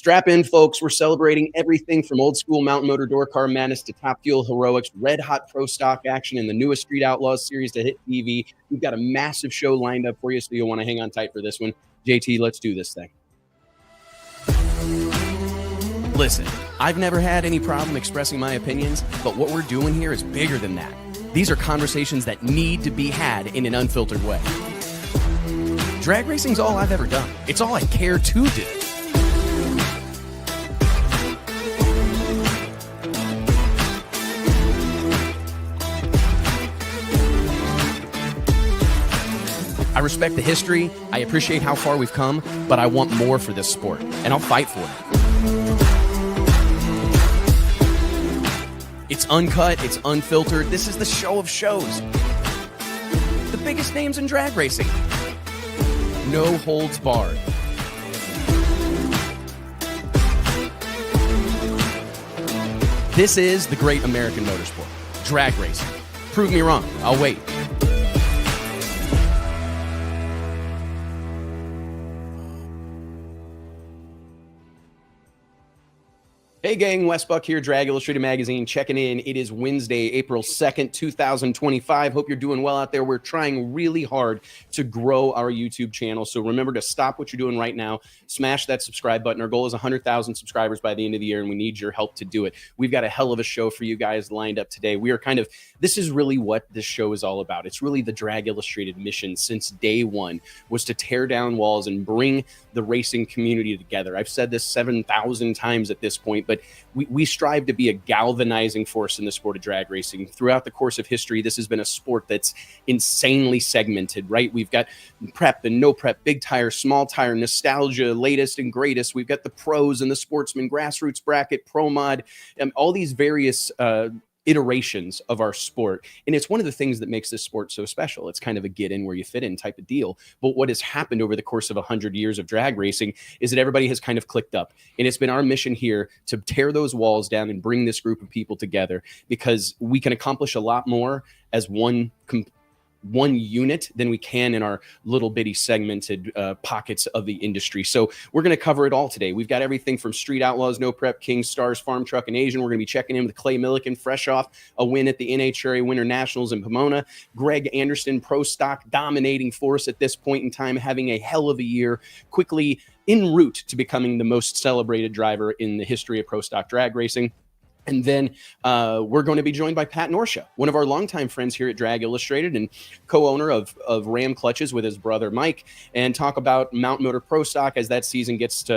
Strap in, folks. We're celebrating everything from old school mountain motor door car madness to Top Fuel heroics, red hot pro stock action, and the newest Street Outlaws series to hit TV. We've got a massive show lined up for you, so you'll want to hang on tight for this one. JT, let's do this thing. Listen, I've never had any problem expressing my opinions, but what we're doing here is bigger than that. These are conversations that need to be had in an unfiltered way. Drag racing's all I've ever done. It's all I care to do. I respect the history, I appreciate how far we've come, but I want more for this sport, and I'll fight for it. It's uncut, it's unfiltered, this is the show of shows. The biggest names in drag racing. No holds barred. This is the great American motorsport, drag racing. Prove me wrong, I'll wait. Hey gang, Wes Buck here, Drag Illustrated Magazine, checking in. It is Wednesday, April 2nd, 2025. Hope you're doing well out there. We're trying really hard to grow our YouTube channel, so remember to stop what you're doing right now. Smash that subscribe button. Our goal is 100,000 subscribers by the end of the year, and we need your help to do it. We've got a hell of a show for you guys lined up today. We are this is really what this show is all about. It's really the Drag Illustrated mission since day one, was to tear down walls and bring the racing community together. I've said this 7,000 times at this point, but we strive to be a galvanizing force in the sport of drag racing. Throughout the course of history, this has been a sport that's insanely segmented, right? We've got prep and no prep, big tire, small tire, nostalgia, latest and greatest. We've got the pros and the sportsman, grassroots bracket, pro mod, and all these various iterations of our sport. And it's one of the things that makes this sport so special. It's kind of a get in where you fit in type of deal. But what has happened over the course of 100 years of drag racing is that everybody has kind of clicked up. And it's been our mission here to tear those walls down and bring this group of people together, because we can accomplish a lot more as one unit than we can in our little bitty segmented pockets of the industry. So we're going to cover it all today. We've got everything from Street Outlaws, No Prep, King Stars, Farmtruck and AZN. We're going to be checking in with Clay Millican, fresh off a win at the NHRA Winter Nationals in Pomona. Greg Anderson, pro stock dominating force at this point in time, having a hell of a year, quickly en route to becoming the most celebrated driver in the history of pro stock drag racing. And then we're going to be joined by Pat Norcia, one of our longtime friends here at Drag Illustrated and co-owner of Ram Clutches with his brother Mike, and talk about Mountain Motor Pro Stock as that season gets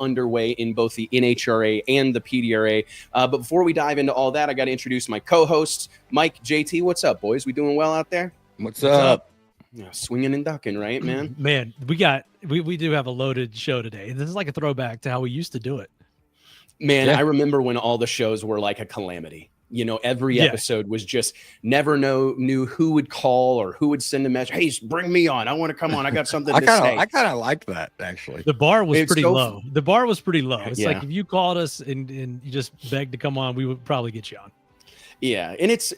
underway in both the NHRA and the PDRA. But before we dive into all that, I got to introduce my co-hosts, Mike, JT. What's up, boys? We doing well out there? What's up? Yeah, swinging and ducking, right, man? Man, we do have a loaded show today. This is like a throwback to how we used to do it. Man, yeah. I remember when all the shows were like a calamity. You know, every episode was just never knew who would call or who would send a message. Hey, bring me on. I want to come on. I got something to say. I kind of liked that, actually. The bar was pretty low. The bar was pretty low. It's like if you called us and you just begged to come on, we would probably get you on. Yeah, and it's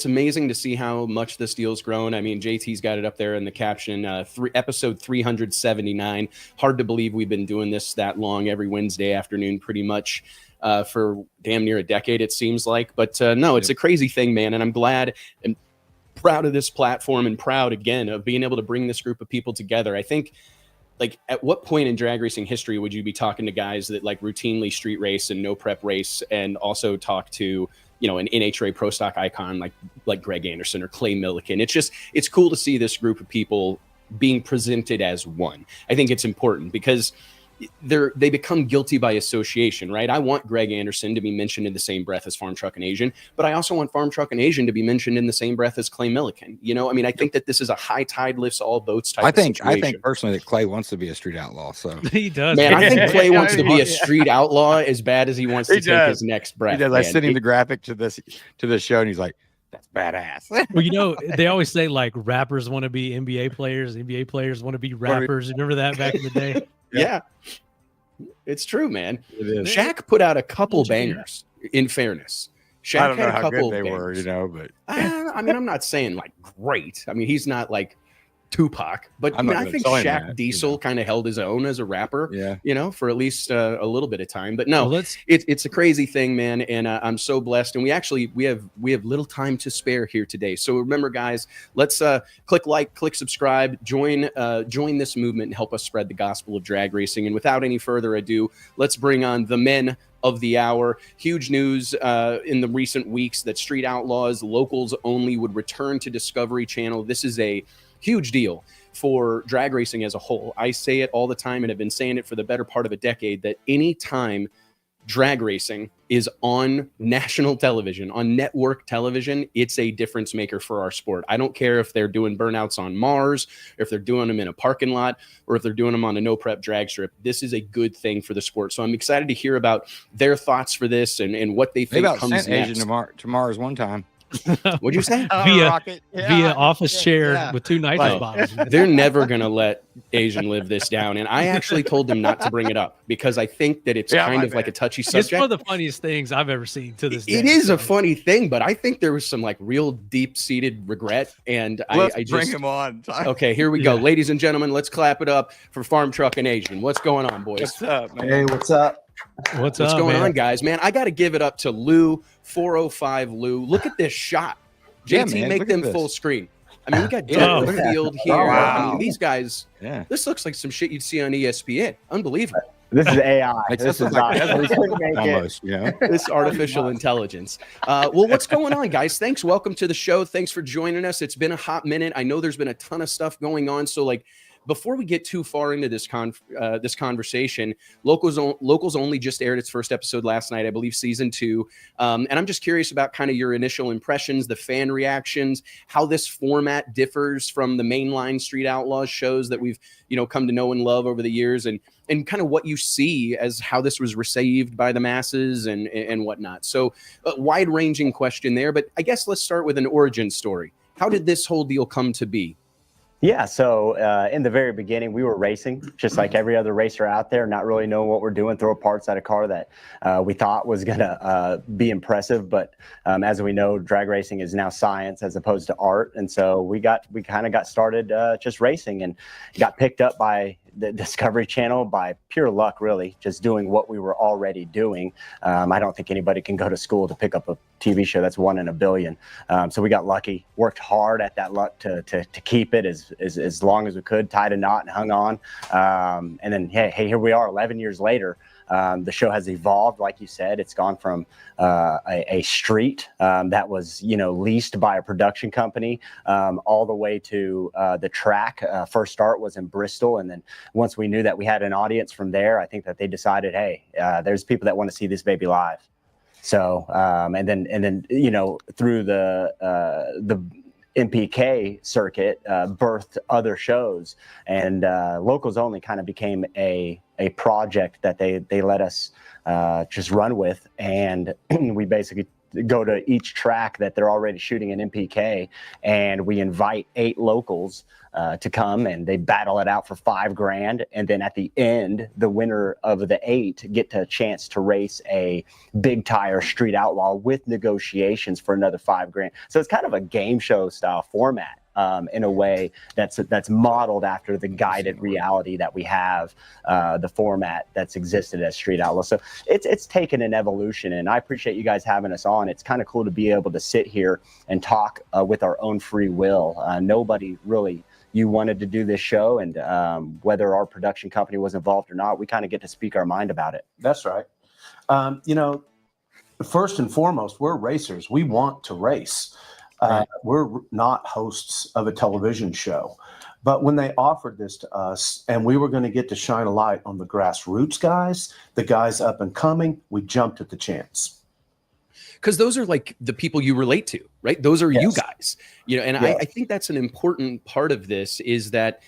amazing to see how much this deal's grown. I mean, JT's got it up there in the caption, episode 379. Hard to believe we've been doing this that long, every Wednesday afternoon, pretty much for damn near a decade, it seems like. But no, it's a crazy thing, man, and I'm glad and proud of this platform and proud, again, of being able to bring this group of people together. I think, like, at what point in drag racing history would you be talking to guys that, like, routinely street race and no prep race and also talk to, you know, an NHRA pro stock icon like Greg Anderson or Clay Millican? It's cool to see this group of people being presented as one. I think it's important because they become guilty by association, right? I want Greg Anderson to be mentioned in the same breath as Farmtruck and AZN, but I also want Farmtruck and AZN to be mentioned in the same breath as Clay Millican. You know, I mean, I think that this is a high tide lifts all boats type of situation. I think personally that Clay wants to be a street outlaw. So he does. Man, I think Clay wants to be a street outlaw as bad as he wants to take his next breath. He does. I sent him the graphic to this show, and he's like, "That's badass." Well, you know, they always say like rappers want to be NBA players, NBA players want to be rappers. Remember that back in the day? Yeah, it's true, man. It is. Shaq put out a couple bangers, in fairness. Shaq I don't know had a how couple good they bangers. were, you know, but I mean, I'm not saying like great. I mean, he's not like Tupac, but I'm not I gonna think join Shaq that, Diesel kind of held his own as a rapper, Yeah. For at least a little bit of time. But no, Well, it's a crazy thing, man, and I'm so blessed. And we have little time to spare here today. So remember, guys, let's click like, click subscribe, join this movement, and help us spread the gospel of drag racing. And without any further ado, let's bring on the men of the hour. Huge news in the recent weeks that Street Outlaws locals only would return to Discovery Channel. This is a huge deal for drag racing as a whole. I say it all the time and have been saying it for the better part of a decade, that any time drag racing is on national television, on network television, it's a difference maker for our sport. I don't care if they're doing burnouts on Mars, or if they're doing them in a parking lot, or if they're doing them on a no prep drag strip. This is a good thing for the sport. So I'm excited to hear about their thoughts for this and what they think comes next. Asian to Mars one time. What'd you say? Via office chair with 2 nitrous bottles. They're never going to let Asian live this down. And I actually told them not to bring it up because I think that it's kind of like a touchy subject. It's one of the funniest things I've ever seen to this day. It is a funny thing, but I think there was some like real deep-seated regret. And I just bring him on. Okay, here we go. Ladies and gentlemen, let's clap it up for Farmtruck and AZN. What's going on, boys? What's up, man? Hey, what's up? What's going on, guys? Man, I got to give it up to Lou, 405 Lou. Look at this shot. JT, man, make them full screen. I mean, we got Jeff Field here. Oh, wow. I mean, these guys, this looks like some shit you'd see on ESPN. Unbelievable. This is AI. This is not almost, This artificial intelligence. Well, what's going on, guys? Thanks. Welcome to the show. Thanks for joining us. It's been a hot minute. I know there's been a ton of stuff going on. So, like, before we get too far into this conversation, Locals Only just aired its first episode last night, I believe season 2. And I'm just curious about kind of your initial impressions, the fan reactions, how this format differs from the mainline Street Outlaws shows that we've, come to know and love over the years, and kind of what you see as how this was received by the masses and whatnot. So a wide-ranging question there, but I guess let's start with an origin story. How did this whole deal come to be? Yeah, so in the very beginning, we were racing just like every other racer out there, not really knowing what we're doing, throw parts at a car that we thought was going to be impressive. But as we know, drag racing is now science as opposed to art. And so we kind of got started just racing, and got picked up by the Discovery Channel by pure luck, really, just doing what we were already doing. I don't think anybody can go to school to pick up a TV show that's 1 in a billion. So we got lucky, worked hard at that luck to keep it as long as we could, tied a knot and hung on. And then, hey, here we are 11 years later. The show has evolved, like you said. It's gone from a street that was, leased by a production company, all the way to the track. First start was in Bristol, and then once we knew that we had an audience from there, I think that they decided, hey, there's people that want to see this baby live. So and then through the MPK circuit birthed other shows, and Locals Only kind of became a project that they let us just run with, and we basically go to each track that they're already shooting an MPK, and we invite 8 locals to come, and they battle it out for $5,000, and then at the end, the winner of the 8 get a chance to race a big tire Street Outlaw with negotiations for another $5,000. So it's kind of a game show style format. In a way that's modeled after the guided reality that we have, the format that's existed as Street Outlaws. So it's taken an evolution, and I appreciate you guys having us on. It's kind of cool to be able to sit here and talk with our own free will. Nobody really, you wanted to do this show, and whether our production company was involved or not, we kind of get to speak our mind about it. That's right. First and foremost, we're racers. We want to race. We're not hosts of a television show. But when they offered this to us and we were going to get to shine a light on the grassroots guys, the guys up and coming, we jumped at the chance. Because those are like the people you relate to, right? Those are you guys, and I think that's an important part of this is that,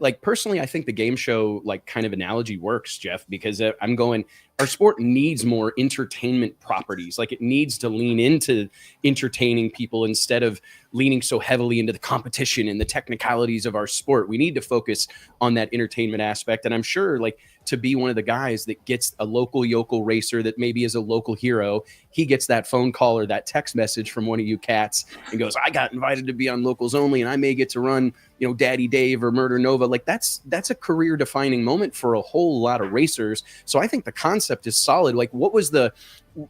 like, personally, I think the game show, like, kind of analogy works, Jeff, because I'm going, our sport needs more entertainment properties. Like it needs to lean into entertaining people instead of leaning so heavily into the competition and the technicalities of our sport. We need to focus on that entertainment aspect. And I'm sure like to be one of the guys that gets a local yokel racer that maybe is a local hero, he gets that phone call or that text message from one of you cats and goes, I got invited to be on Locals Only and I may get to run, you know, Daddy Dave or Murder Nova. Like that's a career defining moment for a whole lot of racers. So I think the concept is solid. Like what was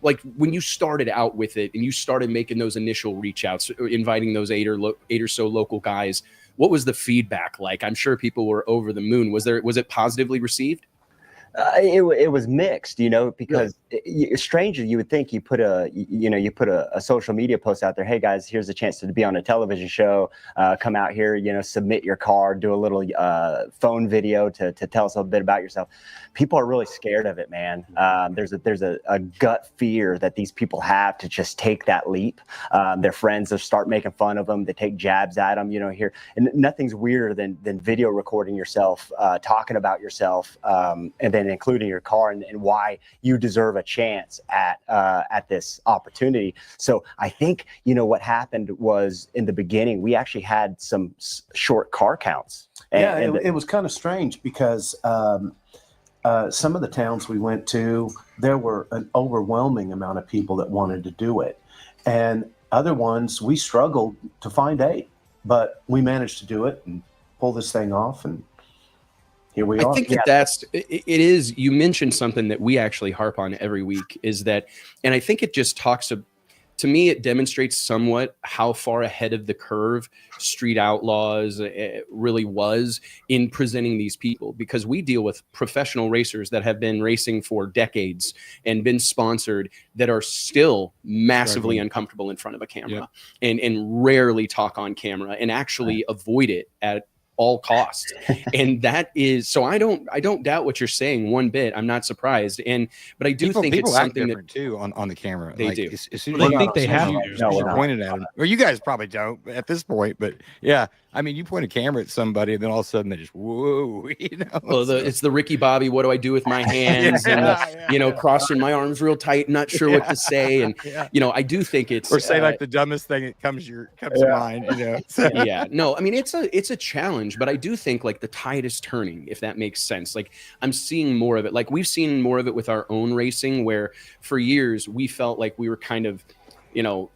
like when you started out with it and you started making those initial reach outs, inviting those eight or so local guys, what was the feedback like? I'm sure people were over the moon. Was it positively received? It was mixed, you know, because strangely you would think you put a social media post out there. Hey guys, here's a chance to be on a television show. Come out here, you know, submit your card, do a little phone video to tell us a bit about yourself. People are really scared of it, man. There's a gut fear that these people have to just take that leap. Their friends will start making fun of them. They take jabs at them, you know, here. And nothing's weirder than video recording yourself, talking about yourself, and then including your car and why you deserve a chance at this opportunity. So I think, you know, what happened was in the beginning, we actually had some short car counts. It was kind of strange because some of the towns we went to, there were an overwhelming amount of people that wanted to do it. And other ones, we struggled to find 8, but we managed to do it and pull this thing off. And here we are. I think it is, you mentioned something that we actually harp on every week is that, and I think it just talks to me, it demonstrates somewhat how far ahead of the curve Street Outlaws really was in presenting these people, because we deal with professional racers that have been racing for decades and been sponsored that are still massively uncomfortable in front of a camera and rarely talk on camera and actually avoid it at all costs. And that is, so I don't doubt what you're saying one bit. I'm not surprised. But I do think it's something that too on the camera. They do. As soon as They you think they have pointed at them. Or you guys probably don't at this point, but yeah. I mean, you point a camera at somebody and then all of a sudden they just, whoa, you know. Well, it's the Ricky Bobby, what do I do with my hands? You know, crossing my arms real tight, not sure what to say. And, you know, I do think it's. Or say like the dumbest thing that comes to mind, you know. So. Yeah, no, I mean, it's a challenge, but I do think like the tide is turning, if that makes sense. Like I'm seeing more of it. Like we've seen more of it with our own racing, where for years we felt like we were kind of, you know,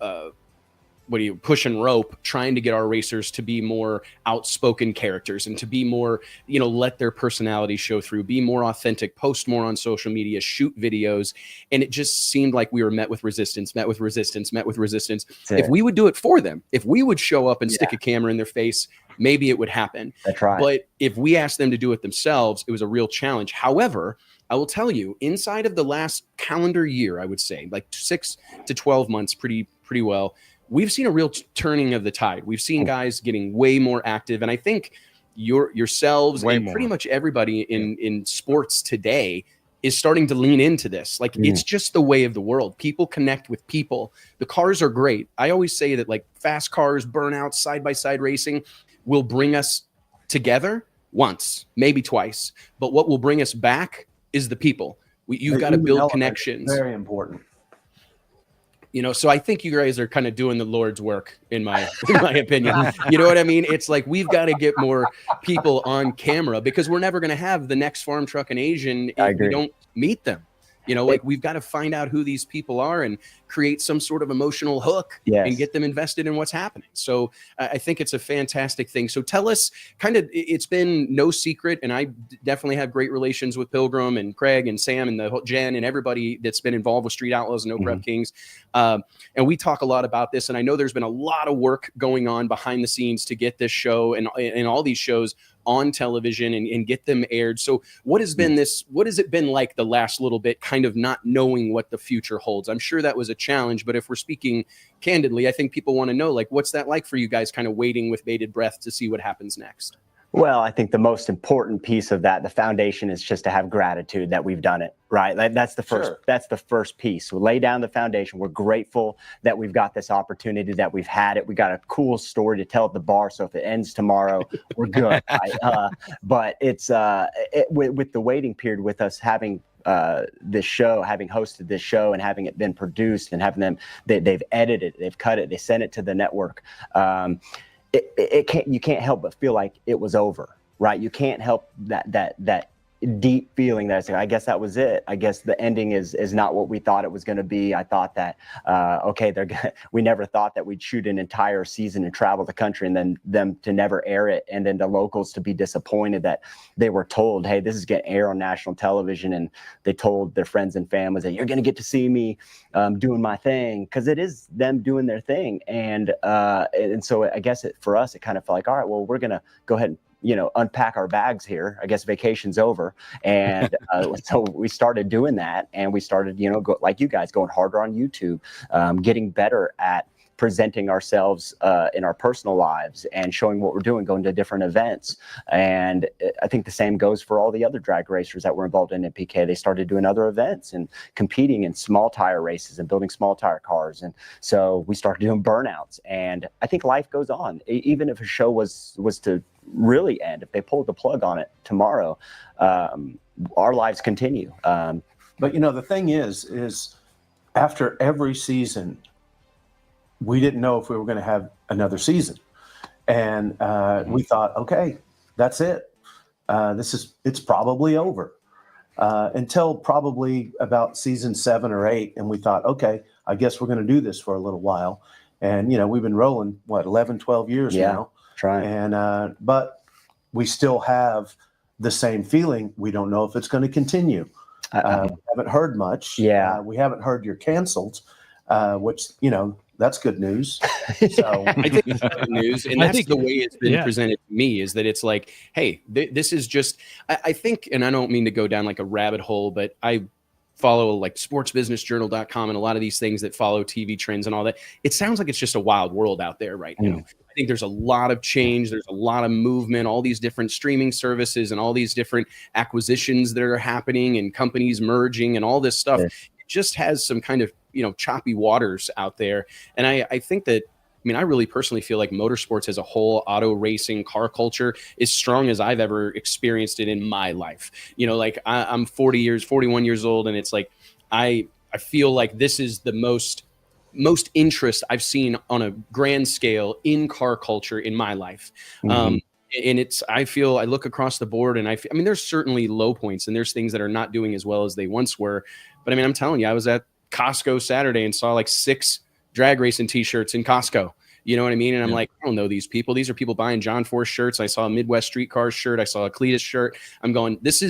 pushing rope, trying to get our racers to be more outspoken characters and to be more, you know, let their personality show through, be more authentic, post more on social media, shoot videos. And it just seemed like we were met with resistance. If we would do it for them, if we would show up and stick a camera in their face, maybe it would happen. That's right. But if we asked them to do it themselves, it was a real challenge. However, I will tell you, inside of the last calendar year, I would say like 6 to 12 months, pretty well, we've seen a real turning of the tide. We've seen guys getting way more active. And I think yourselves and pretty much everybody in sports today is starting to lean into this. Like it's just the way of the world. People connect with people. The cars are great. I always say that like fast cars, burnout, side-by-side racing will bring us together once, maybe twice. But what will bring us back is the people. You've got to build connections. Very important. You know, so I think you guys are kind of doing the Lord's work in my opinion. You know what I mean? It's like we've got to get more people on camera because we're never going to have the next Farmtruck and AZN if we don't meet them. You know, like we've got to find out who these people are and create some sort of emotional hook and get them invested in what's happening. So I think it's a fantastic thing. So tell us kind of, it's been no secret, and I definitely have great relations with Pilgrim and Craig and Sam and the whole Jen and everybody that's been involved with Street Outlaws and No Prep Kings. And we talk a lot about this, and I know there's been a lot of work going on behind the scenes to get this show and all these shows on television and get them aired. So what has it been like the last little bit, kind of not knowing what the future holds? I'm sure that was a challenge, but if we're speaking candidly, I think people want to know, like, what's that like for you guys, kind of waiting with bated breath to see what happens next? Well, I think the most important piece of that, the foundation, is just to have gratitude that we've done it, right? That's the first, that's the first piece. We lay down the foundation. We're grateful that we've got this opportunity, that we've had it. We got a cool story to tell at the bar. So if it ends tomorrow, we're good. Right? But it's with the waiting period, with us having this show, having hosted this show and having it been produced and having them, they've edited it, they've cut it, they sent it to the network. You can't help but feel like it was over, right? You can't help that deep feeling that I guess that was it. I guess the ending is not what we thought it was going to be. I thought that, we never thought that we'd shoot an entire season and travel the country and then them to never air it. And then the locals to be disappointed that they were told, hey, this is going to air on national television. And they told their friends and families that you're going to get to see me doing my thing, because it is them doing their thing. And so I guess for us, it kind of felt like, all right, well, we're going to go ahead and unpack our bags here. I guess vacation's over. And so we started doing that, and we started, like you guys, going harder on YouTube, getting better at presenting ourselves in our personal lives and showing what we're doing, going to different events. And I think the same goes for all the other drag racers that were involved in NPK. They started doing other events and competing in small tire races and building small tire cars. And so we started doing burnouts. And I think life goes on. Even if a show was to really end, if they pulled the plug on it tomorrow, our lives continue. But the thing is after every season, we didn't know if we were going to have another season. And we thought, okay, that's it. It's probably over until probably about season 7 or 8. And we thought, okay, I guess we're going to do this for a little while. And, we've been rolling, 11, 12 years now. Trying. And, but we still have the same feeling. We don't know if it's going to continue. We haven't heard much. Yeah. We haven't heard you're canceled, which, that's good news. So I think that's good news. And that's the way it's been presented to me, is that it's like, hey, this is just, I think, and I don't mean to go down like a rabbit hole, but I follow like sportsbusinessjournal.com and a lot of these things that follow TV trends and all that. It sounds like it's just a wild world out there right now. I think there's a lot of change. There's a lot of movement, all these different streaming services and all these different acquisitions that are happening and companies merging and all this stuff. It just has some kind of, choppy waters out there. And I think that, I really personally feel like motorsports as a whole, auto racing, car culture, is strong as I've ever experienced it in my life. Like I'm 41 years old, and it's like, I feel like this is the most interest I've seen on a grand scale in car culture in my life. And I look across the board, and there's certainly low points, and there's things that are not doing as well as they once were. But I'm telling you, I was at Costco Saturday and saw like 6 drag racing t-shirts in Costco. You know what I mean? And I'm like, I don't know these people. These are people buying John Force shirts. I saw a Midwest Street Cars shirt. I saw a Cletus shirt. I'm going, this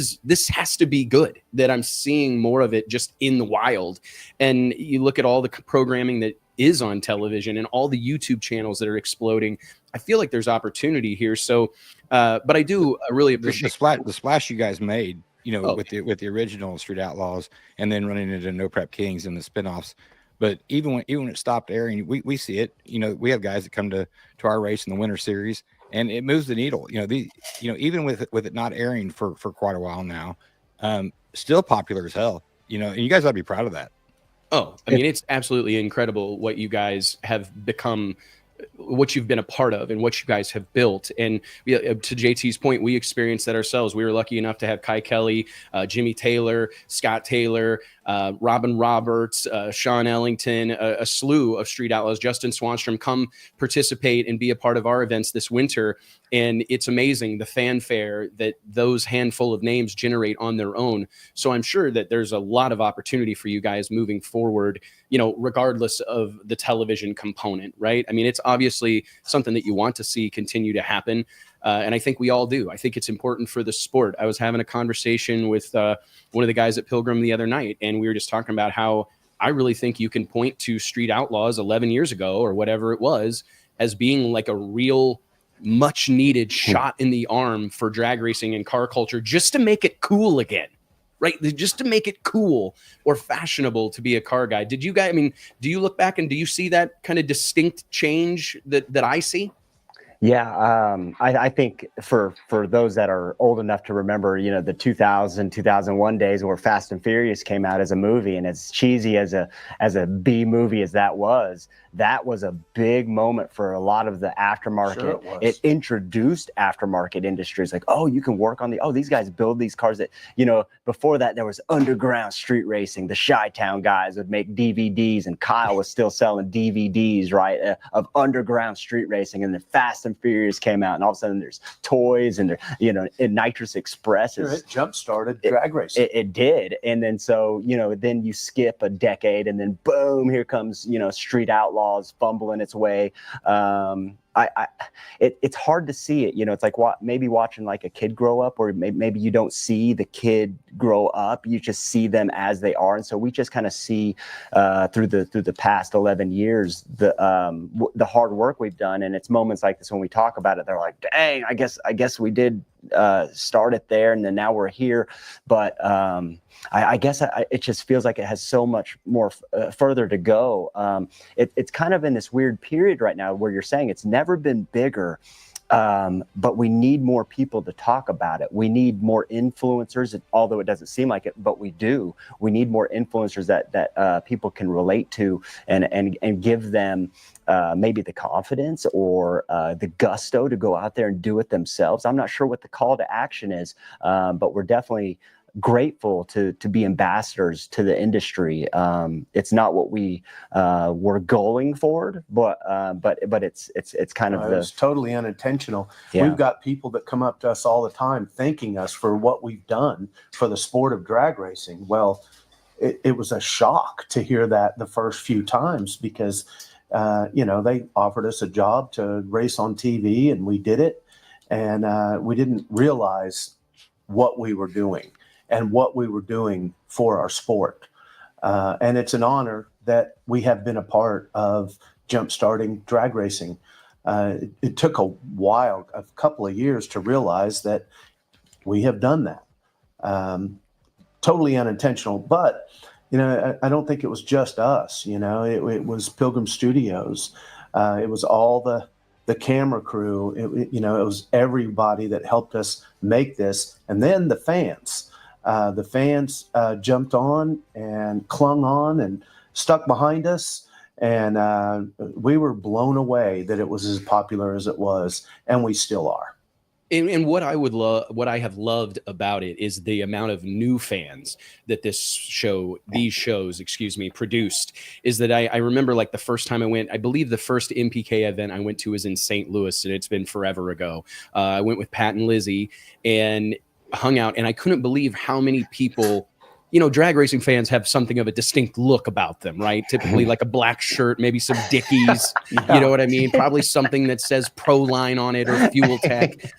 has to be good, that I'm seeing more of it just in the wild. And you look at all the programming that is on television and all the YouTube channels that are exploding. I feel like there's opportunity here. So, but I do really appreciate the splash you guys made, with the original Street Outlaws, and then running into No Prep Kings and the spinoffs. But even when it stopped airing, we see it. We have guys that come to our race in the Winter Series, and it moves the needle. Even with it not airing for quite a while now, still popular as hell. And you guys ought to be proud of that. Oh, it's absolutely incredible what you guys have become, what you've been a part of, and what you guys have built. And to JT's point, we experienced that ourselves. We were lucky enough to have Kai Kelly, Jimmy Taylor, Scott Taylor, Robin Roberts, Sean Ellington, a slew of Street Outlaws, Justin Swanstrom, come participate and be a part of our events this winter. And it's amazing the fanfare that those handful of names generate on their own. So I'm sure that there's a lot of opportunity for you guys moving forward, regardless of the television component, right? It's obviously something that you want to see continue to happen. And I think we all do. I think it's important for the sport. I was having a conversation with one of the guys at Pilgrim the other night, and we were just talking about how I really think you can point to Street Outlaws 11 years ago or whatever it was as being like a real much needed shot in the arm for drag racing and car culture, just to make it cool again, right? Just to make it cool or fashionable to be a car guy. Did you guys, do you look back and do you see that kind of distinct change that I see? Yeah, I think for those that are old enough to remember, you know, the 2001 days where Fast and Furious came out as a movie, and as cheesy as a B movie as that was a big moment for a lot of the aftermarket. Sure it was. It introduced aftermarket industries like, oh, you can work on these guys build these cars that, you know, before that there was underground street racing. The Chi-Town guys would make DVDs, and Kyle was still selling DVDs, right, of underground street racing, and then Fast and Furious came out, and all of a sudden there's toys, and there, you know, and Nitrous Express Sure, it jump-started drag racing. It did. And then so, you know, then you skip a decade, and then boom, here comes, you know, Street Outlaws fumbling its way. It's hard to see it, you know. It's like maybe watching like a kid grow up, or maybe you don't see the kid grow up, you just see them as they are. And so we just kind of see through the past 11 years the hard work we've done. And it's moments like this when we talk about it, they're like, dang, I guess we did start it there, and then now we're here. But I guess it just feels like it has so much more further to go. It's kind of in this weird period right now where you're saying it's never been bigger, but we need more people to talk about it. We need more influencers, although it doesn't seem like it, but we do. We need more influencers that people can relate to, and give them maybe the confidence or the gusto to go out there and do it themselves. I'm not sure what the call to action is, but we're definitely grateful to be ambassadors to the industry. It's not what we were going for, but it's kind of it's totally unintentional. Yeah. We've got people that come up to us all the time thanking us for what we've done for the sport of drag racing. Well, it was a shock to hear that the first few times, because you know, they offered us a job to race on TV, and we did it, and we didn't realize what we were doing and what we were doing for our sport. And it's an honor that we have been a part of jump-starting drag racing. It took a couple of years to realize that we have done that. Totally unintentional, but you know, I don't think it was just us. You know, it was Pilgrim Studios. It was all the camera crew. You know, it was everybody that helped us make this, and then the fans. The fans jumped on and clung on and stuck behind us, and we were blown away that it was as popular as it was, and we still are. And what I have loved about it is the amount of new fans that these shows, produced. Is that I remember, like, the first time I went, I believe the first MPK event I went to was in St. Louis, and it's been forever ago. I went with Pat and Lizzie and hung out, and I couldn't believe how many people, you know, drag racing fans have something of a distinct look about them, right? Typically like a black shirt, maybe some Dickies, you know what I mean? Probably something that says Proline on it or Fuel Tech.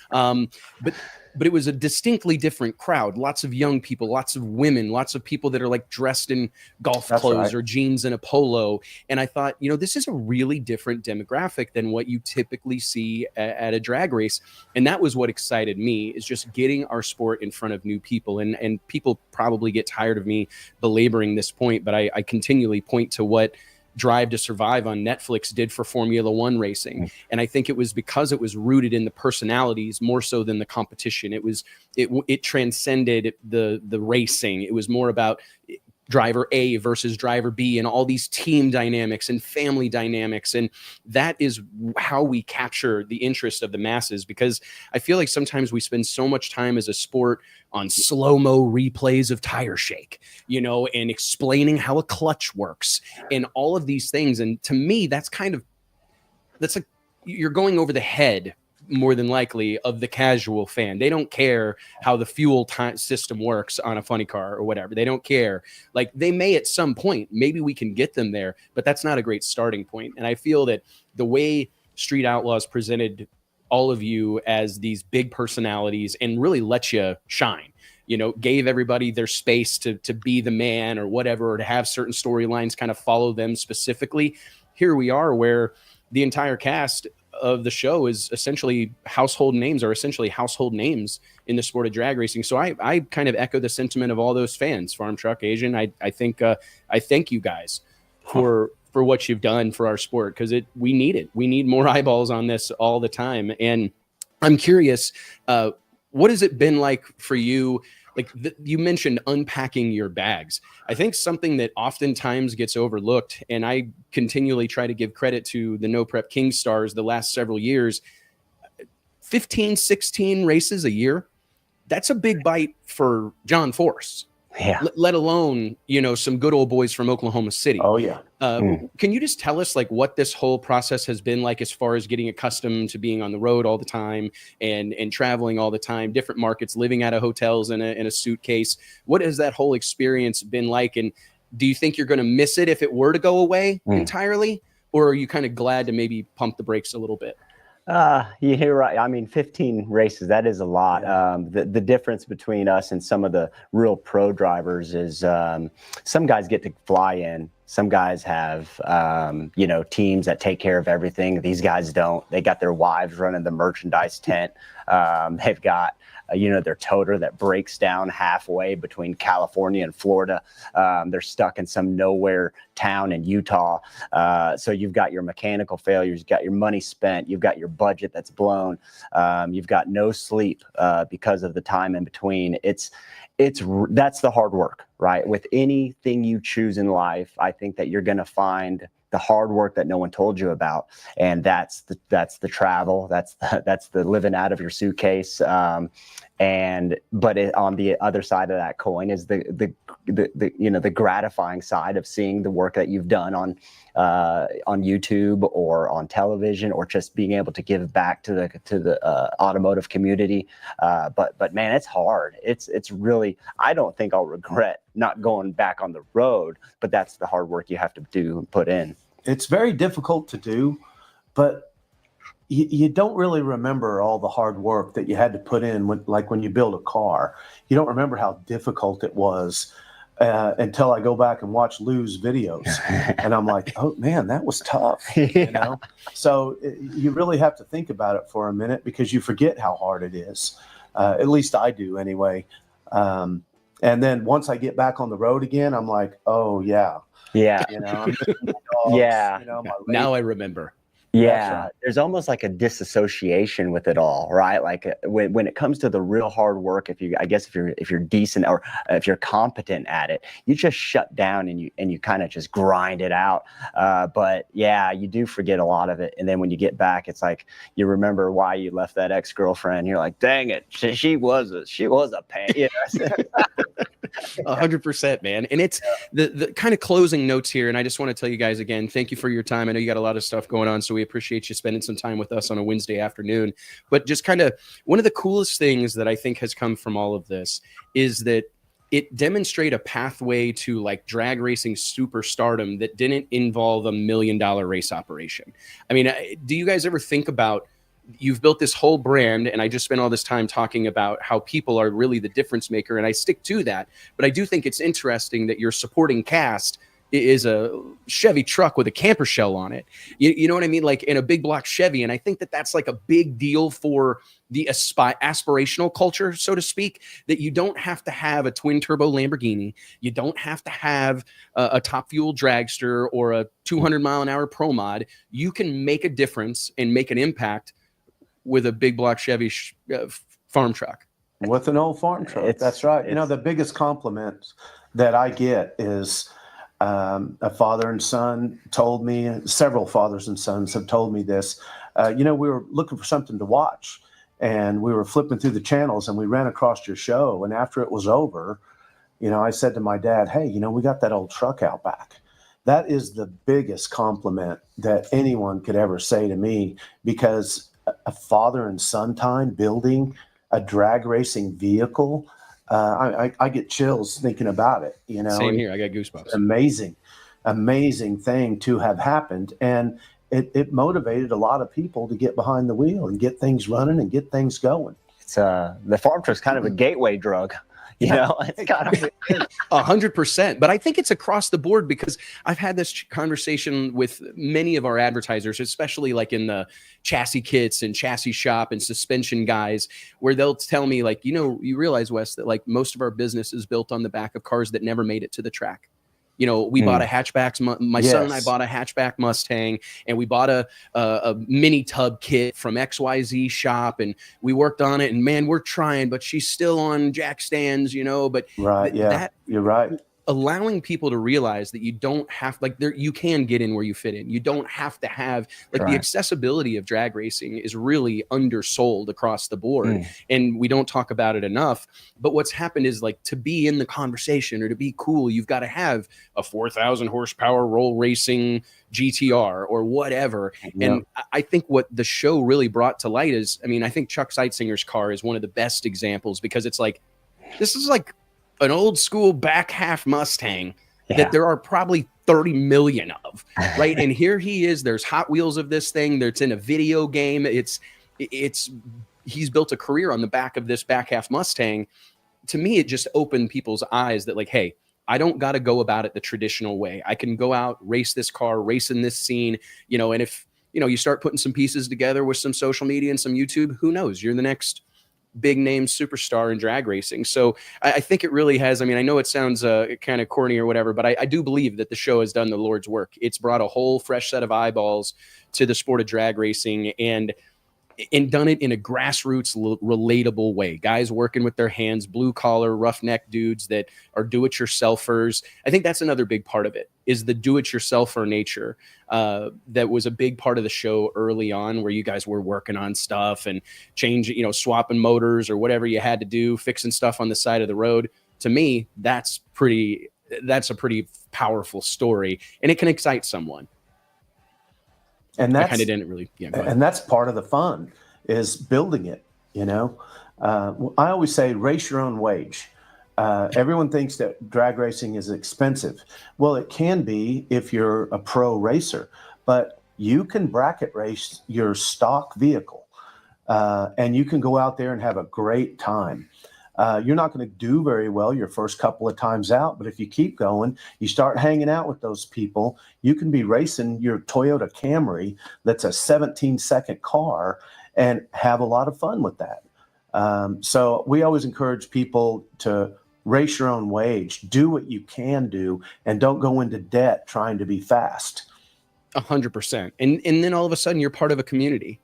But it was a distinctly different crowd. Lots of young people, lots of women, lots of people that are like dressed in golf clothes or jeans and a polo. And I thought, you know, this is a really different demographic than what you typically see at a drag race. And that was what excited me, is just getting our sport in front of new people. And people probably get tired of me belaboring this point, but I continually point to what Drive to Survive on Netflix did for Formula One racing. And I think it was because it was rooted in the personalities more so than the competition. It transcended the racing. It was more about driver A versus driver B and all these team dynamics and family dynamics. And that is how we capture the interest of the masses, because I feel like sometimes we spend so much time as a sport on slow-mo replays of tire shake, you know, and explaining how a clutch works and all of these things. And to me, that's like you're going over the head more than likely of the casual fan. They don't care how the fuel system works on a funny car or whatever. They don't care. Like, they may at some point, maybe we can get them there, but that's not a great starting point. And I feel that the way Street Outlaws presented all of you as these big personalities and really let you shine, you know, gave everybody their space to be the man or whatever, or to have certain storylines kind of follow them specifically. Here we are, where the entire cast of the show is essentially household names in the sport of drag racing. So I kind of echo the sentiment of all those fans. Farmtruck Azn, I think I thank you guys for for what you've done for our sport, because we need it. We need more eyeballs on this all the time. And I'm curious, what has it been like for you? Like you mentioned unpacking your bags. I think something that oftentimes gets overlooked, and I continually try to give credit to the No Prep King stars the last several years, 15, 16 races a year. That's a big bite for John Force. Yeah. Let alone, some good old boys from Oklahoma City. Oh yeah. Can you just tell us like what this whole process has been like as far as getting accustomed to being on the road all the time and traveling all the time, different markets, living out of hotels in a suitcase? What has that whole experience been like? And do you think you're going to miss it if it were to go away entirely? Or are you kind of glad to maybe pump the brakes a little bit? You're right. I mean, 15 races, that is a lot. The difference between us and some of the real pro drivers is some guys get to fly in. Some guys have, teams that take care of everything. These guys don't. They got their wives running the merchandise tent. They've got, their toter that breaks down halfway between California and Florida. They're stuck in some nowhere town in Utah. So you've got your mechanical failures, you've got your money spent, you've got your budget that's blown. You've got no sleep because of the time in between. That's the hard work, right? With anything you choose in life, I think that you're going to find the hard work that no one told you about, and that's the travel, that's the living out of your suitcase. But on the other side of that coin is the gratifying side of seeing the work that you've done on YouTube or on television, or just being able to give back to the automotive community. But man, it's hard. It's really, I don't think I'll regret not going back on the road, but that's the hard work you have to do and put in. It's very difficult to do, but you don't really remember all the hard work that you had to put in when you build a car. You don't remember how difficult it was until I go back and watch Lou's videos, and I'm like, oh man, that was tough. Yeah. So you really have to think about it for a minute, because you forget how hard it is. At least I do anyway. And then once I get back on the road again, I'm like, oh yeah. Yeah. I'm missing my dogs, Yeah. Now I remember. Yeah, right. there's almost like a disassociation with it all, right? Like when it comes to the real hard work, if you're decent, or if you're competent at it, you just shut down and you kind of just grind it out. But yeah, you do forget a lot of it, and then when you get back, it's like you remember why you left that ex-girlfriend. You're like, dang it, she was a pain. 100%, man. And it's the kind of closing notes here. And I just want to tell you guys again, thank you for your time. I know you got a lot of stuff going on, so we appreciate you spending some time with us on a Wednesday afternoon. But just kind of one of the coolest things that I think has come from all of this is that it demonstrate a pathway to like drag racing superstardom that didn't involve $1 million race operation. I mean, do you guys ever think about, you've built this whole brand, and I just spent all this time talking about how people are really the difference maker, and I stick to that. But I do think it's interesting that your supporting cast is a Chevy truck with a camper shell on it. You know what I mean? Like in a big block Chevy. And I think that that's like a big deal for the aspirational culture, so to speak, that you don't have to have a twin turbo Lamborghini. You don't have to have a Top Fuel dragster or a 200-mile-an-hour Pro Mod. You can make a difference and make an impact with a big block Chevy farm truck. With an old farm truck. That's right. The biggest compliment that I get is a father and son told me, several fathers and sons have told me this. We were looking for something to watch, and we were flipping through the channels, and we ran across your show. And after it was over, I said to my dad, hey, we got that old truck out back. That is the biggest compliment that anyone could ever say to me, because a father and son time building a drag racing vehicle, I get chills thinking about it. Same here. I got goosebumps. Amazing thing to have happened, and it motivated a lot of people to get behind the wheel and get things running and get things going. It's the farm truck's kind of a gateway drug. It's got 100%. But I think it's across the board, because I've had this conversation with many of our advertisers, especially like in the chassis kits and chassis shop and suspension guys, where they'll tell me like, you realize, Wes, that like most of our business is built on the back of cars that never made it to the track. You know, we bought a hatchback. My son and I bought a hatchback Mustang, and we bought a mini tub kit from XYZ shop, and we worked on it. And man, we're trying, but she's still on jack stands, you know. But that you're right. Allowing people to realize that you don't have, like, there, you can get in where you fit in. You don't have to have, like, the accessibility of drag racing is really undersold across the board, and we don't talk about it enough. But what's happened is, like, to be in the conversation or to be cool, you've got to have a 4,000 horsepower roll racing GTR or whatever. And I think what the show really brought to light is, I mean, I think Chuck Seitzinger's car is one of the best examples, because it's like, this is like an old school back half Mustang that there are probably 30 million of, right? And here he is, there's Hot Wheels of this thing, that's in a video game. He's built a career on the back of this back half Mustang. To me, it just opened people's eyes that, like, hey, I don't got to go about it the traditional way. I can go out, race this car, race in this scene, you know, and if, you know, you start putting some pieces together with some social media and some YouTube, who knows, you're the next big name superstar in drag racing. So I think it really has, I mean, I know it sounds kind of corny or whatever, but I do believe that the show has done the Lord's work. It's brought a whole fresh set of eyeballs to the sport of drag racing, and done it in a grassroots relatable way. Guys working with their hands, blue collar, roughneck dudes that are do-it-yourselfers. I think that's another big part of it, is the do-it-yourselfer nature. That was a big part of the show early on, where you guys were working on stuff and changing, you know, swapping motors or whatever you had to do, fixing stuff on the side of the road. To me, that's a pretty powerful story, and it can excite someone. And that's, I kind of didn't really, and that's part of the fun, is building it. You know, I always say, race your own wage. Everyone thinks that drag racing is expensive. Well, it can be if you're a pro racer, but you can bracket race your stock vehicle, and you can go out there and have a great time. You're not going to do very well your first couple of times out, but if you keep going, you start hanging out with those people, you can be racing your Toyota Camry that's a 17-second car and have a lot of fun with that. So we always encourage people to race your own wage, do what you can do, and don't go into debt trying to be fast. 100%. And then all of a sudden you're part of a community.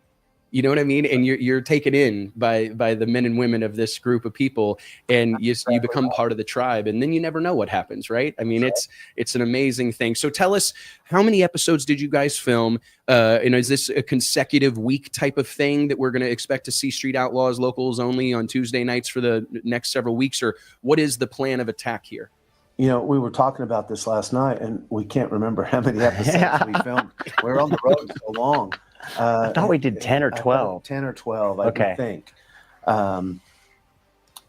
You know what I mean? And you're taken in by the men and women of this group of people, and you become part of the tribe, and then you never know what happens, right? I mean, it's an amazing thing. So tell us, how many episodes did you guys film? And is this a consecutive week type of thing that we're going to expect to see Street Outlaws locals only on Tuesday nights for the next several weeks, or what is the plan of attack here? You know, we were talking about this last night, and we can't remember how many episodes we filmed. We're on the road so long. I thought we did 10 or 12. 10 or 12, I would think.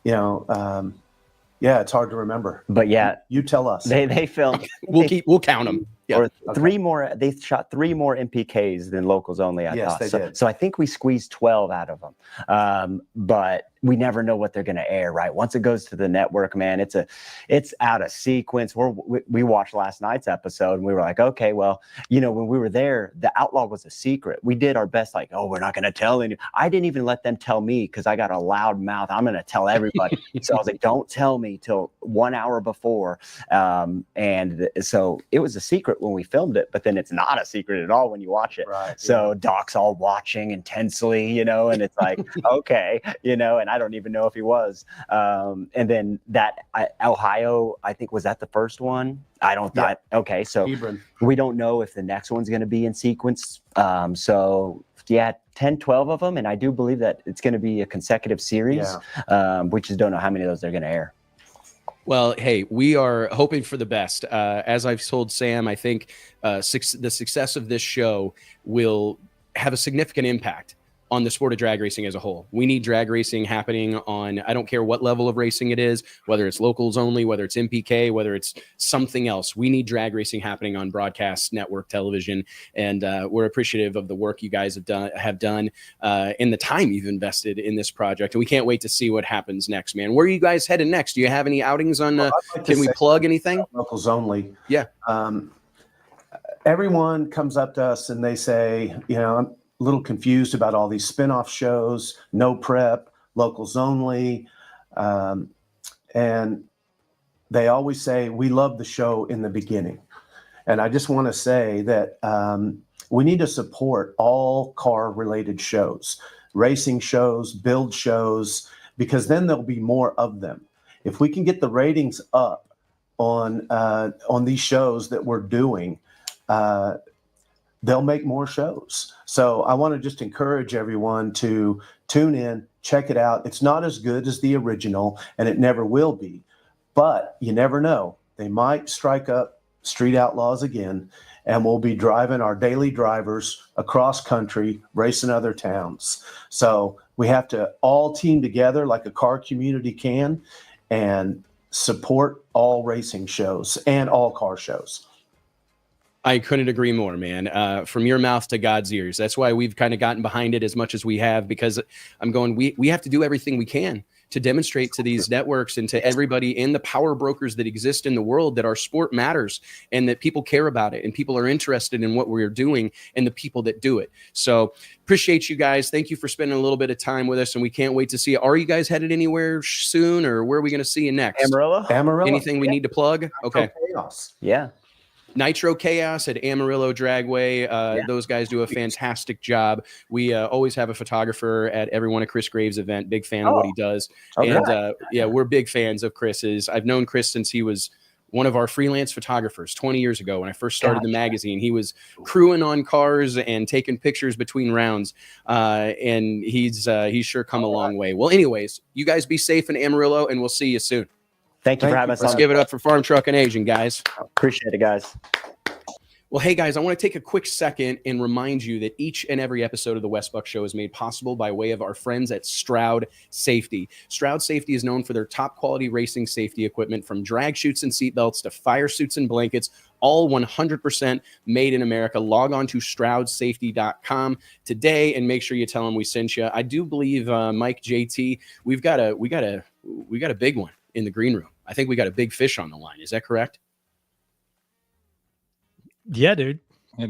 Yeah, it's hard to remember. But yeah, you tell us. They filmed. We'll count them. Yeah. Or three more. They shot 3 more MPKs than locals only. I thought. They did. So I think we squeezed 12 out of them. But we never know what they're going to air, right? Once it goes to the network, man, it's out of sequence. We watched last night's episode, and we were like, okay, well, you know, when we were there, the Outlaw was a secret. We did our best, like, oh, we're not going to tell any. I didn't even let them tell me, because I got a loud mouth. I'm going to tell everybody. So I was like, don't tell me till 1 hour before. And so it was a secret when we filmed it, but then it's not a secret at all when you watch it. Right, so Doc's all watching intensely, you know, and it's like, okay, you know, and I don't even know if he was. And then Ohio, I think, was that the first one? Okay, so Hebron. We don't know if the next one's going to be in sequence. So yeah, 10, 12 of them. And I do believe that it's going to be a consecutive series. We just don't know how many of those they're going to air. Well, hey, we are hoping for the best. As I've told Sam, I think the success of this show will have a significant impact on the sport of drag racing as a whole. We need drag racing happening on, I don't care what level of racing it is, whether it's locals only, whether it's MPK, whether it's something else. We need drag racing happening on broadcast network television. And we're appreciative of the work you guys have done and the time you've invested in this project. And we can't wait to see what happens next, man. Where are you guys headed next? Do you have any outings on, can we plug anything? Locals only. Yeah. Everyone comes up to us and they say, you know, I'm a little confused about all these spinoff shows, no prep, locals only. And they always say, we love the show in the beginning. And I just want to say that we need to support all car-related shows, racing shows, build shows, because then there'll be more of them. If we can get the ratings up on these shows that we're doing, they'll make more shows. So I want to just encourage everyone to tune in, check it out. It's not as good as the original, and it never will be. But you never know. They might strike up Street Outlaws again, and we'll be driving our daily drivers across country, racing other towns. So we have to all team together like a car community can and support all racing shows and all car shows. I couldn't agree more, man. From your mouth to God's ears. That's why we've kind of gotten behind it as much as we have, because I'm going, we have to do everything we can to demonstrate to these networks and to everybody in the power brokers that exist in the world that our sport matters and that people care about it and people are interested in what we're doing and the people that do it. So appreciate you guys. Thank you for spending a little bit of time with us, and we can't wait to see you. Are you guys headed anywhere soon, or where are we going to see you next? Amarillo. Anything we need to plug? Okay. Chaos. Yeah. Nitro Chaos at Amarillo Dragway. Those guys do a fantastic job. We always have a photographer at every one of Chris Graves' event. Big fan of what he does. Okay. And yeah, we're big fans of Chris's. I've known Chris since he was one of our freelance photographers 20 years ago when I first started the magazine. He was crewing on cars and taking pictures between rounds. And he's sure come a long way. Well, anyways, you guys be safe in Amarillo, and we'll see you soon. Thank you for having us on. Let's give it up for Farmtruck and AZN, guys. Appreciate it, guys. Well, hey, guys, I want to take a quick second and remind you that each and every episode of the West Buck Show is made possible by way of our friends at Stroud Safety. Stroud Safety is known for their top-quality racing safety equipment, from drag chutes and seatbelts to fire suits and blankets, all 100% made in America. Log on to StroudSafety.com today and make sure you tell them we sent you. I do believe, Mike, JT, we got a big one in the green room. I think we got a big fish on the line. Is that correct? Yeah, dude. I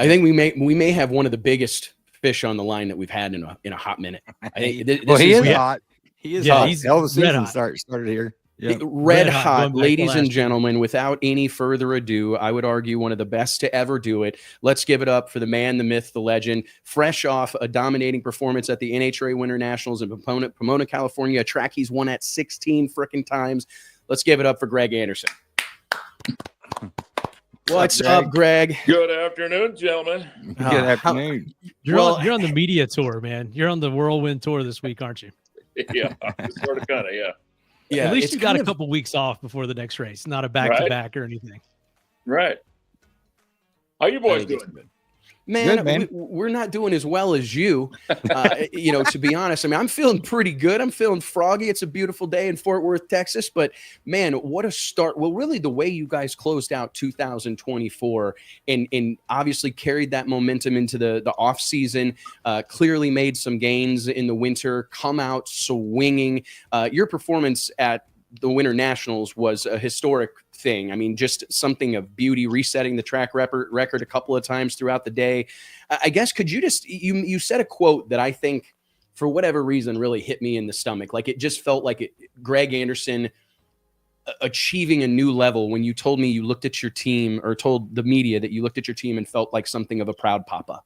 think we may have one of the biggest fish on the line that we've had in a hot minute. I think he is hot. He is hot. He's Hell, the season hot. started here. Yeah. Red hot, ladies and year. gentlemen. Without any further ado, I would argue one of the best to ever do it. Let's give it up for the man, the myth, the legend. Fresh off a dominating performance at the NHRA Winter Nationals in Pomona, California, a track he's won at 16 frickin' times. Let's give it up for Greg Anderson. What's up, Greg? Good afternoon, gentlemen. Good afternoon. You're on the media tour, man. You're on the whirlwind tour this week, aren't you? Yeah, sort of, kind of, yeah. Yeah, At least you got a couple weeks off before the next race, not a back-to-back or anything. Right. How you boys doing? Man, Good, man. We're not doing as well as you. To be honest, I mean, I'm feeling pretty good. I'm feeling froggy. It's a beautiful day in Fort Worth, Texas. But man, what a start. Well, really, the way you guys closed out 2024 and obviously carried that momentum into the off season, clearly made some gains in the winter, come out swinging. Your performance at the Winter Nationals was a historic thing. I mean, just something of beauty, resetting the track record a couple of times throughout the day. I guess, could you just, you said a quote that I think for whatever reason really hit me in the stomach. Like, it just felt like Greg Anderson achieving a new level when you told me you looked at your team, or told the media that you looked at your team and felt like something of a proud papa,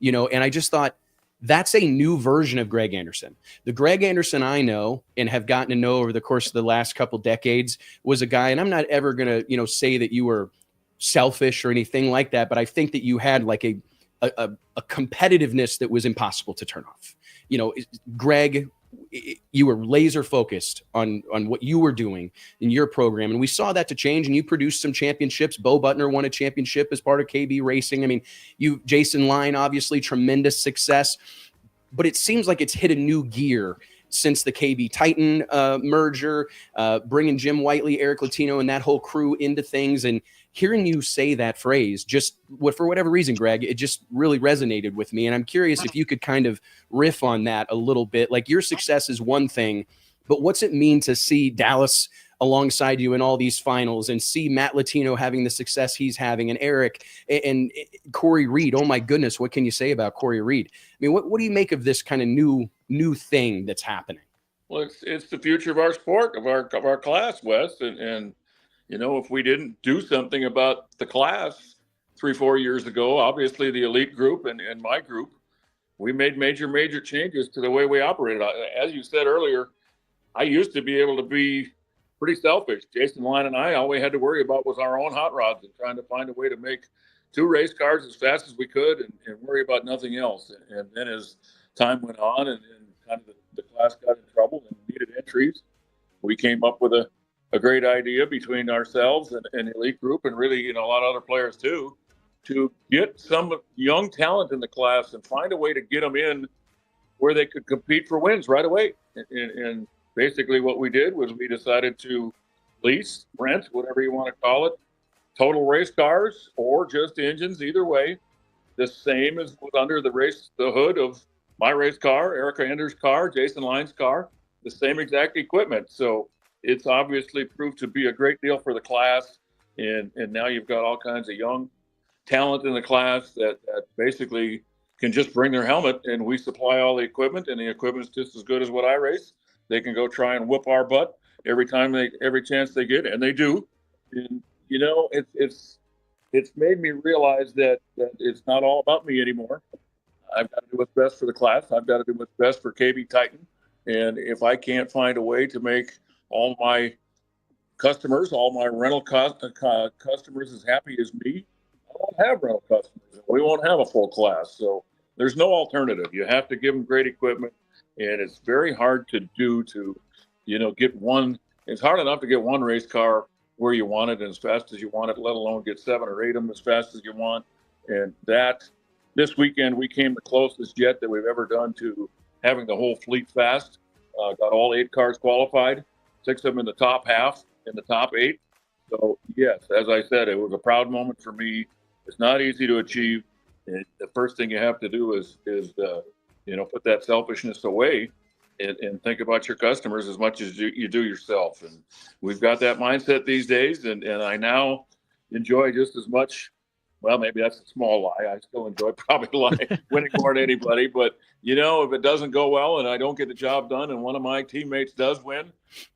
and I just thought, that's a new version of Greg Anderson. The Greg Anderson I know and have gotten to know over the course of the last couple decades was a guy, and I'm not ever going to, say that you were selfish or anything like that, but I think that you had like a competitiveness that was impossible to turn off. Greg, you were laser focused on what you were doing in your program. And we saw that to change, and you produced some championships. Bo Butner won a championship as part of KB Racing. I mean, Jason Line, obviously tremendous success, but it seems like it's hit a new gear since the KB Titan merger, bringing Jim Whiteley, Eric Latino, and that whole crew into things. And hearing you say that phrase, for whatever reason, Greg, it just really resonated with me. And I'm curious if you could kind of riff on that a little bit. Like, your success is one thing, but what's it mean to see Dallas alongside you in all these finals, and see Matt Latino having the success he's having, and Eric and Corey Reed? Oh my goodness, what can you say about Corey Reed? I mean, what do you make of this kind of new thing that's happening? Well, it's the future of our sport, of our class, Wes, and if we didn't do something about the class 3-4 years ago, obviously the elite group and my group, we made major changes to the way we operated. As you said earlier, I used to be able to be pretty selfish. Jason Line and I, all we had to worry about was our own hot rods and trying to find a way to make 2 race cars as fast as we could and worry about nothing else. And then as time went on and kind of the class got in trouble and needed entries, we came up with a great idea between ourselves and elite group and really, a lot of other players too, to get some young talent in the class and find a way to get them in where they could compete for wins right away. And basically what we did was we decided to lease, rent, whatever you want to call it, total race cars or just engines, either way, the same as was under the hood of my race car, Erica Ender's car, Jason Line's car, the same exact equipment. So it's obviously proved to be a great deal for the class. And now you've got all kinds of young talent in the class that basically can just bring their helmet and we supply all the equipment, and the equipment's just as good as what I race. They can go try and whoop our butt every chance they get, and they do. And it's made me realize that it's not all about me anymore. I've got to do what's best for the class. I've got to do what's best for KB Titan. And if I can't find a way to make all my customers, all my rental customers as happy as me, I won't have rental customers. We won't have a full class. So there's no alternative. You have to give them great equipment, and it's very hard to get one. It's hard enough to get one race car where you want it and as fast as you want it, let alone get 7 or 8 of them as fast as you want. And this weekend, we came the closest yet that we've ever done to having the whole fleet fast. Got all 8 cars qualified, 6 of them in the top half, in the top 8. So, yes, as I said, it was a proud moment for me. It's not easy to achieve. And the first thing you have to do is put that selfishness away and think about your customers as much as you do yourself. And we've got that mindset these days, and I now enjoy just as much. Well, maybe that's a small lie. I still enjoy probably winning more than anybody. But, if it doesn't go well and I don't get the job done and one of my teammates does win,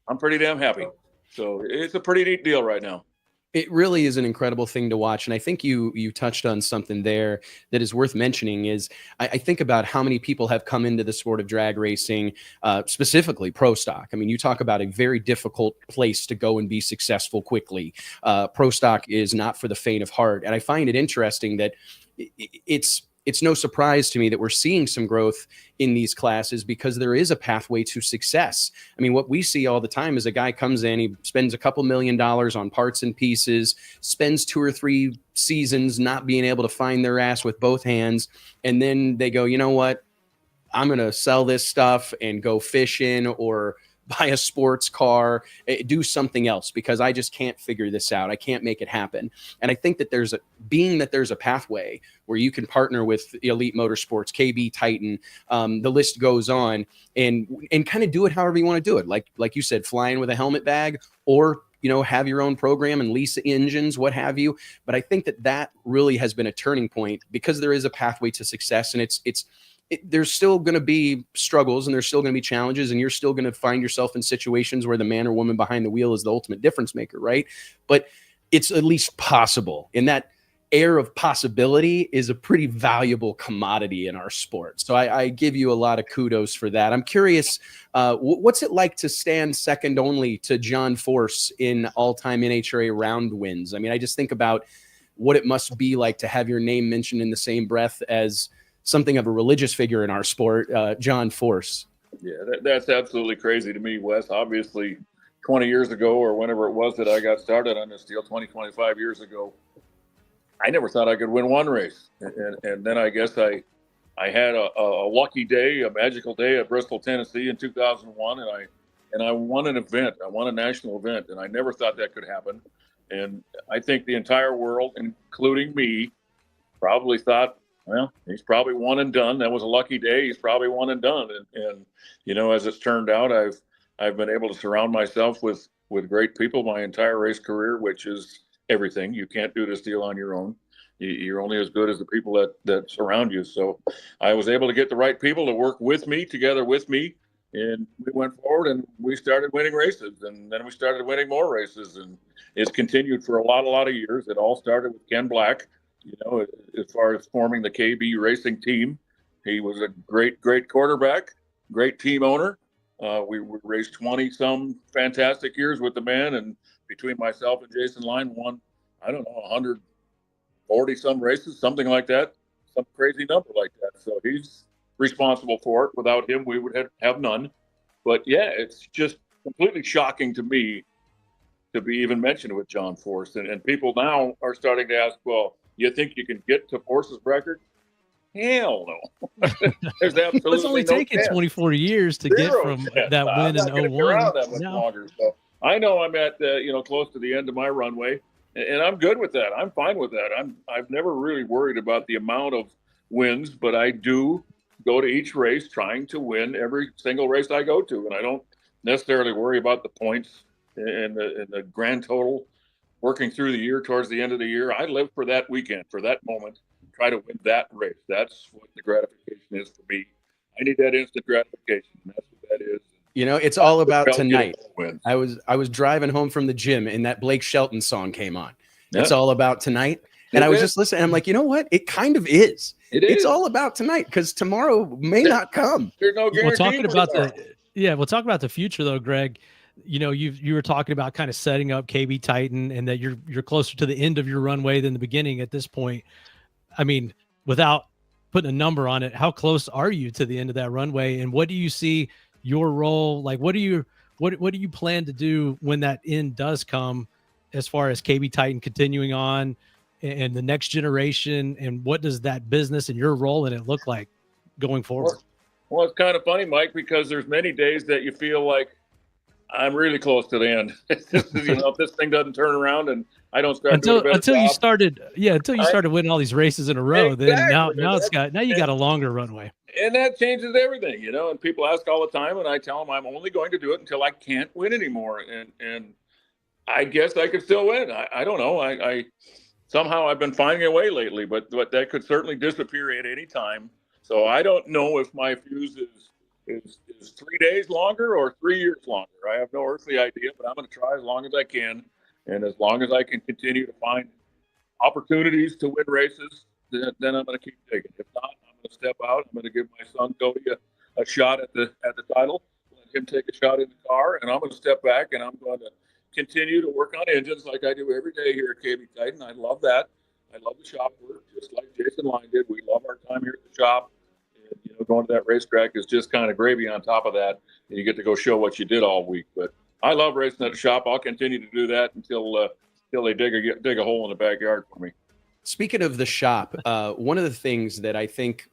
I'm pretty damn happy. So it's a pretty neat deal right now. It really is an incredible thing to watch. And I think you touched on something there that is worth mentioning is I think about how many people have come into the sport of drag racing, specifically pro stock. I mean, you talk about a very difficult place to go and be successful quickly. Pro stock is not for the faint of heart. And I find it interesting that it's no surprise to me that we're seeing some growth in these classes because there is a pathway to success. I mean, what we see all the time is a guy comes in, he spends a couple $1 million on parts and pieces, spends 2 or 3 seasons not being able to find their ass with both hands. And then they go, you know what? I'm going to sell this stuff and go fishing or buy a sports car, do something else because I just can't figure this out. I can't make it happen. And I think that there's a pathway where you can partner with Elite Motorsports, KB Titan, the list goes on, and kind of do it however you want to do it. Like you said, flying with a helmet bag, or have your own program and lease engines, what have you. But I think that really has been a turning point because there is a pathway to success, and there's still going to be struggles and there's still going to be challenges, and you're still going to find yourself in situations where the man or woman behind the wheel is the ultimate difference maker, right? But it's at least possible. And that air of possibility is a pretty valuable commodity in our sport. So I give you a lot of kudos for that. I'm curious, what's it like to stand second only to John Force in all-time NHRA round wins? I mean, I just think about what it must be like to have your name mentioned in the same breath as something of a religious figure in our sport, John Force. Yeah, that's absolutely crazy to me, Wes. Obviously, 20 years ago or whenever it was that I got started on this deal, 25 years ago, I never thought I could win one race. And then I guess I had a lucky day, a magical day at Bristol, Tennessee in 2001, and I won an event. I won a national event, and I never thought that could happen. And I think the entire world, including me, probably thought, well, he's probably one and done. That was a lucky day. He's probably one and done. And as it's turned out, I've been able to surround myself with great people my entire race career, which is everything. You can't do this deal on your own. You're only as good as the people that surround you. So I was able to get the right people to work with me, together with me, And we went forward and we started winning races, and then we started winning more races, and it's continued for a lot of years. It all started with Ken Black, as far as forming the KB racing team. He was a great quarterback, great team owner. We raced 20 some fantastic years with the man, and between myself and Jason Line won, I don't know, 140 some races, something like that, some crazy number like that. So he's responsible for it. Without him, we would have none. But yeah, it's just completely shocking to me to be even mentioned with John Force. And people now are starting to ask, well, you think you can get to Force's record? Hell no. There's absolutely it's only no taken chance. 24 years to get from that win in 01. That much longer. So I know I'm at close to the end of my runway, and I'm good with that. I'm fine with that. I've never really worried about the amount of wins, but I do go to each race trying to win every single race I go to, and I don't necessarily worry about the points and the grand total working through the year towards the end of the year. I live for that weekend, for that moment, try to win that race. That's what the gratification is for me. I need that instant gratification, and that's what that is. It's all about tonight. I was driving home from the gym and that Blake Shelton song came on. Yeah. It's all about tonight. And I was just listening. I'm like, you know what? It kind of is. It's all about tonight, because tomorrow may not come. There's no guarantee. We'll talk about the future though, Greg. You were talking about kind of setting up KB Titan, and that you're closer to the end of your runway than the beginning at this point. I mean, without putting a number on it, how close are you to the end of that runway, and what do you see your role? Like, what do you plan to do when that end does come, as far as KB Titan continuing on and the next generation, and what does that business and your role in it look like going forward? Well, it's kind of funny, Mike, because there's many days that you feel like I'm really close to the end. If this thing doesn't turn around and I don't start until you started winning all these races in a row, exactly. then now you got a longer runway. And that changes everything, and people ask all the time, and I tell them I'm only going to do it until I can't win anymore. And I guess I could still win. I don't know. I somehow I've been finding a way lately, but that could certainly disappear at any time. So I don't know if my fuse is 3 days longer or 3 years longer. I have no earthly idea, but I'm going to try as long as I can. And as long as I can continue to find opportunities to win races, then I'm going to keep taking. If not, I'm going to step out. I'm going to give my son Cody a shot at the title, let him take a shot in the car, and I'm going to step back, and I'm going to continue to work on engines like I do every day here at KB Titan. I love that. I love the shop work, just like Jason Line did. We love our time here at the shop. And, going to that racetrack is just kind of gravy on top of that, and you get to go show what you did all week. But I love racing at the shop. I'll continue to do that until they dig a hole in the backyard for me. Speaking of the shop, one of the things that I think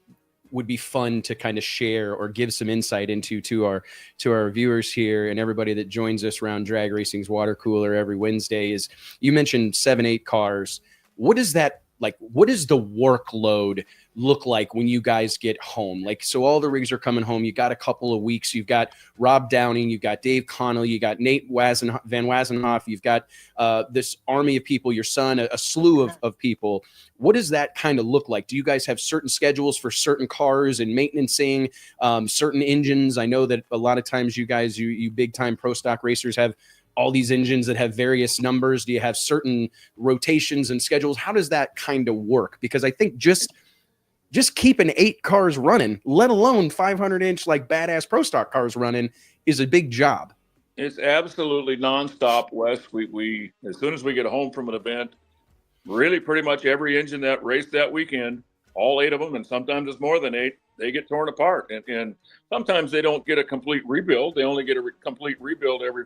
would be fun to kind of share or give some insight into to our viewers here and everybody that joins us around Drag Racing's water cooler every Wednesday is, you mentioned 7-8 cars. What is that like? What does the workload look like when you guys get home? Like, so all the rigs are coming home. You got a couple of weeks. You've got Rob Downing. You've got Dave Connolly. You got Nate Van Wasenhoff. You've got this army of people, your son, a slew of people. What does that kind of look like? Do you guys have certain schedules for certain cars and maintenancing certain engines? I know that a lot of times you guys, you big time pro stock racers have all these engines that have various numbers. Do you have certain rotations and schedules? How does that kind of work? Because I think just keeping 8 cars running, let alone 500-inch like badass pro stock cars running, is a big job. It's absolutely nonstop, Wes. We as soon as we get home from an event, really pretty much every engine that raced that weekend, all 8 of them, and sometimes it's more than 8, they get torn apart. And sometimes they don't get a complete rebuild. They only get a complete rebuild every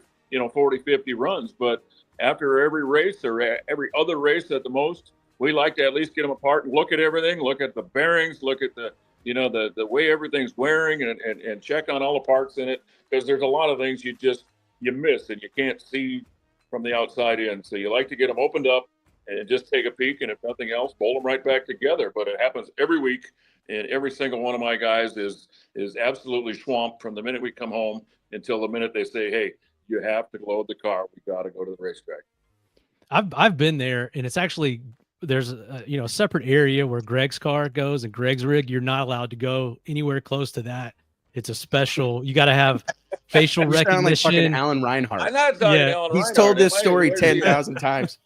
40, 50 runs. But after every race or every other race at the most, we like to at least get them apart and look at everything, look at the bearings, look at the way everything's wearing, and check on all the parts in it, because there's a lot of things you miss and you can't see from the outside in. So you like to get them opened up and just take a peek, and if nothing else, bolt them right back together. But it happens every week, and every single one of my guys is absolutely swamped from the minute we come home until the minute they say, hey, you have to load the car. We got to go to the racetrack. I've been there, and it's actually, there's a separate area where Greg's car goes and Greg's rig. You're not allowed to go anywhere close to that It's a special. You got to have facial You sound like recognition. fucking Alan Reinhardt. I'm not talking Yeah. Alan He's Reinhardt. told this Am I- story where's he at? 10,000 times.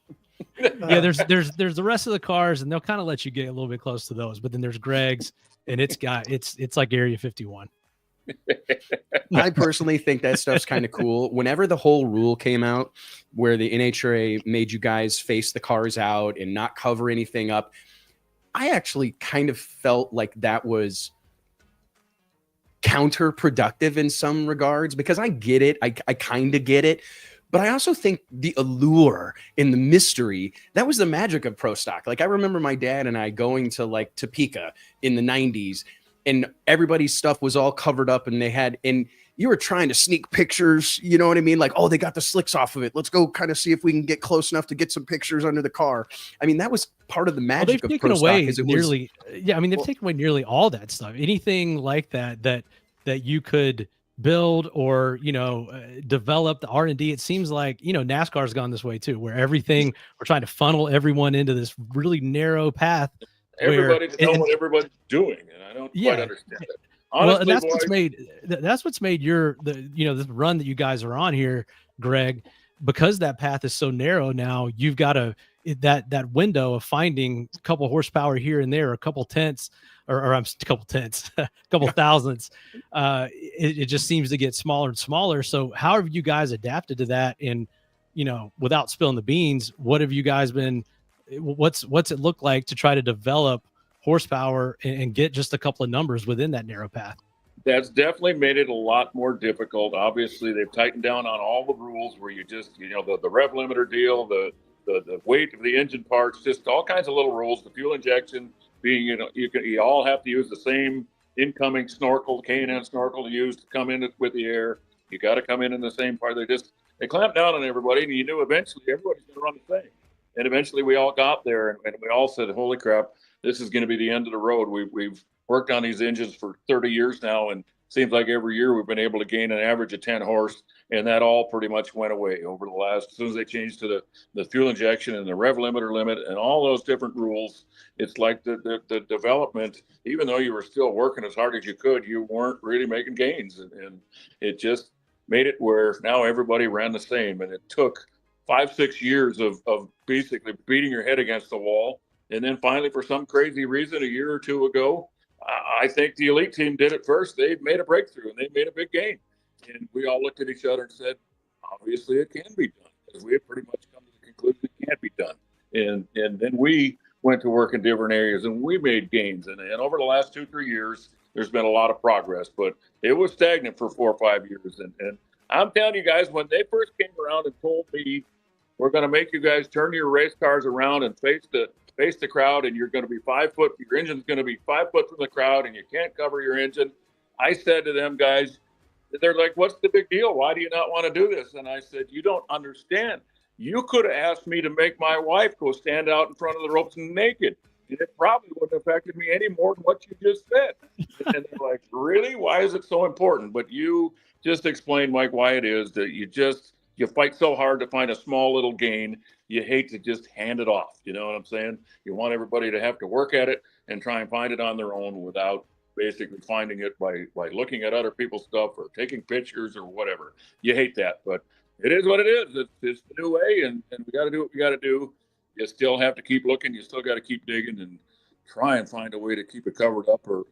Yeah, there's the rest of the cars, and they'll kind of let you get a little bit close to those. But then there's Greg's, and it's like Area 51. I personally think that stuff's kind of cool. Whenever the whole rule came out where the NHRA made you guys face the cars out and not cover anything up, I actually kind of felt like that was counterproductive in some regards, because I get it. I kind of get it. But I also think the allure and the mystery, that was the magic of Pro Stock. Like, I remember my dad and I going to like Topeka in the 90s, and everybody's stuff was all covered up, and you were trying to sneak pictures, you know what I mean? Like, oh, they got the slicks off of it. Let's go kind of see if we can get close enough to get some pictures under the car. I mean, that was part of the magic of Pro Stock. They've taken away nearly all that stuff. Anything like that you could build or develop the R&D. It seems like NASCAR's gone this way too, where everything we're trying to funnel everyone into this really narrow path. Everybody to know what everybody's doing, and I don't quite understand it. Honestly, well, and that's what's made this run that you guys are on here, Greg, because that path is so narrow now. You've got that window of finding a couple horsepower here and there, a couple tenths. Or a couple tenths, a couple thousandths. It just seems to get smaller and smaller. So how have you guys adapted to that? And, without spilling the beans, what have you guys been, what's it look like to try to develop horsepower and get just a couple of numbers within that narrow path? That's definitely made it a lot more difficult. Obviously, they've tightened down on all the rules where you just, the rev limiter deal, the weight of the engine parts, just all kinds of little rules, the fuel injection, being, you all have to use the same incoming snorkel, K&N snorkel to use to come in with the air. You got to come in the same part. They clamped down on everybody, and you knew eventually everybody's going to run the same. And eventually we all got there, and we all said, holy crap, this is going to be the end of the road. We've worked on these engines for 30 years now, and seems like every year we've been able to gain an average of 10 horse, and that all pretty much went away over the last, as soon as they changed to the fuel injection and the rev limiter limit and all those different rules. It's like the development, even though you were still working as hard as you could, you weren't really making gains. And it just made it where now everybody ran the same. And it took 5-6 years of basically beating your head against the wall. And then finally, for some crazy reason, a year or two ago, I think the elite team did it first. They made a breakthrough and they made a big gain. And we all looked at each other and said, obviously it can be done, because we had pretty much come to the conclusion it can't be done. And then we went to work in different areas and we made gains. And over the last 2-3 years, there's been a lot of progress, but it was stagnant for 4 or 5 years. And I'm telling you guys, when they first came around and told me, we're going to make you guys turn your race cars around and face the crowd, and you're going to be 5 foot, your engine's going to be 5 foot from the crowd, and you can't cover your engine. I said to them guys, they're like, what's the big deal? Why do you not want to do this? And I said, you don't understand. You could have asked me to make my wife go stand out in front of the ropes naked, and it probably wouldn't have affected me any more than what you just said. And they're like, really? Why is it so important? But you just explained, Mike, why it is that you fight so hard to find a small little gain. You hate to just hand it off. You know what I'm saying? You want everybody to have to work at it and try and find it on their own without basically finding it by looking at other people's stuff or taking pictures or whatever. You hate that, but it is what it is. It's the new way, and we got to do what we got to do. You still have to keep looking. You still got to keep digging and try and find a way to keep it covered up or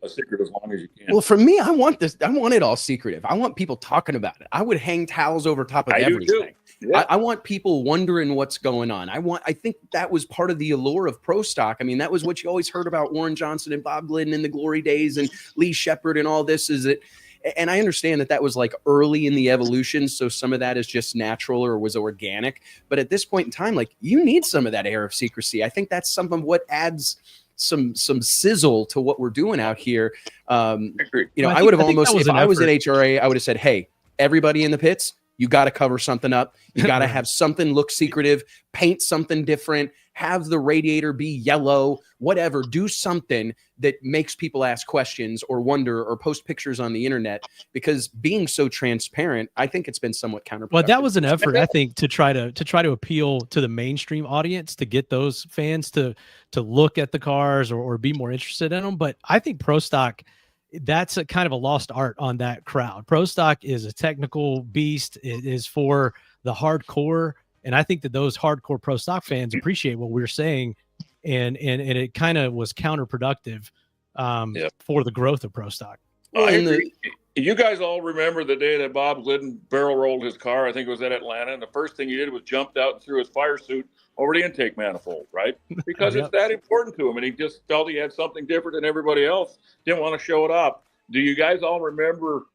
a secret as long as you can. Well, for me, I want it all secretive. I want people talking about it. I would hang towels over top of everything. Yeah. I want people wondering what's going on. I think that was part of the allure of Pro Stock. I mean, that was what you always heard about Warren Johnson and Bob Glidden in the glory days and Lee Shepard and all this. And I understand that was like early in the evolution. So some of that is just natural or was organic. But at this point in time, like, you need some of that air of secrecy. I think that's some of what adds some sizzle to what we're doing out here. I would have almost, if I was at NHRA, I would have said, hey, everybody in the pits, you got to cover something up. You got to have something look secretive, paint something different, have the radiator be yellow, whatever. Do something that makes people ask questions or wonder or post pictures on the internet, because being so transparent, I think it's been somewhat counterproductive. Well, that was an effort, I think, to try to appeal to the mainstream audience, to get those fans to look at the cars or be more interested in them. But I think Pro Stock that's a kind of a lost art on that crowd. Pro stock is a technical beast. It is for the hardcore. And I think that those hardcore pro stock fans appreciate what we're saying. And it kind of was counterproductive for the growth of pro stock. I agree. You guys all remember the day that Bob Glidden barrel rolled his car. I think it was at Atlanta. And the first thing he did was jumped out and threw his fire suit over the intake manifold, right? Because it's that important to him. And he just felt he had something different than everybody else. Didn't want to show it up. Do you guys all remember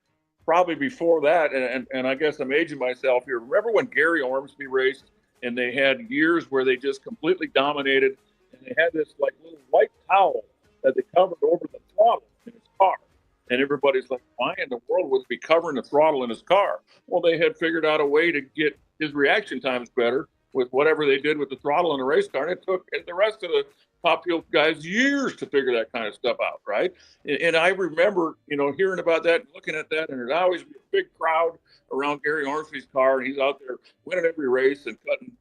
probably before that? And I guess I'm aging myself here. Remember when Gary Ormsby raced and they had years where they just completely dominated, and they had this like little white towel that they covered over the throttle in his car. And everybody's like, why in the world would he be covering the throttle in his car? Well, they had figured out a way to get his reaction times better with whatever they did with the throttle in the race car. And it took the rest of the Top Fuel guys years to figure that kind of stuff out, right? And I remember, hearing about that and looking at that, and there's always a big crowd around Gary Ormsby's car, and he's out there winning every race and cutting,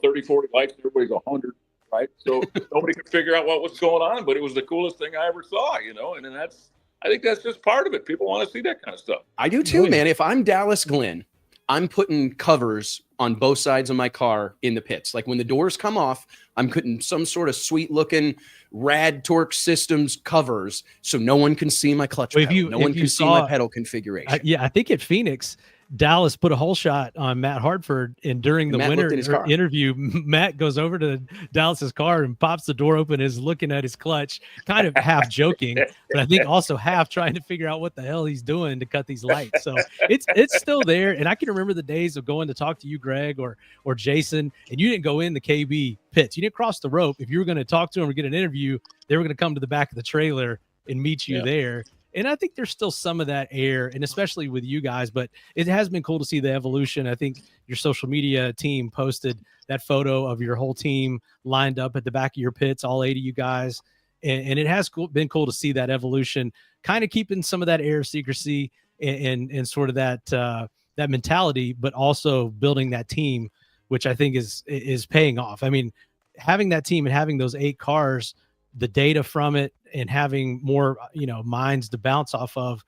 30, 40 lights. Everybody's 100. Right. So nobody could figure out what was going on, but it was the coolest thing I ever saw, and then I think that's just part of it. People want to see that kind of stuff. I do too, man. If I'm Dallas Glenn, I'm putting covers on both sides of my car in the pits. Like when the doors come off, I'm putting some sort of sweet looking rad torque systems covers so no one can see my clutch pedal. No one can see my pedal configuration. I think at Phoenix, Dallas put a whole shot on Matt Hartford, and during the winter interview, Matt goes over to Dallas's car and pops the door open, is looking at his clutch, kind of half joking, but I think also half trying to figure out what the hell he's doing to cut these lights. So it's still there. And I can remember the days of going to talk to you, Greg, or Jason, and you didn't go in the KB pits. You didn't cross the rope. If you were going to talk to him or get an interview, they were going to come to the back of the trailer and meet you there. And I think there's still some of that air, and especially with you guys, but it has been cool to see the evolution. I think your social media team posted that photo of your whole team lined up at the back of your pits, all 8 of you guys. And it has been cool to see that evolution, kind of keeping some of that air of secrecy and sort of that mentality, but also building that team, which I think is paying off. I mean, having that team and having those 8 cars, the data from it, and having more, minds to bounce off of,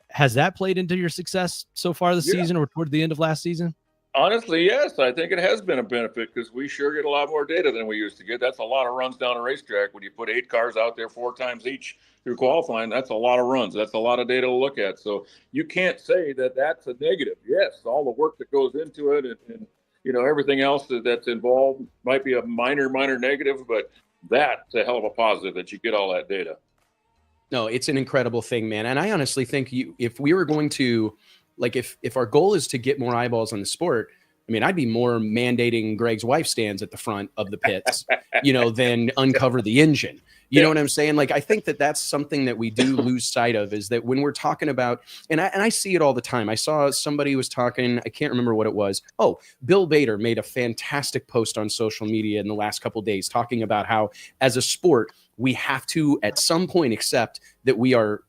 has that played into your success so far this season or toward the end of last season? Honestly, yes. I think it has been a benefit because we sure get a lot more data than we used to get. That's a lot of runs down a racetrack. When you put 8 cars out there 4 times each through qualifying, that's a lot of runs. That's a lot of data to look at. So you can't say that that's a negative. Yes, all the work that goes into it and everything else that's involved might be a minor negative, but that's a hell of a positive that you get all that data. No, it's an incredible thing, man. And I honestly think if we were going to, like, if our goal is to get more eyeballs on the sport, I mean, I'd be more mandating Greg's wife stands at the front of the pits, than uncover the engine. You know what I'm saying? Like, I think that that's something that we do lose sight of, is that when we're talking about, and I see it all the time. I saw somebody was talking, I can't remember what it was. Oh, Bill Bader made a fantastic post on social media in the last couple of days talking about how, as a sport, we have to at some point accept that we are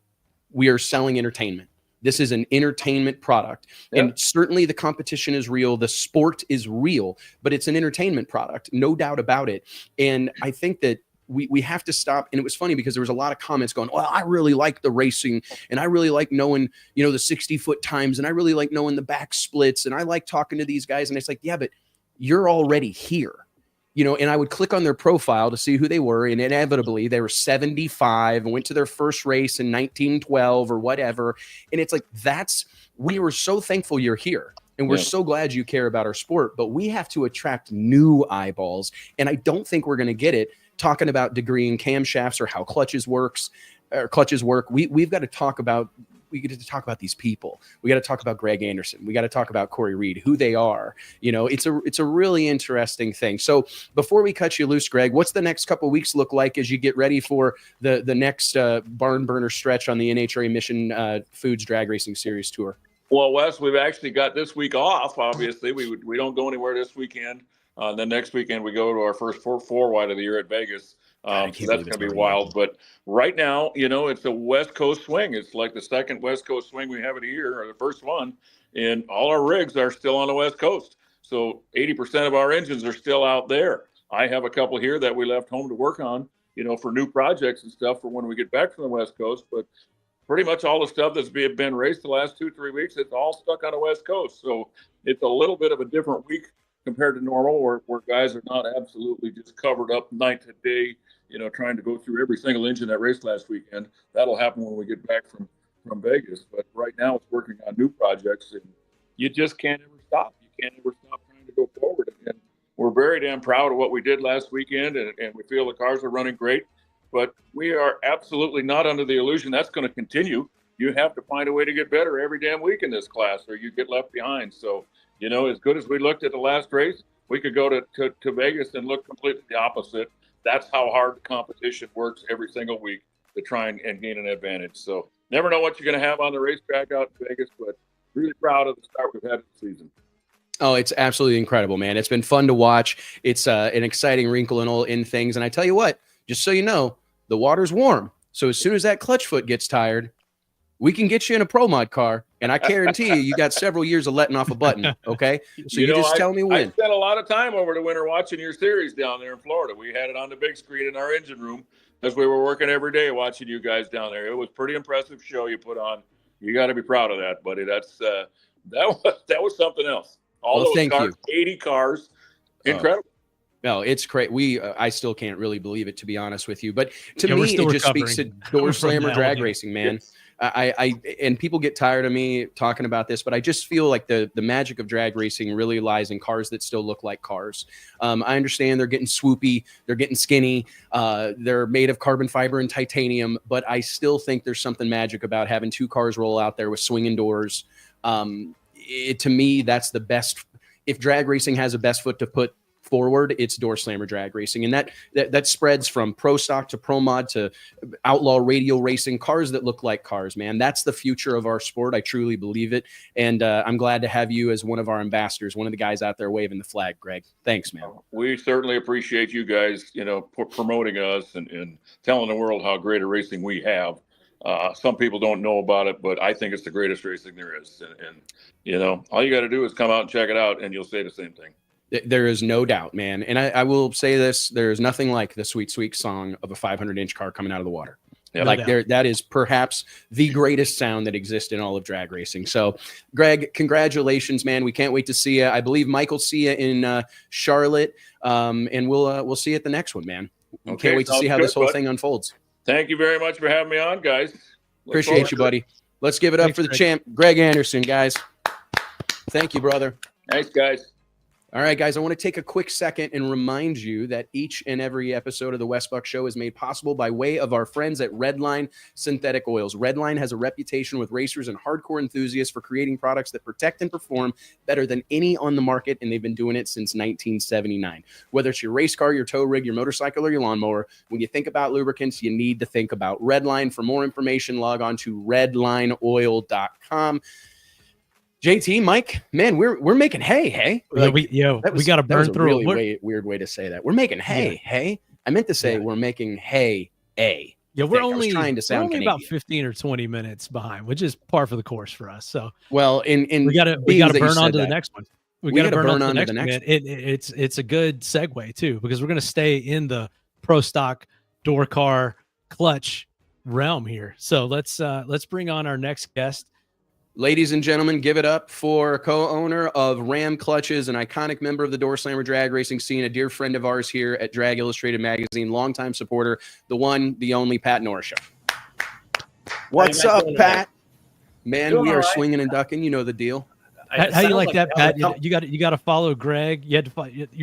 selling entertainment. This is an entertainment product. And certainly the competition is real. The sport is real, but it's an entertainment product, no doubt about it. And I think that we have to stop. And it was funny because there was a lot of comments going, well, I really like the racing, and I really like knowing, the 60-foot times, and I really like knowing the back splits, and I like talking to these guys. And it's like, yeah, but you're already here. And I would click on their profile to see who they were, and inevitably they were 75 and went to their first race in 1912 or whatever. And it's like, we were so thankful you're here, and we're so glad you care about our sport, but we have to attract new eyeballs. And I don't think we're going to get it talking about degreeing camshafts or how clutches work. We've got to talk about, these people. We got to talk about Greg Anderson. We got to talk about Corey Reed, who they are. It's a really interesting thing. So before we cut you loose, Greg, what's the next couple of weeks look like as you get ready for the next barn burner stretch on the NHRA Mission Foods Drag Racing Series Tour? Well, Wes, we've actually got this week off. Obviously, we don't go anywhere this weekend. Then next weekend we go to our first four wide of the year at Vegas. So that's going to be wild. But right now, it's a West Coast swing. It's like the second West Coast swing we have of the year, or the first one. And all our rigs are still on the West Coast. So 80% of our engines are still out there. I have a couple here that we left home to work on, for new projects and stuff for when we get back from the West Coast. But pretty much all the stuff that's been raced the last 2-3 weeks, it's all stuck on the West Coast. So it's a little bit of a different week compared to normal, where guys are not absolutely just covered up night to day, trying to go through every single engine that raced last weekend. That'll happen when we get back from Vegas. But right now it's working on new projects, and you just can't ever stop. You can't ever stop trying to go forward. And we're very damn proud of what we did last weekend, and we feel the cars are running great. But we are absolutely not under the illusion that's going to continue. You have to find a way to get better every damn week in this class, or you get left behind. So, as good as we looked at the last race, we could go to Vegas and look completely the opposite. That's how hard the competition works every single week to try and gain an advantage. So never know what you're going to have on the racetrack out in Vegas, but really proud of the start we've had this season. Oh, it's absolutely incredible, man. It's been fun to watch. It's an exciting wrinkle in things. And I tell you what, just so you know, the water's warm. So as soon as that clutch foot gets tired, we can get you in a Pro Mod car, and I guarantee you got several years of letting off a button, okay? So you just tell me when. I spent a lot of time over the winter watching your series down there in Florida. We had it on the big screen in our engine room as we were working every day watching you guys down there. It was a pretty impressive show you put on. You got to be proud of that, buddy. That was something else. All those cars, 80 cars, incredible. No, it's great. I still can't really believe it, to be honest with you. But to me, it just speaks to door slammer drag racing, man. Yes. And people get tired of me talking about this, but I just feel like the magic of drag racing really lies in cars that still look like cars. I understand they're getting swoopy, they're getting skinny, they're made of carbon fiber and titanium, but I still think there's something magic about having two cars roll out there with swinging doors. To me, that's the best. If drag racing has a best foot to put forward, it's door slammer drag racing, and that spreads from pro stock to pro mod to outlaw radial racing, cars that look like cars, man. That's the future of our sport. I truly believe it, and I'm glad to have you as one of our ambassadors, one of the guys out there waving the flag. Greg, thanks, man. We certainly appreciate you guys, promoting us and telling the world how great a racing we have. Some people don't know about it, but I think it's the greatest racing there is, and all you got to do is come out and check it out, and you'll say the same thing. There is no doubt, man. And I will say this, there is nothing like the sweet, sweet song of a 500-inch car coming out of the water. Yep. That is perhaps the greatest sound that exists in all of drag racing. So, Greg, congratulations, man. We can't wait to see you. I believe Mike will see you in Charlotte, and we'll see you at the next one, man. Okay, can't wait to see how this whole thing unfolds. Thank you very much for having me on, guys. Appreciate you, buddy. Let's give it up for the champ, Greg Anderson, guys. Thank you, brother. Thanks, guys. All right, guys, I want to take a quick second and remind you that each and every episode of the West Buck Show is made possible by way of our friends at Redline Synthetic Oils. Redline has a reputation with racers and hardcore enthusiasts for creating products that protect and perform better than any on the market, and they've been doing it since 1979. Whether it's your race car, your tow rig, your motorcycle, or your lawnmower, when you think about lubricants, you need to think about Redline. For more information, log on to redlineoil.com. JT, Mike, man, we're making hay, hey. Like, we got to burn through a really weird way to say that. We're making hay, hey. I meant to say we're making hay, a. Yeah, we're only about 15 or 20 minutes behind, which is par for the course for us. So, well, we got to burn on to the next one. We got to burn on to the next one. It's a good segue too, because we're going to stay in the pro stock door car clutch realm here. So let's bring on our next guest. Ladies and gentlemen, give it up for co-owner of Ram Clutches, an iconic member of the door slammer drag racing scene, a dear friend of ours here at Drag Illustrated Magazine, longtime supporter, the one, the only Pat Norcia. What's up, Pat? Man, we are swinging and ducking. You know the deal. How you like that, Pat? You got to follow Greg. You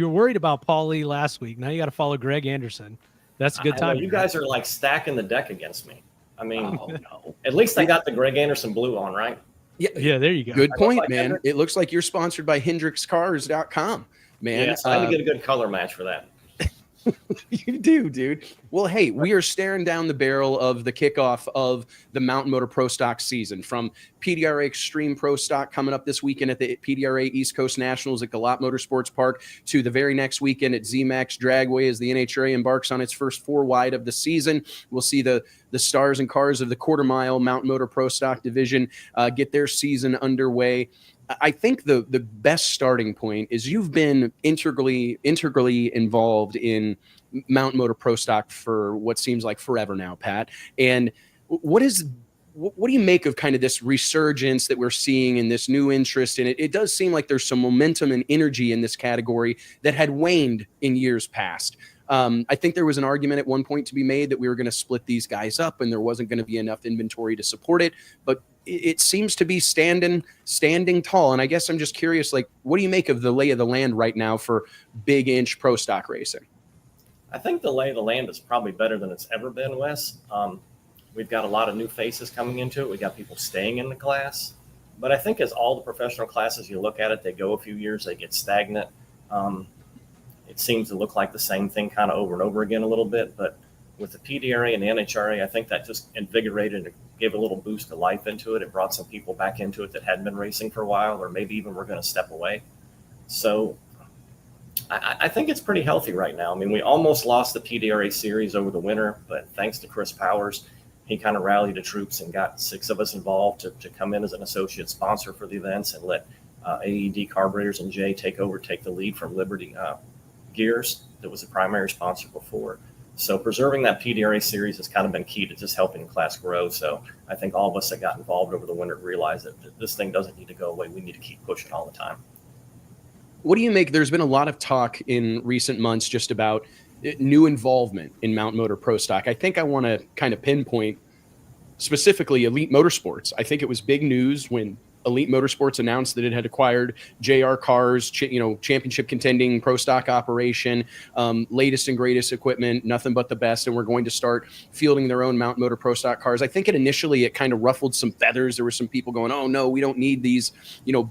were worried about Paulie last week. Now you got to follow Greg Anderson. That's a good time. You guys are like stacking the deck against me. I mean, no. At least I got the Greg Anderson blue on, right? Yeah, there you go. Good point, man. Hendrix. It looks like you're sponsored by HendrixCars.com, man. Yeah, I need to get a good color match for that. You do, dude. Well, hey, we are staring down the barrel of the kickoff of the Mountain Motor Pro Stock season, from PDRA Extreme Pro Stock coming up this weekend at the PDRA East Coast Nationals at Galop Motorsports Park, to the very next weekend at ZMAX Dragway as the NHRA embarks on its first 4 wide of the season. We'll see the stars and cars of the quarter mile Mountain Motor Pro Stock division get their season underway. I think the best starting point is you've been integrally involved in Mountain Motor Pro Stock for what seems like forever now, Pat. And what is what do you make of kind of this resurgence that we're seeing and this new interest in it? It does seem like there's some momentum and energy in this category that had waned in years past. I think there was an argument at one point to be made that we were going to split these guys up and there wasn't going to be enough inventory to support it, but it seems to be standing tall. And I guess I'm just curious, like, what do you make of the lay of the land right now for big inch pro stock racing? I think the lay of the land is probably better than it's ever been, Wes. We've got a lot of new faces coming into it. We got people staying in the class. But I think as all the professional classes, you look at it, they go a few years, they get stagnant. It seems to look like the same thing kind of over and over again a little bit. But with the PDRA and the NHRA, I think that just invigorated and gave a little boost of life into it. It brought some people back into it that hadn't been racing for a while, or maybe even were going to step away. So I think it's pretty healthy right now. I mean, we almost lost the PDRA series over the winter, but thanks to Chris Powers, he kind of rallied the troops and got 6 of us involved to come in as an associate sponsor for the events and let AED Carburetors and Jay take the lead from Liberty Gears that was the primary sponsor before. So preserving that PDRA series has kind of been key to just helping the class grow. So I think all of us that got involved over the winter realized that this thing doesn't need to go away. We need to keep pushing all the time. What do you make? There's been a lot of talk in recent months just about new involvement in Mount Motor Pro Stock. I think I want to kind of pinpoint specifically Elite Motorsports. I think it was big news when Elite Motorsports announced that it had acquired JR Cars, championship contending pro stock operation, latest and greatest equipment, nothing but the best, and we're going to start fielding their own Mount Motor pro stock cars. I think initially it kind of ruffled some feathers. There were some people going, "Oh no, we don't need these,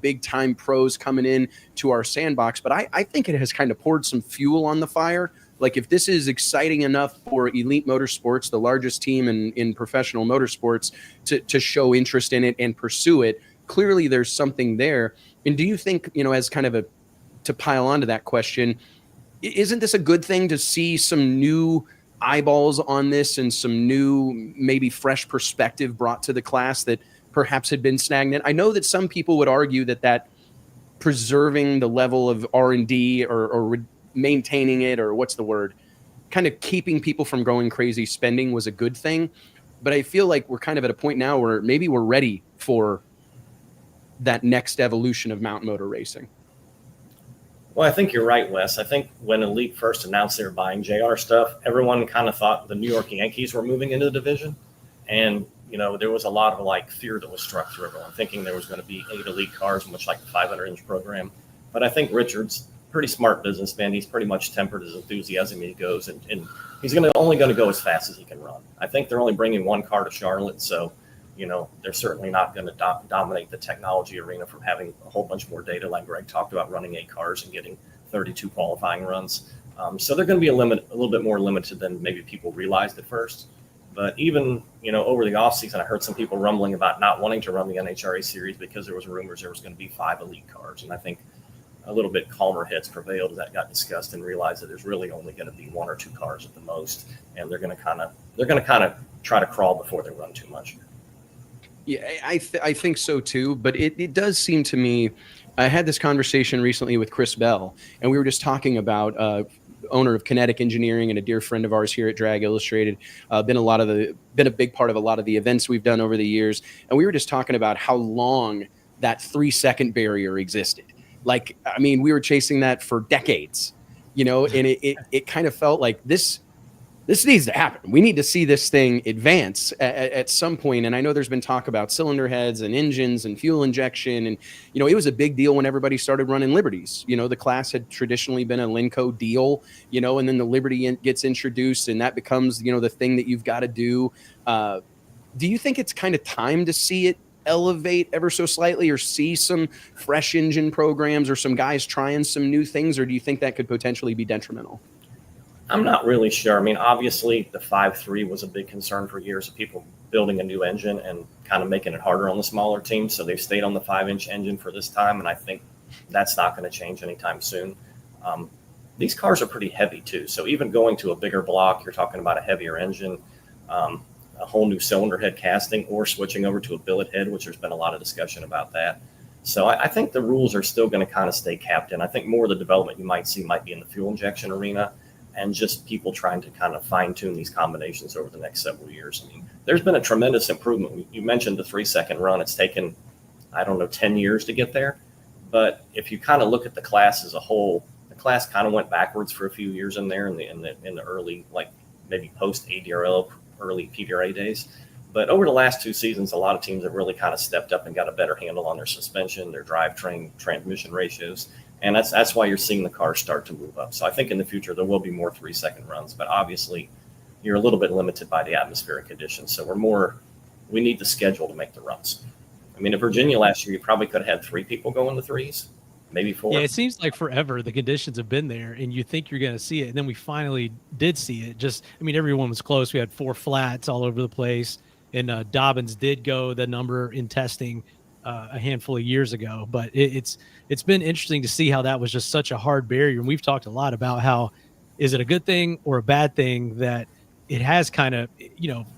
big time pros coming in to our sandbox." But I think it has kind of poured some fuel on the fire. Like, if this is exciting enough for Elite Motorsports, the largest team in professional motorsports, to show interest in it and pursue it, clearly there's something there. And do you think, as kind of to pile onto that question, isn't this a good thing to see some new eyeballs on this and some new, maybe fresh perspective brought to the class that perhaps had been stagnant? I know that some people would argue that preserving the level of R&D or maintaining it, or what's the word, kind of keeping people from going crazy spending was a good thing. But I feel like we're kind of at a point now where maybe we're ready for that next evolution of Mount Motor racing. Well, I think you're right, Wes. I think when Elite first announced they were buying JR stuff, everyone kind of thought the New York Yankees were moving into the division. And, there was a lot of fear that was struck through everyone, thinking there was going to be 8 Elite cars, much like the 500-inch program. But I think Richard's pretty smart businessman. He's pretty much tempered his enthusiasm as he goes, and he's only going to go as fast as he can run. I think they're only bringing 1 car to Charlotte, so they're certainly not going to dominate the technology arena from having a whole bunch more data, like Greg talked about, running 8 cars and getting 32 qualifying runs. So they're going to be a little bit more limited than maybe people realized at first. But even over the offseason, I heard some people rumbling about not wanting to run the NHRA series because there was rumors there was going to be 5 Elite cars, and I think a little bit calmer heads prevailed as that got discussed and realized that there's really only going to be 1 or 2 cars at the most, and they're going to kind of try to crawl before they run too much. Yeah, I think so too. But it does seem to me, I had this conversation recently with Chris Bell, and we were just talking about owner of Kinetic Engineering and a dear friend of ours here at Drag Illustrated, been a big part of a lot of the events we've done over the years, and we were just talking about how long that 3-second barrier existed. We were chasing that for decades, and it kind of felt like this needs to happen. We need to see this thing advance at some point. And I know there's been talk about cylinder heads and engines and fuel injection. And, it was a big deal when everybody started running Liberties. The class had traditionally been a Lenco deal, and then the Liberty gets introduced and that becomes, the thing that you've got to do. Do you think it's kind of time to see it elevate ever so slightly, or see some fresh engine programs or some guys trying some new things? Or do you think that could potentially be detrimental? I'm not really sure. I mean, obviously the 5.3 was a big concern for years of people building a new engine and kind of making it harder on the smaller teams. So they've stayed on the 5-inch engine for this time. And I think that's not going to change anytime soon. These cars are pretty heavy too. So even going to a bigger block, you're talking about a heavier engine, a whole new cylinder head casting, or switching over to a billet head, which there's been a lot of discussion about that. So I think the rules are still going to kind of stay capped in. I think more of the development you might see might be in the fuel injection arena. and just people trying to kind of fine tune these combinations over the next several years. I mean, there's been a tremendous improvement. You mentioned the 3-second run. It's taken, I don't know, 10 years to get there. But if you kind of look at the class as a whole, the class kind of went backwards for a few years in there in the early, like maybe post ADRL, early PDRA days. But over the last 2 seasons, a lot of teams have really kind of stepped up and got a better handle on their suspension, their drivetrain, transmission ratios. And that's why you're seeing the cars start to move up. So I think in the future, there will be more 3-second runs, but obviously you're a little bit limited by the atmospheric conditions. So we need the schedule to make the runs. I mean, in Virginia last year, you probably could have had 3 people go in the 3s, maybe 4. Yeah, it seems like forever the conditions have been there and you think you're going to see it. And then we finally did see it. Everyone was close. We had 4 flats all over the place. And Dobbins did go the number in testing a handful of years ago. But it's been interesting to see how that was just such a hard barrier. And we've talked a lot about how, is it a good thing or a bad thing that it has kind of,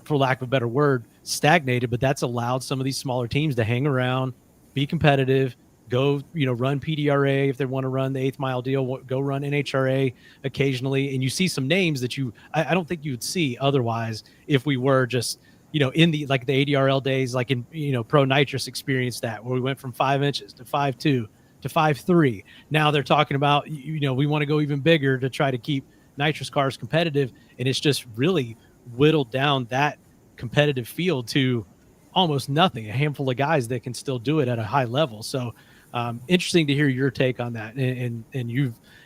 for lack of a better word, stagnated, but that's allowed some of these smaller teams to hang around, be competitive, go, run PDRA if they want to run the 8th mile deal, go run NHRA occasionally. And you see some names that I don't think you would see otherwise if we were just, in the ADRL days, like in, Pro Nitrous experienced that, where we went from 5 inches to 5.2 to 5.3. Now they're talking about, we want to go even bigger to try to keep nitrous cars competitive. And it's just really whittled down that competitive field to almost nothing, a handful of guys that can still do it at a high level. So interesting to hear your take on that. And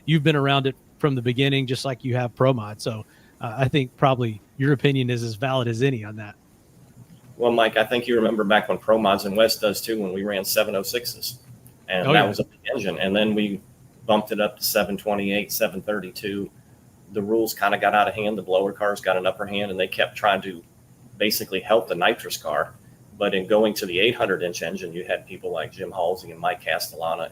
you've been around it from the beginning, just like you have Pro Mod. So I think probably your opinion is as valid as any on that. Well, Mike, I think you remember back when Pro Mods and West does too, when we ran 706s, and that was a big engine. And then we bumped it up to 728, 732. The rules kind of got out of hand. The blower cars got an upper hand, and they kept trying to basically help the nitrous car. But in going to the 800-inch engine, you had people like Jim Halsey and Mike Castellana,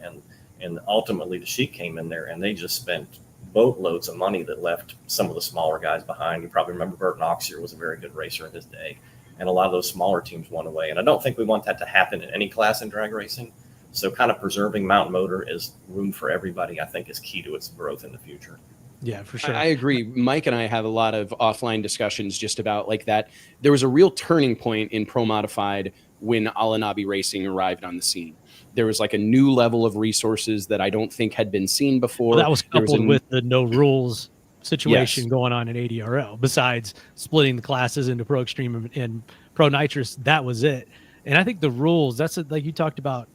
and ultimately the Sheik came in there, and they just spent boatloads of money that left some of the smaller guys behind. You probably remember Bert Noxier was a very good racer in his day, and a lot of those smaller teams went away. And I don't think we want that to happen in any class in drag racing. So kind of preserving Mountain Motor as room for everybody, I think, is key to its growth in the future. Yeah, for sure. I agree. Mike and I have a lot of offline discussions just about like that. There was a real turning point in Pro Modified when Alanabi Racing arrived on the scene. There was like a new level of resources that I don't think had been seen before. Well, that was coupled with the no rules situation going on in ADRL. Besides splitting the classes into Pro Extreme and Pro Nitrous, that was it. And I think the rules, that's like you talked about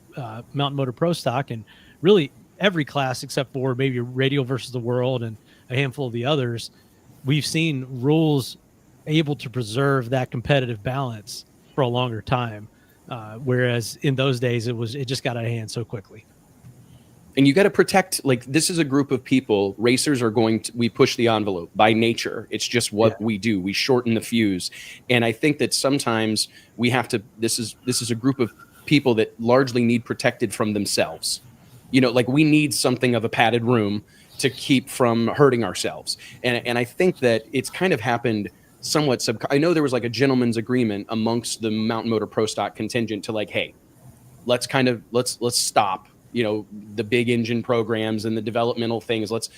Mountain Motor Pro Stock, and really every class except for maybe Radial versus the World and a handful of the others, we've seen rules able to preserve that competitive balance for a longer time. Whereas in those days, it just got out of hand so quickly. And you got to protect, like, this is a group of people, racers are we push the envelope by nature. It's just what we do. We shorten the fuse. And I think that sometimes we have to, this is a group of people that largely need protected from themselves. Like we need something of a padded room to keep from hurting ourselves. And I think that it's kind of happened somewhat I know there was like a gentleman's agreement amongst the Mountain Motor Pro Stock contingent to like, hey, let's stop, the big engine programs and the developmental things. Let's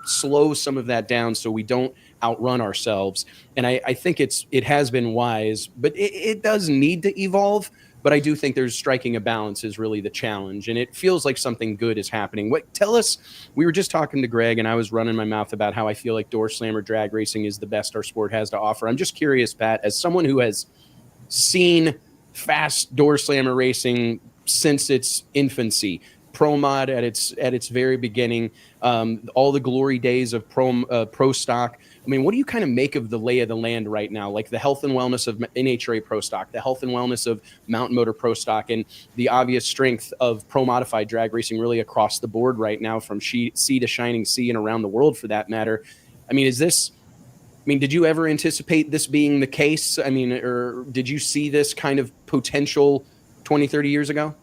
slow some of that down so we don't outrun ourselves. And I think it has been wise, but it does need to evolve. But I do think there's striking a balance is really the challenge. And it feels like something good is happening. Tell us, we were just talking to Greg and I was running my mouth about how I feel like door slammer drag racing is the best our sport has to offer. I'm just curious, Pat, as someone who has seen fast door slammer racing since its infancy, Pro Mod at its very beginning, all the glory days of Pro Stock. I mean, what do you kind of make of the lay of the land right now? Like the health and wellness of NHRA Pro Stock, the health and wellness of Mountain Motor Pro Stock, and the obvious strength of Pro Modified drag racing really across the board right now, from sea to shining sea and around the world for that matter. I mean, did you ever anticipate this being the case? I mean, or did you see this kind of potential 20, 30 years ago?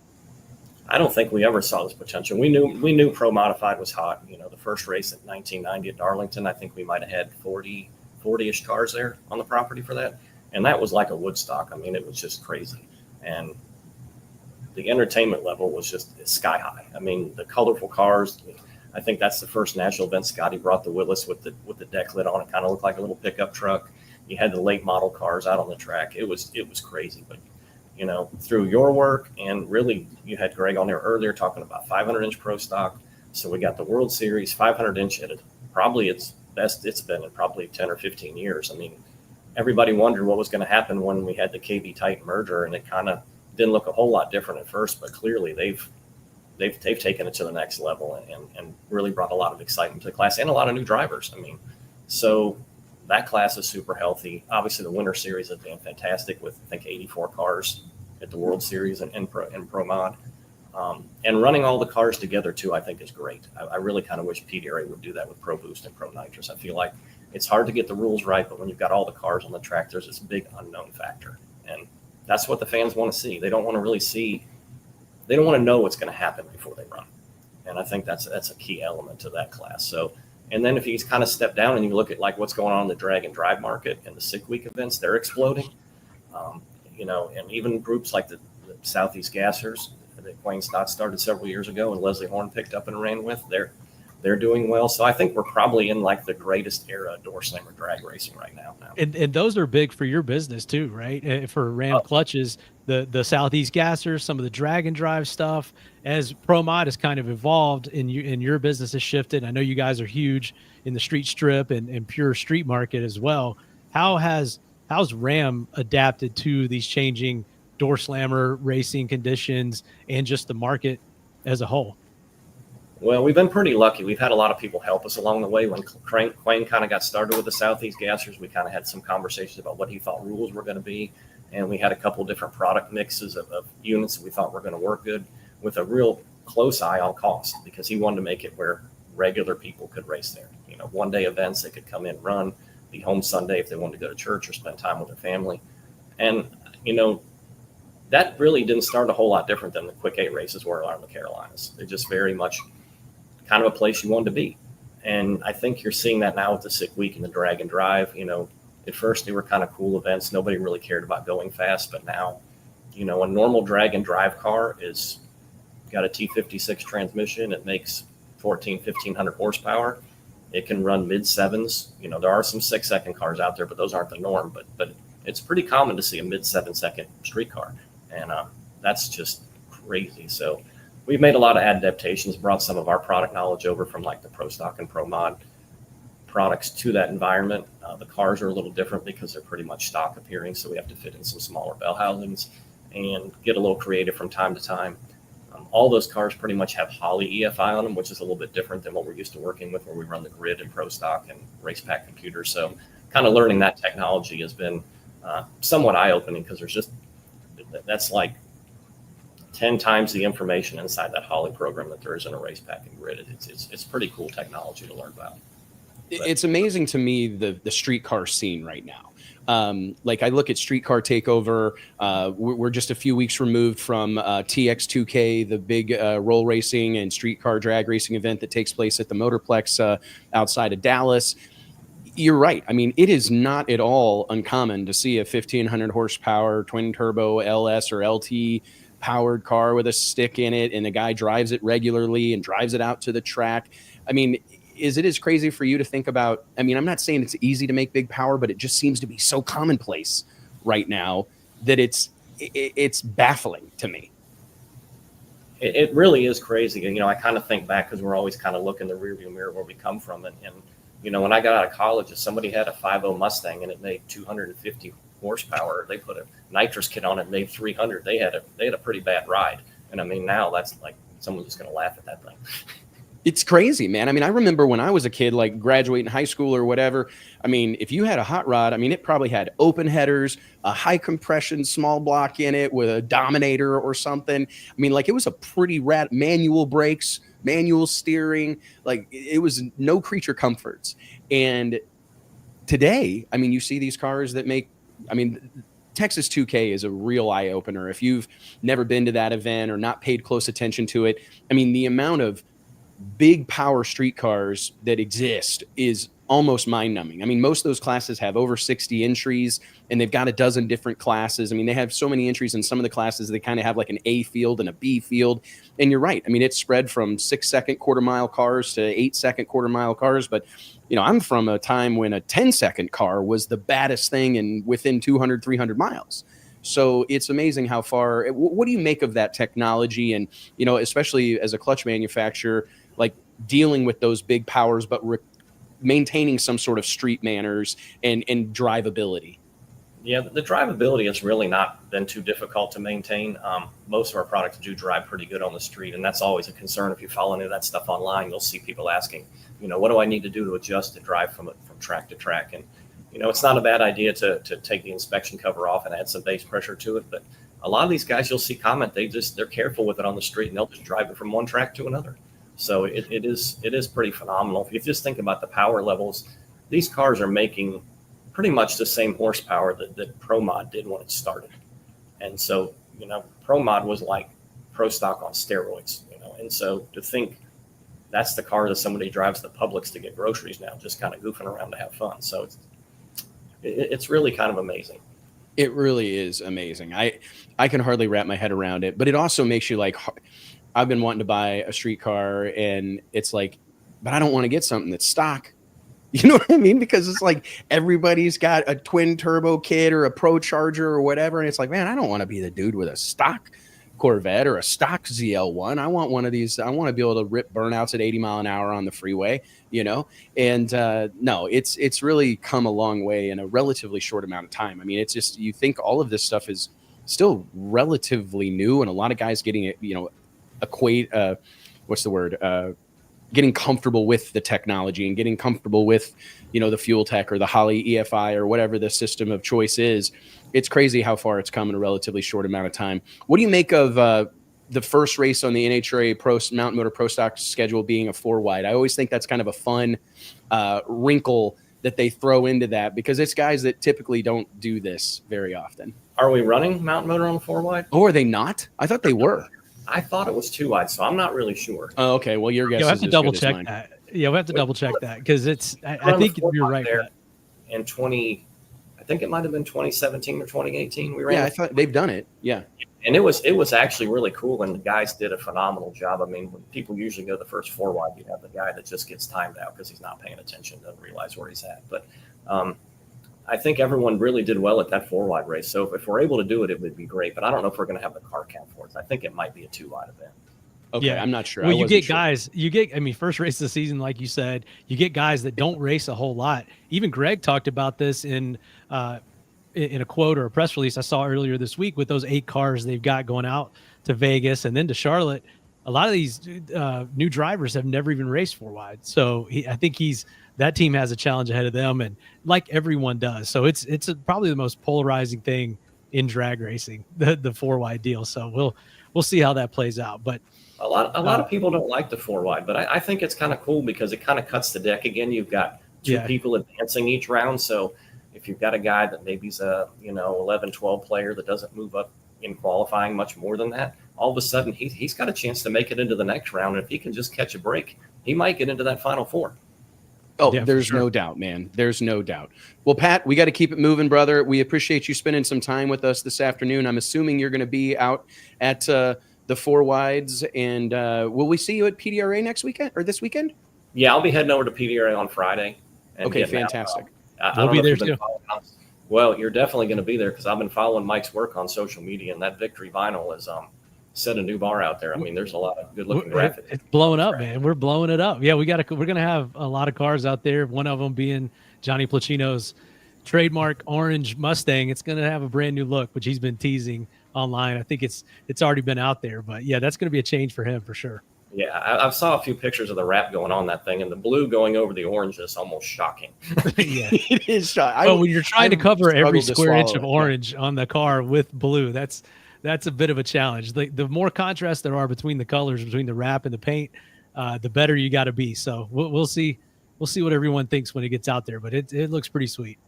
I don't think we ever saw this potential. We knew Pro Modified was hot. The first race in 1990 at Darlington, I think we might have had 40-ish cars there on the property for that. And that was like a Woodstock. I mean, it was just crazy. And the entertainment level was just sky high. I mean, the colorful cars, I think that's the first national event. Scotty brought the Willis with the deck lid on it, kind of looked like a little pickup truck. You had the late model cars out on the track. It was crazy. But you know, through your work, and really you had Greg on there earlier talking about 500-inch pro stock. So we got the World Series 500-inch at probably its best it's been in probably 10 or 15 years. I mean, everybody wondered what was going to happen when we had the KB Titan merger, and it kind of didn't look a whole lot different at first, but clearly they've taken it to the next level and really brought a lot of excitement to the class and a lot of new drivers. I mean, so that class is super healthy. Obviously, the Winter Series has been fantastic with, I think, 84 cars at the World Series and Pro Mod. And running all the cars together, too, I think is great. I really kind of wish PDRA would do that with Pro Boost and Pro Nitrous. I feel like it's hard to get the rules right, but when you've got all the cars on the track, there's this big unknown factor. And that's what the fans want to see. They don't want to really see – they don't want to know what's going to happen before they run. And I think that's a key element to that class. So – and then if you kind of step down and you look at like what's going on in the drag and drive market and the sick week events, they're exploding. You know, and even groups like the Southeast Gassers that Wayne Stott started several years ago and Leslie Horn picked up and ran with, they're doing well. So I think we're probably in like the greatest era of door slammer drag racing right now. And those are big for your business too, right? For Ram clutches, the Southeast Gassers, some of the drag and drive stuff. As Pro Mod has kind of evolved and your business has shifted. I know you guys are huge in the street strip and pure street market as well. How's Ram adapted to these changing door slammer racing conditions and just the market as a whole? Well, we've been pretty lucky. We've had a lot of people help us along the way. When Quayne kind of got started with the Southeast Gassers, we kind of had some conversations about what he thought rules were going to be. And we had a couple of different product mixes of units that we thought were going to work good with a real close eye on cost, because he wanted to make it where regular people could race there. You know, one-day events, they could come in, run, be home Sunday if they wanted to go to church or spend time with their family. And, you know, that really didn't start a whole lot different than the Quick 8 races were around the Carolinas. They're just very much kind of a place you wanted to be. And I think you're seeing that now with the sick week and the drag and drive. You know, at first they were kind of cool events. Nobody really cared about going fast. But now, you know, a normal drag and drive car is got a T56 transmission. It makes 1,500 horsepower. It can run mid sevens. You know, there are some 6-second cars out there, but those aren't the norm. But it's pretty common to see a mid 7-second street car. And that's just crazy. So we've made a lot of adaptations, brought some of our product knowledge over from like the Pro Stock and Pro Mod products to that environment. The cars are a little different because they're pretty much stock appearing. So we have to fit in some smaller bell housings and get a little creative from time to time. All those cars pretty much have Holley EFI on them, which is a little bit different than what we're used to working with, where we run the grid and Pro Stock and race pack computers. So kind of learning that technology has been somewhat eye-opening, because that's like 10 times the information inside that Holley program that there is in a race pack and grid. It's pretty cool technology to learn about. It's amazing to me, the streetcar scene right now. Like I look at Streetcar Takeover, we're just a few weeks removed from TX2K, the big roll racing and streetcar drag racing event that takes place at the Motorplex outside of Dallas. You're right. I mean, it is not at all uncommon to see a 1,500 horsepower twin turbo LS or LT powered car with a stick in it, and the guy drives it regularly and drives it out to the track. I mean, is it as crazy for you to think about? I mean, I'm not saying it's easy to make big power, but it just seems to be so commonplace right now that it's baffling to me. It really is crazy. You know, I kind of think back, because we're always kind of looking in the rearview mirror where we come from. And, you know, when I got out of college, if somebody had a 5.0 Mustang and it made 250 horsepower, they put a nitrous kit on it and made 300. They had a pretty bad ride. And I mean, now that's like someone's just going to laugh at that thing. It's crazy, man. I mean, I remember when I was a kid, like graduating high school or whatever. I mean, if you had a hot rod, I mean, it probably had open headers, a high compression small block in it with a Dominator or something. I mean, like it was a pretty manual brakes, manual steering. Like it was no creature comforts. And today, I mean, you see these cars that make, I mean, Texas 2K is a real eye opener. If you've never been to that event or not paid close attention to it, I mean, the amount of big power street cars that exist is almost mind-numbing. I mean, most of those classes have over 60 entries, and they've got a dozen different classes. I mean, they have so many entries in some of the classes. They kind of have like an A field and a B field. And you're right. I mean, it's spread from 6-second quarter-mile cars to 8-second quarter-mile cars. But, you know, I'm from a time when a 10-second car was the baddest thing and within 200, 300 miles. So it's amazing how far. What do you make of that technology? And, you know, especially as a clutch manufacturer, like dealing with those big powers, but maintaining some sort of street manners and drivability. Yeah, the drivability has really not been too difficult to maintain. Most of our products do drive pretty good on the street, and that's always a concern. If you follow any of that stuff online, you'll see people asking, you know, what do I need to do to adjust to drive from track to track? And, you know, it's not a bad idea to take the inspection cover off and add some base pressure to it. But a lot of these guys, you'll see comment, they're careful with it on the street, and they'll just drive it from one track to another. So it is pretty phenomenal. If you just think about the power levels, these cars are making pretty much the same horsepower that Pro Mod did when it started. And so, you know, Pro Mod was like Pro Stock on steroids, you know. And so to think that's the car that somebody drives the Publix to get groceries now, just kind of goofing around to have fun. So it's really kind of amazing. It really is amazing. I can hardly wrap my head around it, but it also makes you like, I've been wanting to buy a street car, and it's like, but I don't want to get something that's stock. You know what I mean? Because it's like everybody's got a twin turbo kit or a Pro Charger or whatever. And it's like, man, I don't want to be the dude with a stock Corvette or a stock ZL1. I want one of these. I want to be able to rip burnouts at 80 mile an hour on the freeway, you know? And no, it's really come a long way in a relatively short amount of time. I mean, it's just, you think all of this stuff is still relatively new, and a lot of guys getting it, you know, getting comfortable with the technology and getting comfortable with, you know, the fuel tech or the Holley EFI or whatever the system of choice is. It's crazy how far it's come in a relatively short amount of time. What do you make of the first race on the NHRA Mountain Motor Pro Stock schedule being a 4-wide? I always think that's kind of a fun wrinkle that they throw into that, because it's guys that typically don't do this very often. Are we running Mountain Motor on the 4-wide? Oh, are they not? I thought they were. I thought it was 2-wide, so I'm not really sure. Oh, okay. Well, your guess. You'll have is to as double good as check mine. that. Yeah, we have to double check that, because it's. I think you're right. There in I think it might have been 2017 or 2018. We ran. Yeah, I thought they've done it. Yeah, and it was actually really cool, and the guys did a phenomenal job. I mean, when people usually go the first 4-wide, you have the guy that just gets timed out because he's not paying attention, doesn't realize where he's at. But I think everyone really did well at that 4-wide race. So if we're able to do it, it would be great. But I don't know if we're going to have the car count for it. I think it might be a 2-wide event. Okay, yeah, I'm not sure. Well, you get guys, I mean, first race of the season, like you said, you get guys that don't race a whole lot. Even Greg talked about this in a quote or a press release I saw earlier this week with those 8 cars they've got going out to Vegas and then to Charlotte. A lot of these new drivers have never even raced 4-wide. So I think that team has a challenge ahead of them, and like everyone does. So it's probably the most polarizing thing in drag racing, the 4-wide deal. So we'll see how that plays out. But a lot of people don't like the 4-wide, but I think it's kind of cool because it kind of cuts the deck again. You've got 2 people advancing each round. So if you've got a guy that maybe is a 11, 12 player that doesn't move up in qualifying much more than that, all of a sudden he's got a chance to make it into the next round. And if he can just catch a break, he might get into that final 4. Oh, yeah, there's no doubt, man. There's no doubt. Well, Pat, we got to keep it moving, brother. We appreciate you spending some time with us this afternoon. I'm assuming you're going to be out at the 4-wides, and will we see you at PDRA next weekend or this weekend? Yeah, I'll be heading over to PDRA on Friday. Okay, fantastic. We'll be there too. Well, you're definitely going to be there because I've been following Mike's work on social media, and that Victory vinyl has set a new bar out there. I mean, there's a lot of good-looking graphics. It's blowing up, man. We're blowing it up. Yeah, we're going to have a lot of cars out there. One of them being Johnny Placino's trademark orange Mustang. It's going to have a brand new look, which he's been teasing online. I think it's already been out there, but yeah, that's going to be a change for him for sure. Yeah, I saw a few pictures of the wrap going on that thing, and the blue going over the orange is almost shocking. Yeah, it is shocking. Well, when you're trying to cover every square inch of orange on the car with blue, that's a bit of a challenge. The more contrast there are between the colors, between the wrap and the paint, the better you got to be. So we'll see what everyone thinks when it gets out there, but it looks pretty sweet.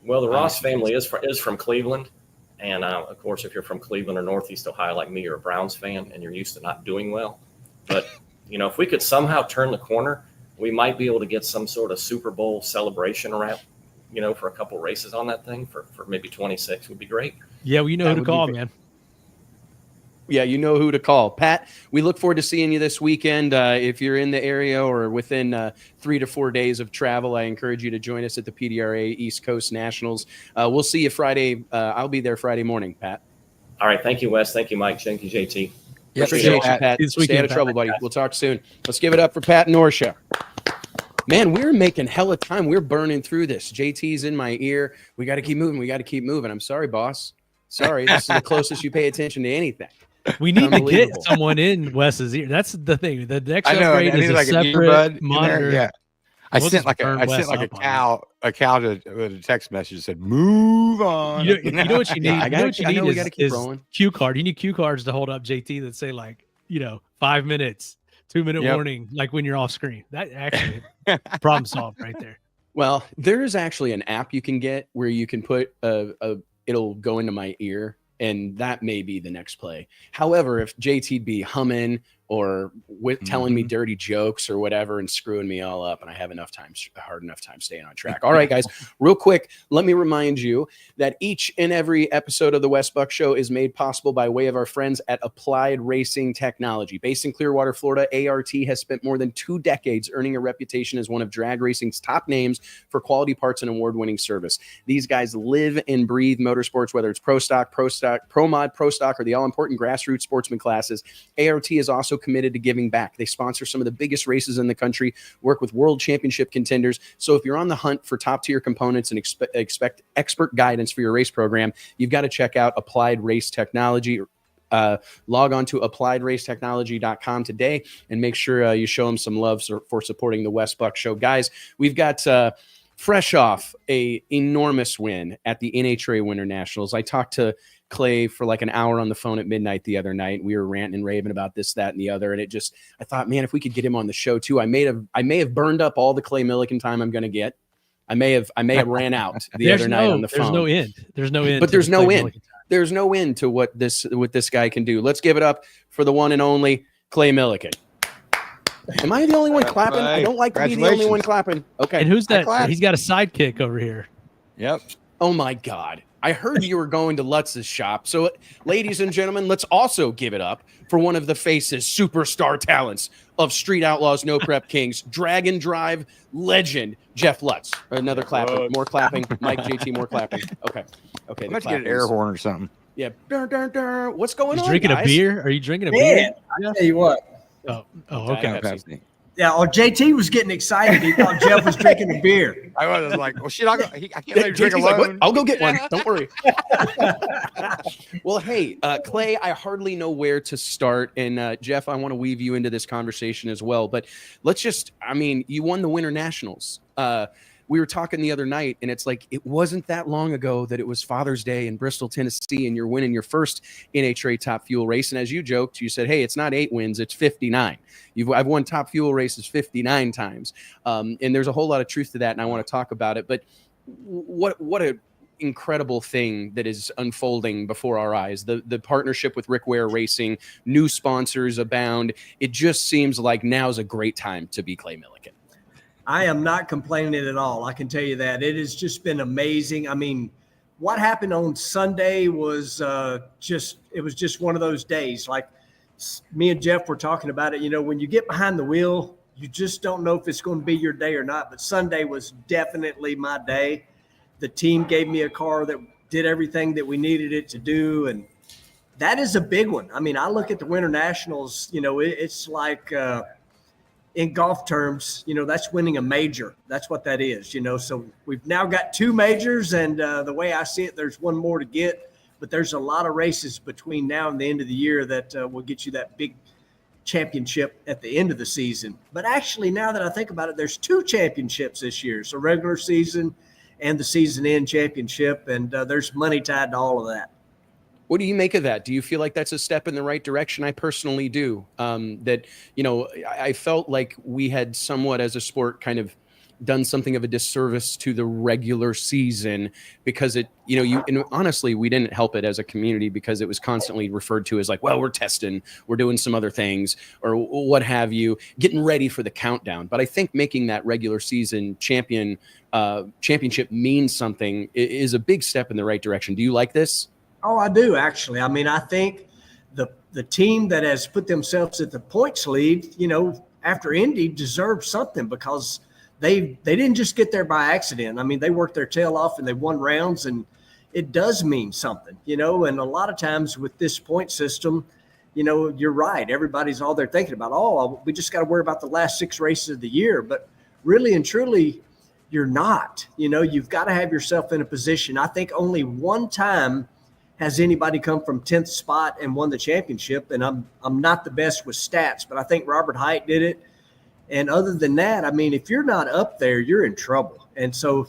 Well, the Ross family is from Cleveland. And, of course, if you're from Cleveland or Northeast Ohio like me, you're a Browns fan and you're used to not doing well. But, if we could somehow turn the corner, We might be able to get some sort of Super Bowl celebration wrap, for a couple races on that thing for maybe 26 would be great. Yeah, well, you know who to call, man. Yeah, you know who to call. Pat, we look forward to seeing you this weekend. If you're in the area or within 3 to 4 days of travel, I encourage you to join us at the PDRA East Coast Nationals. We'll see you Friday. I'll be there Friday morning, Pat. All right. Thank you, Wes. Thank you, Mike. Thank you, JT. Yep, appreciate you, Pat. Stay out of trouble, buddy. We'll talk soon. Let's give it up for Pat and Norcia. Man, we're making hella time. We're burning through this. JT's in my ear. We got to keep moving. We got to keep moving. I'm sorry, boss. Sorry. This is the closest you pay attention to anything. We need to get someone in Wes's ear. That's the thing. The next upgrade is a separate monitor. Yeah, I sent like a cow to a text message that said, "Move on." You know what you need. We got to keep rolling. Cue card. You need cue cards to hold up JT that say 5 minutes, 2-minute warning, like when you're off screen. That actually problem solved right there. Well, there is actually an app you can get where you can put it'll go into my ear. And that may be the next play. However, if JT'd be humming or telling me dirty jokes or whatever and screwing me all up, and I have hard enough time staying on track. All right, guys, real quick, let me remind you that each and every episode of the Wes Buck Show is made possible by way of our friends at Applied Racing Technology. Based in Clearwater, Florida, ART has spent more than 2 decades earning a reputation as one of drag racing's top names for quality parts and award-winning service. These guys live and breathe motorsports, whether it's Pro Stock, Pro Mod, Pro Stock, or the all-important grassroots sportsman classes. ART is also committed to giving back. They sponsor some of the biggest races in the country, work with world championship contenders. So if you're on the hunt for top-tier components and expect expert guidance for your race program, you've got to check out Applied Race Technology. Log on to appliedracetechnology.com today and make sure you show them some love for supporting the Wes Buck Show. Guys, we've got fresh off a enormous win at the NHRA Winter Nationals. I talked to Clay for like an hour on the phone at midnight the other night. We were ranting and raving about this, that, and the other. And I thought, man, if we could get him on the show too, I may have burned up all the Clay Millican time I'm going to get. I may have ran out the other night on the phone. There's no end. But there's no end. There's no end to what this guy can do. Let's give it up for the one and only Clay Millican. Am I the only one clapping? I don't like to be the only one clapping. Okay. And who's that? He's got a sidekick over here. Yep. Oh my God. I heard you were going to Lutz's shop. So, ladies and gentlemen, let's also give it up for one of the faces, superstar talents of Street Outlaws, No Prep Kings, Drag and Drive legend, Jeff Lutz. Another clapping, more clapping. Mike, JT, more clapping. Okay. Let's get an air horn or something. Yeah. What's going on? Drinking guys? a beer? Are you drinking a beer? I'll tell you what. Oh, okay. Yeah, JT was getting excited. He thought Jeff was drinking a beer. I was like, well, shit, I can't let him drink alone. Like, I'll go get one. Don't worry. Well, hey, Clay, I hardly know where to start. And Jeff, I want to weave you into this conversation as well. But you won the Winter Nationals. We were talking the other night, and it's like it wasn't that long ago that it was Father's Day in Bristol, Tennessee, and you're winning your first NHRA Top Fuel race. And as you joked, you said, hey, it's not 8 wins, it's 59. I've won Top Fuel races 59 times. And there's a whole lot of truth to that, and I want to talk about it. But what a incredible thing that is unfolding before our eyes. The partnership with Rick Ware Racing, new sponsors abound. It just seems like now's a great time to be Clay Millican. I am not complaining at all. I can tell you that. It has just been amazing. I mean, what happened on Sunday was just one of those days. Like me and Jeff were talking about it. When you get behind the wheel, you just don't know if it's going to be your day or not. But Sunday was definitely my day. The team gave me a car that did everything that we needed it to do. And that is a big one. I mean, I look at the Winter Nationals, it's like in golf terms, that's winning a major. That's what that is, So we've now got 2 majors, and the way I see it, there's one more to get. But there's a lot of races between now and the end of the year that will get you that big championship at the end of the season. But actually, now that I think about it, there's 2 championships this year. So regular season and the season end championship, and there's money tied to all of that. What do you make of that? Do you feel like that's a step in the right direction? I personally do. I felt like we had somewhat as a sport kind of done something of a disservice to the regular season because it, and honestly, we didn't help it as a community because it was constantly referred to as like, well, we're testing, we're doing some other things or what have you, getting ready for the countdown. But I think making that regular season championship means something is a big step in the right direction. Do you like this? Oh, I do, actually. I mean, I think the team that has put themselves at the points lead, after Indy deserves something because they didn't just get there by accident. I mean, they worked their tail off and they won rounds, and it does mean something, and a lot of times with this point system, you're right. Everybody's all they're thinking about, we just got to worry about the last 6 races of the year. But really and truly, you're not. You've got to have yourself in a position. I think only one time has anybody come from 10th spot and won the championship, and I'm not the best with stats, but I think Robert Hite did it. And other than that, I mean, if you're not up there, you're in trouble. And so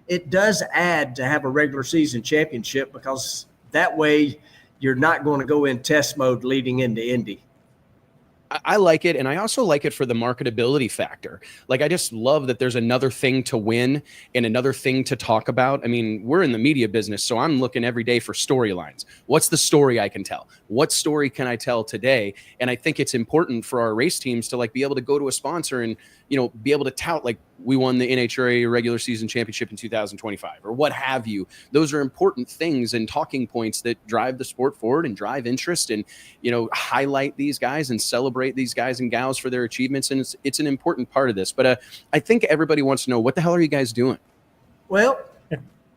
it does add to have a regular season championship because that way you're not going to go in test mode leading into Indy. I like it. And I also like it for the marketability factor. Like, I just love that there's another thing to win and another thing to talk about. I mean, we're in the media business, so I'm looking every day for storylines. What's the story I can tell? What story can I tell today? And I think it's important for our race teams to be able to go to a sponsor and, be able to tout, like, we won the NHRA regular season championship in 2025 or what have you. Those are important things and talking points that drive the sport forward and drive interest and, highlight these guys and celebrate these guys and gals for their achievements. And it's an important part of this. But I think everybody wants to know, what the hell are you guys doing? Well,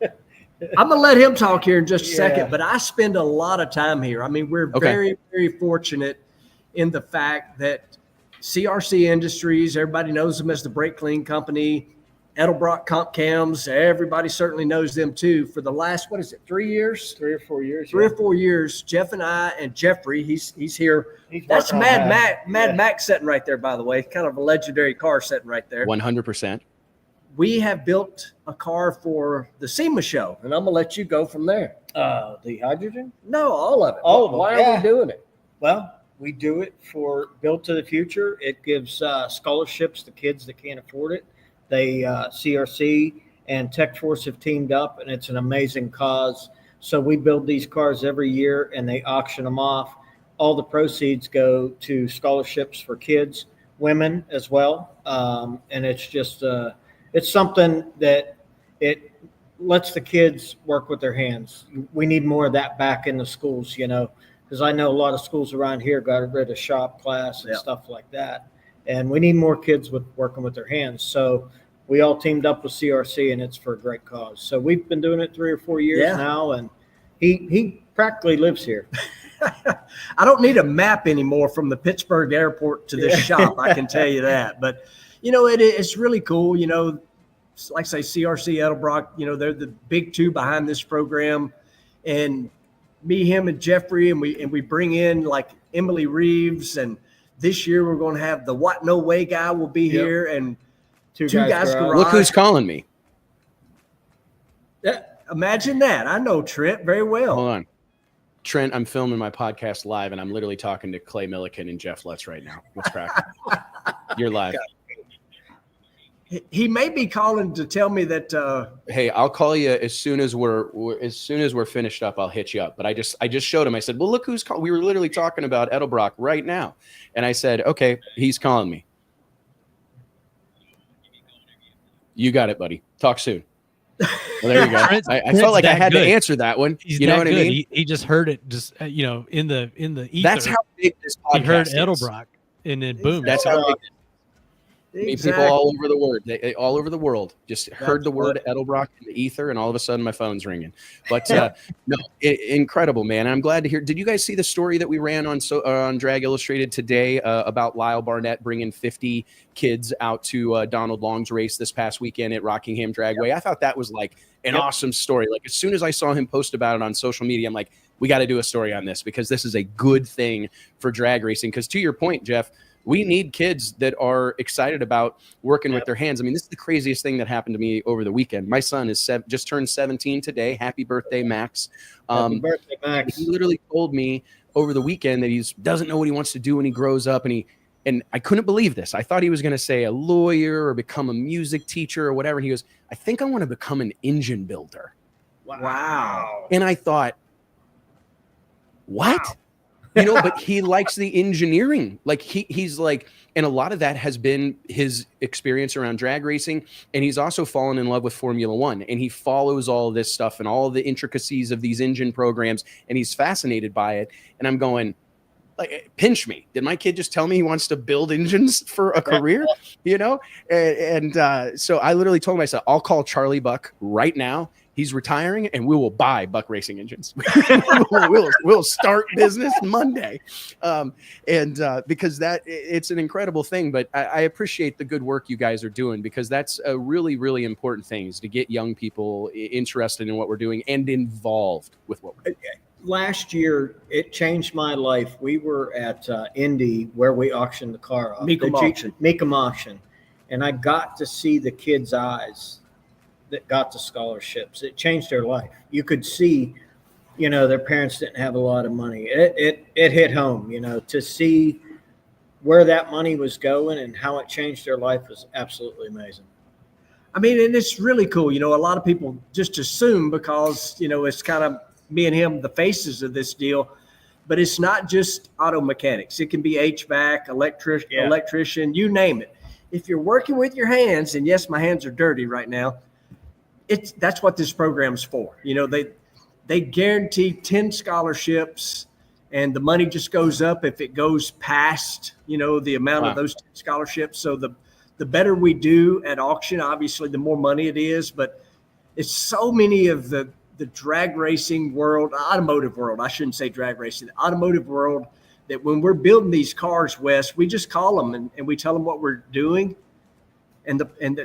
I'm going to let him talk here in just a second, but I spend a lot of time here. I mean, we're very, very fortunate in the fact that CRC Industries, everybody knows them as the brake clean company. Edelbrock Comp Cams, everybody certainly knows them too. For the last, 3 years? 3 or 4 years. 3 or 4 years, Jeff and I and Jeffrey, he's here. That's Mad Max sitting right there, by the way. Kind of a legendary car sitting right there. 100%. We have built a car for the SEMA show, and I'm going to let you go from there. The hydrogen? No, all of it. All of it. Why are we doing it? Well, we do it for Built to the Future. It gives scholarships to kids that can't afford it. They CRC and Tech Force have teamed up, and it's an amazing cause. So we build these cars every year, and they auction them off. All the proceeds go to scholarships for kids, women as well. And it's just it's something that it lets the kids work with their hands. We need more of that back in the schools, because I know a lot of schools around here got rid of shop class and stuff like that. And we need more kids working with their hands. So we all teamed up with CRC, and it's for a great cause. So we've been doing it 3 or 4 years now, and he practically lives here. I don't need a map anymore from the Pittsburgh airport to this shop, I can tell you that. But, it's really cool. Like I say, CRC, Edelbrock, they're the big two behind this program. And me, him, and Jeffrey, and we bring in like Emily Reeves, and this year we're going to have the What No Way guy will be here, and two guys garage. Look who's calling me. Yeah, imagine that. I know Trent very well. Hold on. Trent, I'm filming my podcast live, and I'm literally talking to Clay Millican and Jeff Lutz right now. What's cracking? You're live. He may be calling to tell me that. Hey, I'll call you as soon as we're finished up. I'll hit you up. But I just showed him. I said, "Well, look who's calling." We were literally talking about Edelbrock right now, and I said, "Okay, he's calling me." You got it, buddy. Talk soon. Well, there you go. I felt like I had to answer that one. You know what I mean? He just heard it, in the ether. That's how big this podcast he heard is. Edelbrock, and then boom. That's how big. People all over the world, all over the world, just heard the word Edelbrock in the ether, and all of a sudden my phone's ringing. But incredible, man. I'm glad to hear. Did you guys see the story that we ran on Drag Illustrated today about Lyle Barnett bringing 50 kids out to Donald Long's race this past weekend at Rockingham Dragway? I thought that was like an awesome story. Like, as soon as I saw him post about it on social media, I'm like, we got to do a story on this because this is a good thing for drag racing. Because to your point, Jeff, we need kids that are excited about working with their hands. I mean, this is the craziest thing that happened to me over the weekend. My son is just turned 17 today. Happy birthday, Max. Happy birthday, Max. He literally told me over the weekend that he doesn't know what he wants to do when he grows up. And And I couldn't believe this. I thought he was going to say a lawyer or become a music teacher or whatever. He goes, I think I want to become an engine builder. Wow. And I thought, what? Wow. You know, but he likes the engineering. Like he's like, and a lot of that has been his experience around drag racing. And he's also fallen in love with Formula One, and he follows all this stuff and all the intricacies of these engine programs. And he's fascinated by it. And I'm going, like, pinch me. Did my kid just tell me he wants to build engines for a career? You know? So I literally told myself, I'll call Charlie Buck right now. He's retiring, and we will buy Buck Racing engines. we'll start business Monday. Because it's an incredible thing, but I appreciate the good work you guys are doing, because that's a really, really important thing, is to get young people interested in what we're doing and involved with what we're doing. Last year, it changed my life. We were at Indy, where we auctioned the car off. Mecum auction. And I got to see the kids' eyes that got the scholarships. It changed their life. You could see, you know, their parents didn't have a lot of money. It hit home, you know, to see where that money was going and how it changed their life was absolutely amazing. I mean, and it's really cool. You know, a lot of people just assume, because, you know, it's kind of me and him, the faces of this deal, but it's not just auto mechanics. It can be HVAC, electrician, you name it. If you're working with your hands, and yes, my hands are dirty right now, that's what this program's for. You know, they guarantee 10 scholarships, and the money just goes up if it goes past, you know, the amount of those 10 scholarships. So the better we do at auction, obviously, the more money it is. But it's so many of the drag racing world, automotive world, I shouldn't say drag racing, the automotive world, that when we're building these cars, Wes, we just call them and we tell them what we're doing. And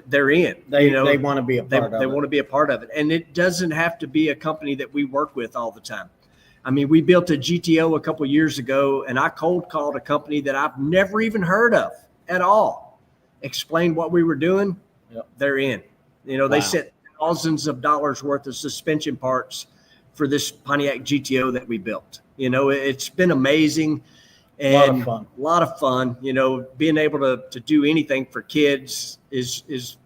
they're in. They want to be a part of it. They want to be a part of it. And it doesn't have to be a company that we work with all the time. I mean, we built a GTO a couple of years ago, and I cold called a company that I've never even heard of at all. Explained what we were doing. Yep. They're in. You know, they sent thousands of dollars worth of suspension parts for this Pontiac GTO that we built. You know, it's been amazing. And a lot of fun, you know, being able to do anything for kids is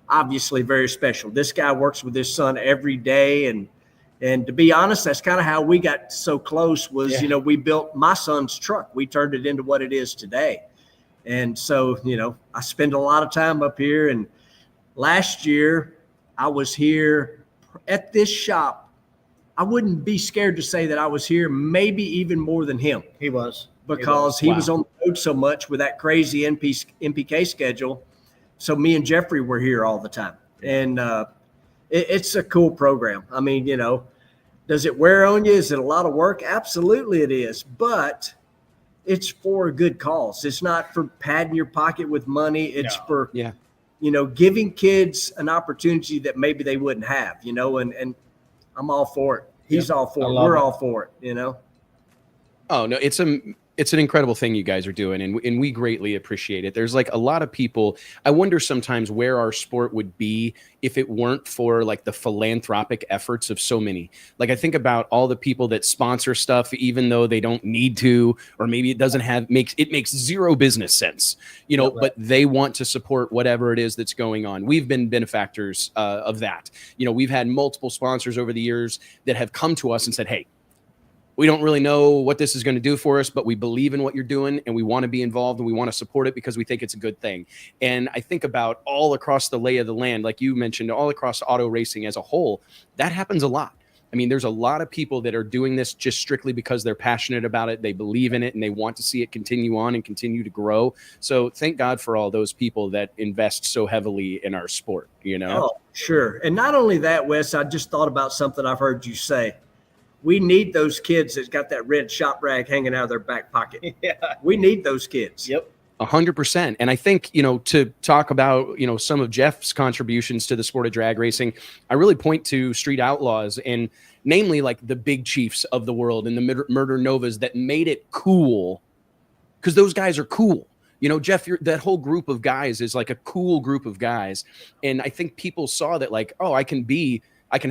obviously very special. This guy works with his son every day. And to be honest, that's kind of how we got so close was, you know, we built my son's truck. We turned it into what it is today. And so, you know, I spend a lot of time up here. And last year I was here at this shop. I wouldn't be scared to say that I was here maybe even more than him. He was. Because he was on the road so much with that crazy NPK schedule. So me and Jeffrey were here all the time. And it's a cool program. I mean, you know, does it wear on you? Is it a lot of work? Absolutely it is. But it's for a good cause. It's not for padding your pocket with money. It's for, you know, giving kids an opportunity that maybe they wouldn't have, you know, and I'm all for it. He's all for it. We're all for it, you know. Oh, no, it's an incredible thing you guys are doing, and we greatly appreciate it. There's like a lot of people, I wonder sometimes where our sport would be if it weren't for like the philanthropic efforts of so many. Like I think about all the people that sponsor stuff, even though they don't need to, or maybe it makes zero business sense, you know, but they want to support whatever it is that's going on. We've been benefactors of that. You know, we've had multiple sponsors over the years that have come to us and said, hey, we don't really know what this is going to do for us, but we believe in what you're doing and we want to be involved and we want to support it because we think it's a good thing. And I think about all across the lay of the land, like you mentioned, all across auto racing as a whole, that happens a lot. I mean, there's a lot of people that are doing this just strictly because they're passionate about it. They believe in it and they want to see it continue on and continue to grow. So thank God for all those people that invest so heavily in our sport, you know? Oh, sure. And not only that, Wes, I just thought about something I've heard you say. We need those kids that's got that red shop rag hanging out of their back pocket. We need those kids. Yep. 100%. And I think, you know, to talk about, you know, some of Jeff's contributions to the sport of drag racing, I really point to Street Outlaws, and namely like the big chiefs of the world and the Murder Novas that made it cool, because those guys are cool. You know, Jeff, that whole group of guys is like a cool group of guys. And I think people saw that like, oh, I can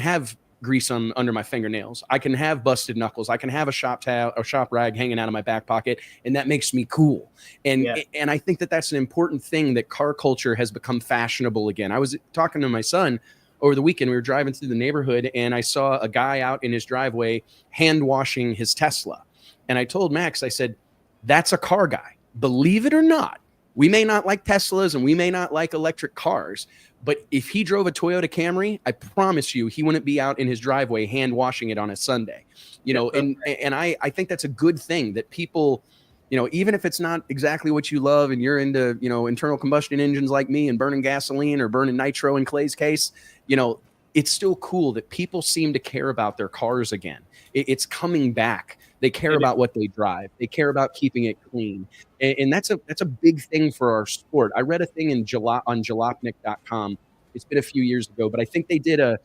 have grease on under my fingernails. I can have busted knuckles. I can have a shop towel or shop rag hanging out of my back pocket, and that makes me cool. And I think that that's an important thing, that car culture has become fashionable again. I was talking to my son over the weekend. We were driving through the neighborhood, and I saw a guy out in his driveway hand washing his Tesla. And I told Max, I said, that's a car guy. Believe it or not, we may not like Teslas and we may not like electric cars, but if he drove a Toyota Camry, I promise you he wouldn't be out in his driveway hand washing it on a Sunday. You know, and I think that's a good thing, that people, you know, even if it's not exactly what you love and you're into, you know, internal combustion engines like me and burning gasoline or burning nitro in Clay's case, you know, it's still cool that people seem to care about their cars again. It's coming back. They care about what they drive. They care about keeping it clean. And that's a big thing for our sport. I read a thing on jalopnik.com. It's been a few years ago, but I think they did a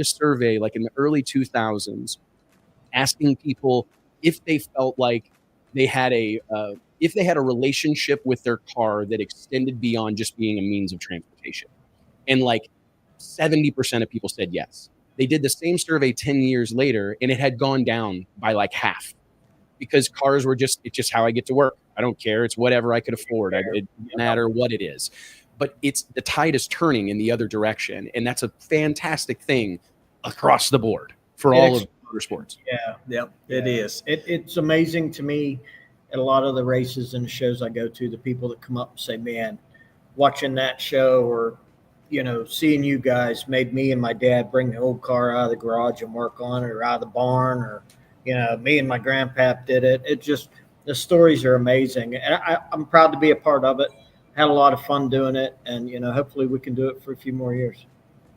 survey like in the early 2000s, asking people if they felt like they had a relationship with their car that extended beyond just being a means of transportation. And like 70% of people said yes. They did the same survey 10 years later, and it had gone down by like half, because cars were it's just how I get to work. I don't care. It's whatever I could afford. It doesn't matter what it is. But the tide is turning in the other direction, and that's a fantastic thing across the board for all of motorsports. It is. It's amazing to me at a lot of the races and the shows I go to, the people that come up and say, man, watching that show or, you know, seeing you guys made me and my dad bring the old car out of the garage and work on it, or out of the barn, or, you know, me and my grandpap did it. It just, the stories are amazing. And I'm proud to be a part of it. Had a lot of fun doing it. And, you know, hopefully we can do it for a few more years.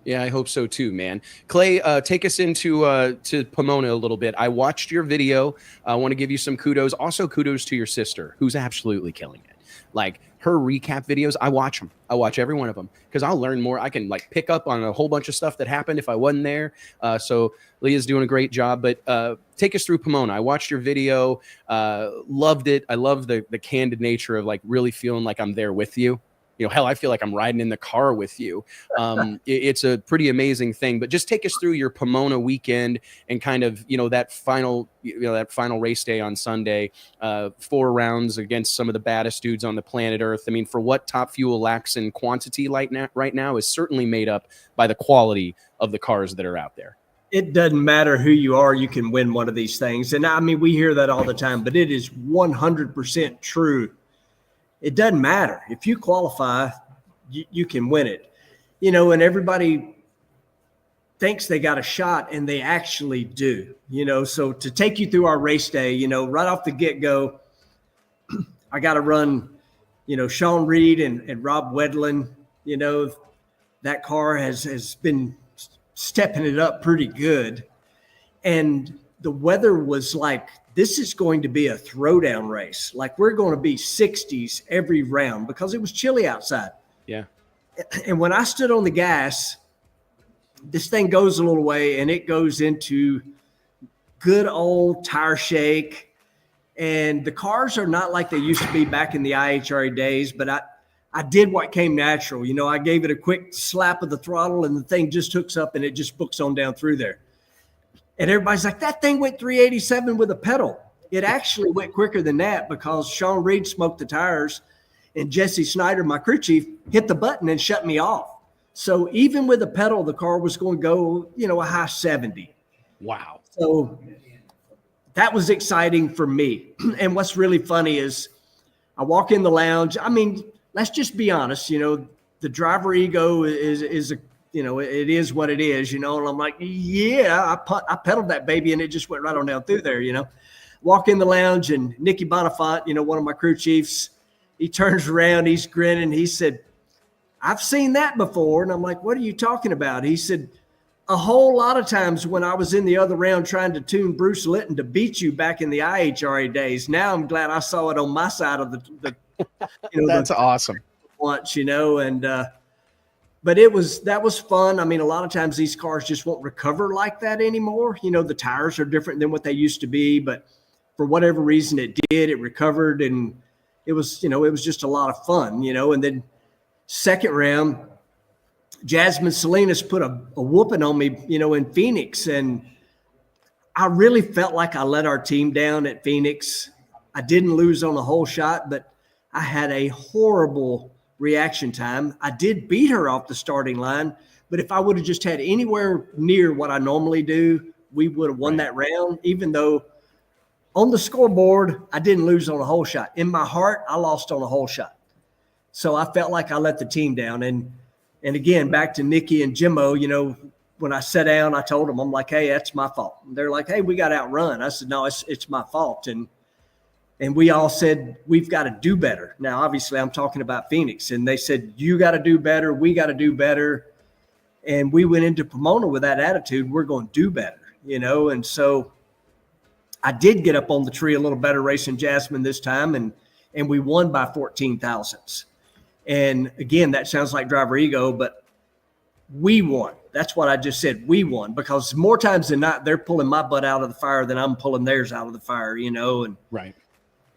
Yeah, I hope so too, man. Clay, take us into to Pomona a little bit. I watched your video. I want to give you some kudos. Also, kudos to your sister, who's absolutely killing it. Like, her recap videos, I watch them. I watch every one of them because I'll learn more. I can like pick up on a whole bunch of stuff that happened if I wasn't there. So Leah's doing a great job. But take us through Pomona. I watched your video, loved it. I love the candid nature of like really feeling like I'm there with you. You know, hell, I feel like I'm riding in the car with you. It's a pretty amazing thing. But just take us through your Pomona weekend and kind of, you know, that final race day on Sunday, 4 rounds against some of the baddest dudes on the planet Earth. I mean, for what Top Fuel lacks in quantity right now is certainly made up by the quality of the cars that are out there. It doesn't matter who you are, you can win one of these things. And I mean, we hear that all the time, but it is 100% true. It doesn't matter. If you qualify, you can win it. You know, and everybody thinks they got a shot, and they actually do. You know, so to take you through our race day, you know, right off the get-go, I got to run, you know, Sean Reed and Rob Wedlin. You know, that car has been stepping it up pretty good. And the weather was like, this is going to be a throwdown race. Like, we're going to be 60s every round because it was chilly outside. Yeah. And when I stood on the gas, this thing goes a little way and it goes into good old tire shake. And the cars are not like they used to be back in the IHRA days, but I did what came natural. You know, I gave it a quick slap of the throttle and the thing just hooks up and it just books on down through there. And everybody's like, that thing went 387 with a pedal. It actually went quicker than that because Sean Reed smoked the tires and Jesse Snyder, my crew chief, hit the button and shut me off. So even with a pedal, the car was going to go, you know, a high 70. Wow. So that was exciting for me. And what's really funny is I walk in the lounge. I mean, let's just be honest, you know, the driver ego is a, you know, it is what it is, you know, and I'm like, yeah, I pedaled that baby and it just went right on down through there, you know. Walk in the lounge and Nicky Bonifant, you know, one of my crew chiefs, he turns around, he's grinning. He said, I've seen that before. And I'm like, what are you talking about? He said, a whole lot of times when I was in the other round trying to tune Bruce Litton to beat you back in the IHRA days. Now I'm glad I saw it on my side of the you know, that's awesome. Once, you know, and but that was fun. I mean, a lot of times these cars just won't recover like that anymore. You know, the tires are different than what they used to be, but for whatever reason it did, it recovered, and it was, you know, it was just a lot of fun, you know. And then second round, Jasmine Salinas put a whooping on me, in Phoenix. And I really felt like I let our team down at Phoenix. I didn't lose on a hole shot, but I had a horrible reaction time. I did beat her off the starting line, but if I would have just had anywhere near what I normally do, we would have won that round, even though on the scoreboard, I didn't lose on a hole shot. In my heart, I lost on a hole shot. So I felt like I let the team down. And again, back to Nikki and Jimmo, when I sat down, I told them, I'm like, hey, that's my fault. And they're like, hey, we got outrun. I said, no, it's my fault. And we all said, we've got to do better. Now, obviously, I'm talking about Phoenix. And they said, you got to do better. We got to do better. And we went into Pomona with that attitude. We're going to do better, And so I did get up on the tree a little better racing Jasmine this time. And we won by 14 thousandths. And again, that sounds like driver ego, but we won. That's what I just said. We won, because more times than not, they're pulling my butt out of the fire than I'm pulling theirs out of the fire, and right.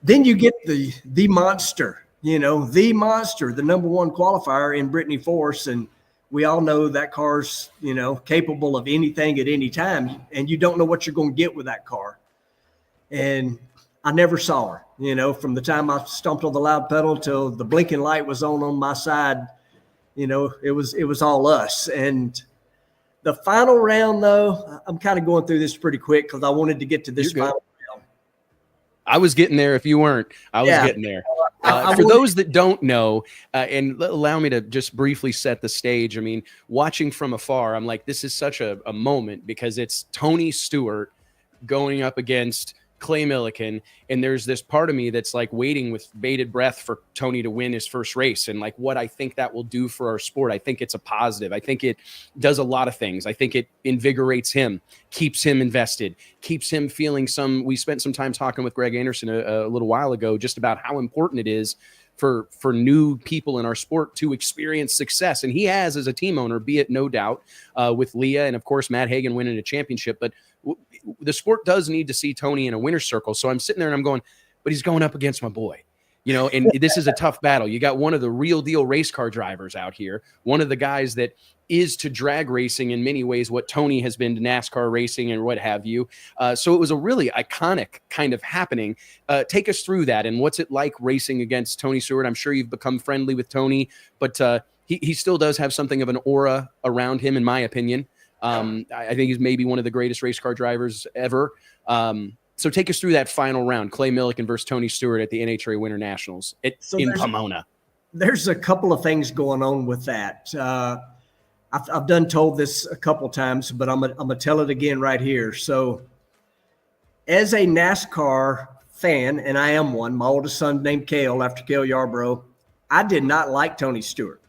Then you get the monster, the monster, the number one qualifier in Brittany Force. And we all know that car's, capable of anything at any time. And you don't know what you're going to get with that car. And I never saw her, from the time I stomped on the loud pedal till the blinking light was on my side, it was all us. And the final round, though, I'm kind of going through this pretty quick because I wanted to get to this final round. I was getting there. If you weren't, I was getting there. For those that don't know, and allow me to just briefly set the stage. I mean, watching from afar, I'm like, this is such a moment, because it's Tony Stewart going up against Clay Millican, and there's this part of me that's like waiting with bated breath for Tony to win his first race, and like what I think that will do for our sport. I think it's a positive. I think it does a lot of things. I think it invigorates him, keeps him invested, keeps him feeling we spent some time talking with Greg Anderson a little while ago just about how important it is for new people in our sport to experience success. And he has, as a team owner, be it no doubt, with Leah and of course Matt Hagan winning a championship, but the sport does need to see Tony in a winner's circle. So I'm sitting there and I'm going, but he's going up against my boy, and this is a tough battle. You got one of the real deal race car drivers out here, one of the guys that is to drag racing in many ways what Tony has been to NASCAR racing and what have you. So it was a really iconic kind of happening. Take us through that, and what's it like racing against Tony Stewart? I'm sure you've become friendly with Tony, but he still does have something of an aura around him, in my opinion. I think he's maybe one of the greatest race car drivers ever. So take us through that final round, Clay Millican versus Tony Stewart at the NHRA Winter Nationals in Pomona. There's a couple of things going on with that. I've done told this a couple times, but I'm gonna tell it again right here. So as a NASCAR fan, and I am one, my oldest son named Cale after Cale Yarborough, I did not like Tony Stewart.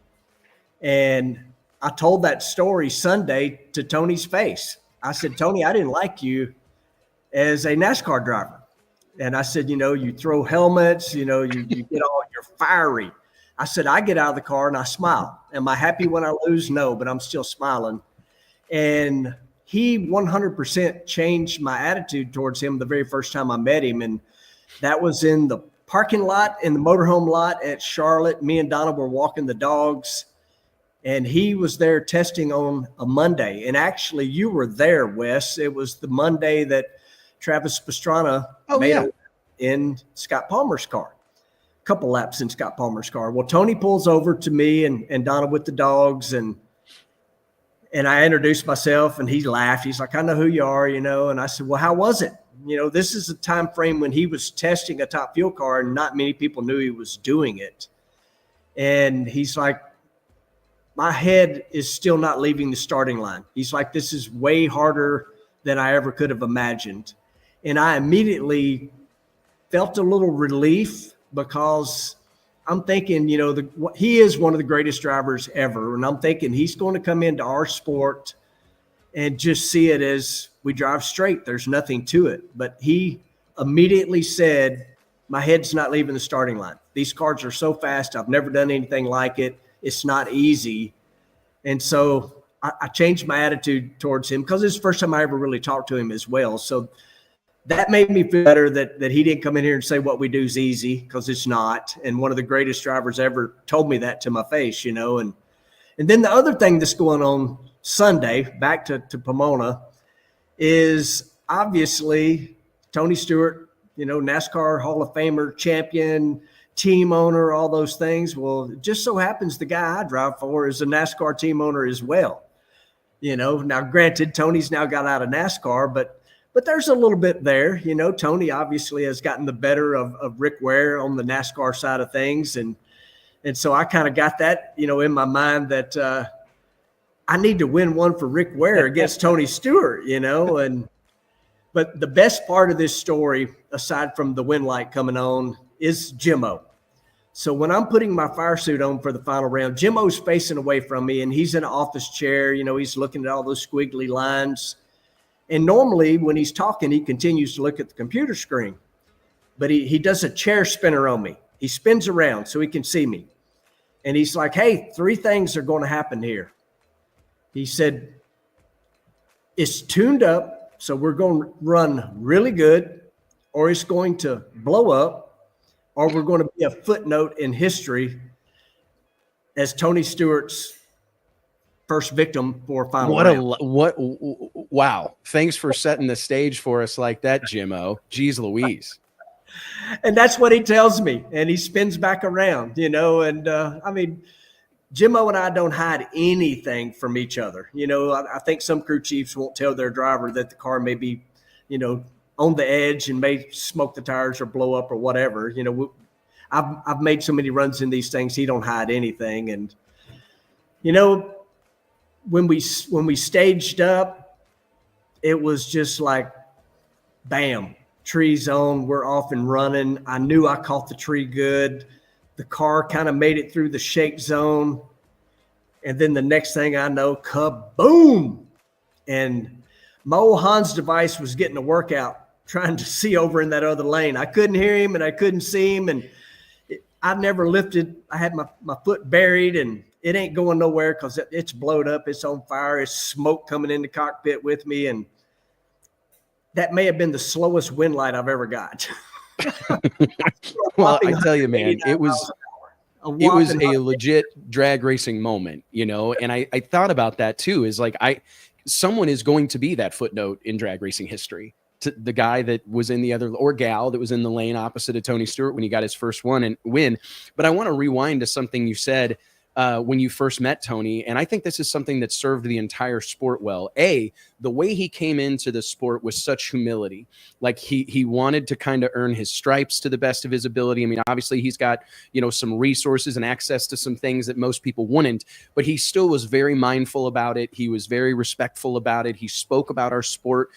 And I told that story Sunday to Tony's face. I said, Tony, I didn't like you as a NASCAR driver. And I said, you throw helmets, you get all, you're fiery. I said, I get out of the car and I smile. Am I happy when I lose? No, but I'm still smiling. And he 100% changed my attitude towards him the very first time I met him. And that was in the parking lot, in the motorhome lot at Charlotte. Me and Donna were walking the dogs. And he was there testing on a Monday. And actually, you were there, Wes. It was the Monday that Travis Pastrana made in Scott Palmer's car. A couple laps in Scott Palmer's car. Well, Tony pulls over to me and Donna with the dogs. And I introduced myself, and he laughed. He's like, I know who you are, And I said, well, how was it? This is a time frame when he was testing a Top Fuel car, and not many people knew he was doing it. And he's like, my head is still not leaving the starting line. He's like, this is way harder than I ever could have imagined. And I immediately felt a little relief, because I'm thinking, he is one of the greatest drivers ever. And I'm thinking he's going to come into our sport and just see it as we drive straight. There's nothing to it. But he immediately said, my head's not leaving the starting line. These cars are so fast. I've never done anything like it. It's not easy. And so I changed my attitude towards him, because it's the first time I ever really talked to him as well. So that made me feel better that he didn't come in here and say what we do is easy, because it's not. And one of the greatest drivers ever told me that to my face, And And then the other thing that's going on Sunday, back to Pomona, is obviously Tony Stewart, NASCAR Hall of Famer, champion, team owner, all those things. Well, it just so happens the guy I drive for is a NASCAR team owner as well. Now granted, Tony's now got out of NASCAR, but there's a little bit there. Tony obviously has gotten the better of Rick Ware on the NASCAR side of things. And so I kind of got that, in my mind that I need to win one for Rick Ware against Tony Stewart, but the best part of this story, aside from the win light coming on, is Jimmo. So when I'm putting my fire suit on for the final round, Jimmo's facing away from me and he's in an office chair. He's looking at all those squiggly lines. And normally when he's talking, he continues to look at the computer screen, but he does a chair spinner on me. He spins around so he can see me. And he's like, hey, 3 things are going to happen here. He said, it's tuned up, so we're going to run really good, or it's going to blow up, or we're going to be a footnote in history as Tony Stewart's first victim for final round. Wow. Thanks for setting the stage for us like that, Jimmo. Jeez Louise. And that's what he tells me. And he spins back around, and Jimmo and I don't hide anything from each other. I think some crew chiefs won't tell their driver that the car may be, on the edge and may smoke the tires or blow up or whatever. I've made so many runs in these things, he don't hide anything. And, when we staged up, it was just like, bam, tree's on, we're off and running. I knew I caught the tree good. The car kind of made it through the shake zone. And then the next thing I know, kaboom. And my old Hans device was getting a workout trying to see over in that other lane. I couldn't hear him and I couldn't see him. And I never lifted. I had my foot buried and it ain't going nowhere because it's blowed up. It's on fire. It's smoke coming in the cockpit with me. And that may have been the slowest wind light I've ever got. Well, I tell you, man, it was a legit drag racing moment, and I thought about that too, is like, someone is going to be that footnote in drag racing history, to the guy that was in the other, or gal that was in the lane opposite of Tony Stewart when he got his first win. But I want to rewind to something you said when you first met Tony. And I think this is something that served the entire sport well. The way he came into the sport was such humility. Like he wanted to kind of earn his stripes to the best of his ability. I mean, obviously he's got, some resources and access to some things that most people wouldn't, but he still was very mindful about it. He was very respectful about it. He spoke about our sport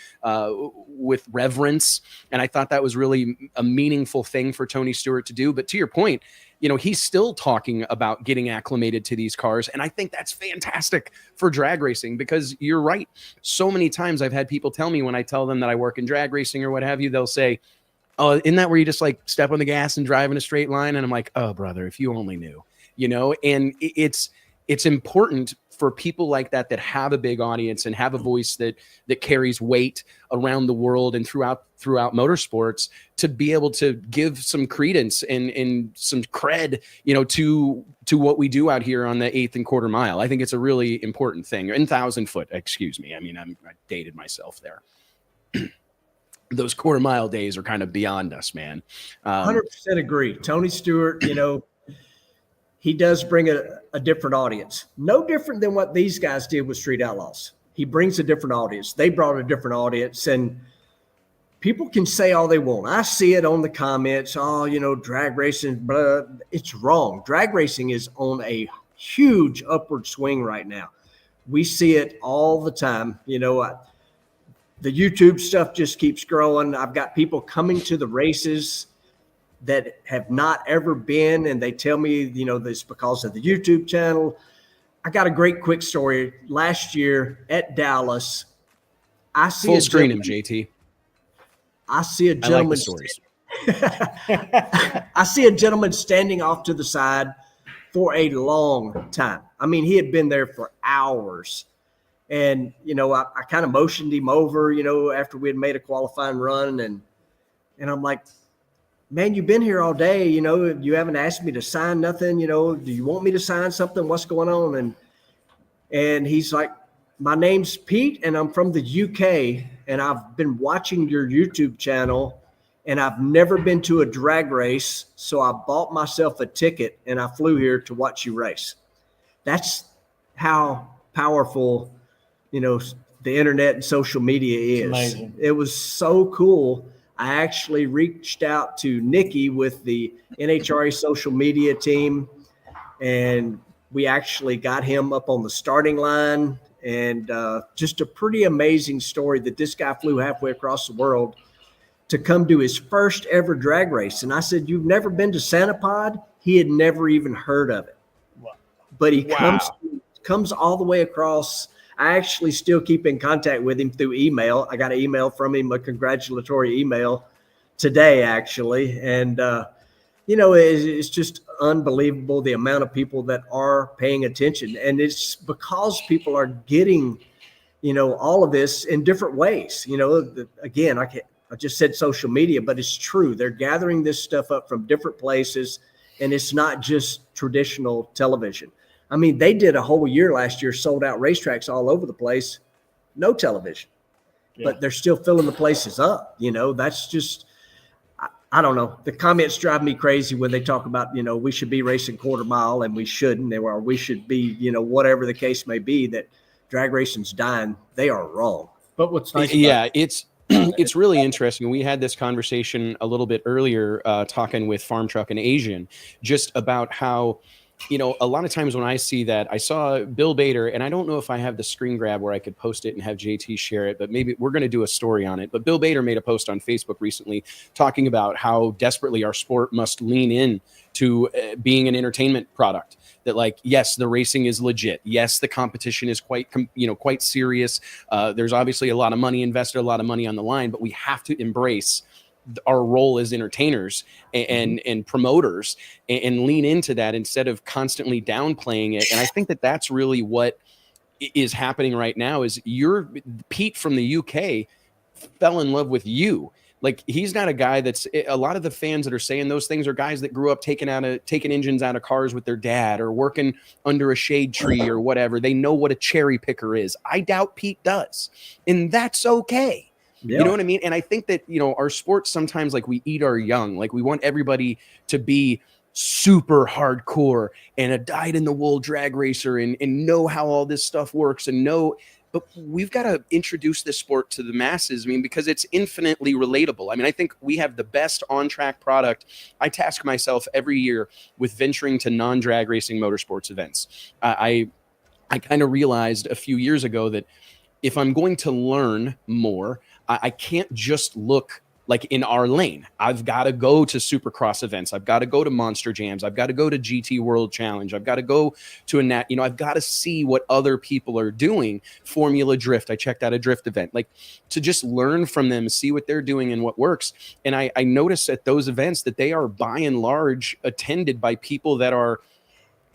with reverence. And I thought that was really a meaningful thing for Tony Stewart to do. But to your point, he's still talking about getting acclimated to these cars. And I think that's fantastic for drag racing, because you're right. So many times I've had people tell me, when I tell them that I work in drag racing or what have you, they'll say, oh, isn't that where you just like step on the gas and drive in a straight line? And I'm like, oh, brother, if you only knew, and it's important for people like that have a big audience and have a voice that carries weight around the world and throughout motorsports, to be able to give some credence and some cred, to what we do out here on the 8th and quarter mile. I think it's a really important thing. And 1,000 foot, excuse me. I mean, I dated myself there. Those quarter mile days are kind of beyond us, man. 100% agree. Tony Stewart, he does bring a different audience. No different than what these guys did with Street Outlaws. He brings a different audience. They brought a different audience, and people can say all they want. I see it on the comments. Oh, drag racing, blah. It's wrong. Drag racing is on a huge upward swing right now. We see it all the time. The YouTube stuff just keeps growing. I've got people coming to the races that have not ever been, and they tell me, this because of the YouTube channel. I got a great quick story. Last year at Dallas, I see full screen him, JT. I see a gentleman. I like the stories. I see a gentleman standing off to the side for a long time. I mean, he had been there for hours. And, I kind of motioned him over, after we had made a qualifying run. And I'm like, man, you've been here all day. You haven't asked me to sign nothing. Do you want me to sign something? What's going on? And he's like, my name's Pete and I'm from the UK and I've been watching your YouTube channel and I've never been to a drag race. So I bought myself a ticket and I flew here to watch you race. That's how powerful, the internet and social media is. Amazing. It was so cool. I actually reached out to Nikki with the NHRA social media team, and we actually got him up on the starting line. And just a pretty amazing story that this guy flew halfway across the world to come do his first ever drag race. And I said, you've never been to Santa Pod? He had never even heard of it. Wow. But he comes all the way across. I actually still keep in contact with him through email. I got an email from him, a congratulatory email today, actually. And, it's just unbelievable the amount of people that are paying attention. And it's because people are getting, all of this in different ways. Again, I just said social media, but it's true. They're gathering this stuff up from different places, and it's not just traditional television. I mean, they did a whole year last year, sold out racetracks all over the place, no television, but they're still filling the places up. That's just, I don't know. The comments drive me crazy when they talk about, we should be racing quarter mile and we shouldn't, or we should be, whatever the case may be, that drag racing's dying. They are wrong. But what's nice? It's really interesting. We had this conversation a little bit earlier, talking with Farmtruck and AZN, just about how, a lot of times when I see that, I saw Bill Bader, and I don't know if I have the screen grab where I could post it and have JT share it, but maybe we're going to do a story on it. But Bill Bader made a post on Facebook recently talking about how desperately our sport must lean in to being an entertainment product. That, like, yes, the racing is legit. Yes, the competition is quite serious. There's obviously a lot of money invested, a lot of money on the line, but we have to embrace our role as entertainers and promoters and lean into that instead of constantly downplaying it. And I think that that's really what is happening right now. Is Pete from the UK fell in love with you. Like, he's not a guy that's, a lot of the fans that are saying those things are guys that grew up taking engines out of cars with their dad or working under a shade tree or whatever. They know what a cherry picker is. I doubt Pete does. And that's okay. Yeah. You know what I mean? And I think that, our sports sometimes, like, we eat our young. Like, we want everybody to be super hardcore and a dyed-in-the-wool drag racer and know how all this stuff works but we've got to introduce this sport to the masses. I mean, because it's infinitely relatable. I mean, I think we have the best on-track product. I task myself every year with venturing to non-drag racing motorsports events. I kind of realized a few years ago that if I'm going to learn more, I can't just look like in our lane. I've got to go to Supercross events. I've got to go to Monster Jams. I've got to go to GT World Challenge. I've got to go to I've got to see what other people are doing. Formula Drift. I checked out a drift event, like, to just learn from them, see what they're doing and what works. And I notice at those events that they are by and large attended by people that are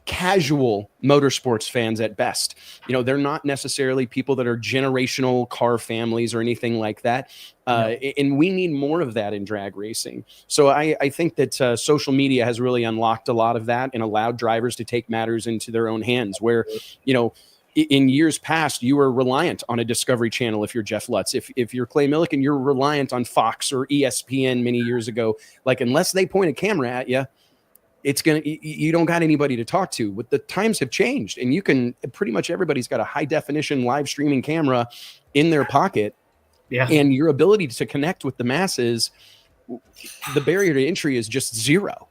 casual motorsports fans at best. They're not necessarily people that are generational car families or anything like that. And we need more of that in drag racing. So I think that social media has really unlocked a lot of that and allowed drivers to take matters into their own hands, where, in years past, you were reliant on a Discovery Channel. If you're Jeff Lutz, if you're Clay Millican, you're reliant on Fox or ESPN many years ago. Like, unless they point a camera at you, you don't got anybody to talk to. But the times have changed, and pretty much everybody's got a high definition live streaming camera in their pocket. Yeah. And your ability to connect with the masses, the barrier to entry is just zero.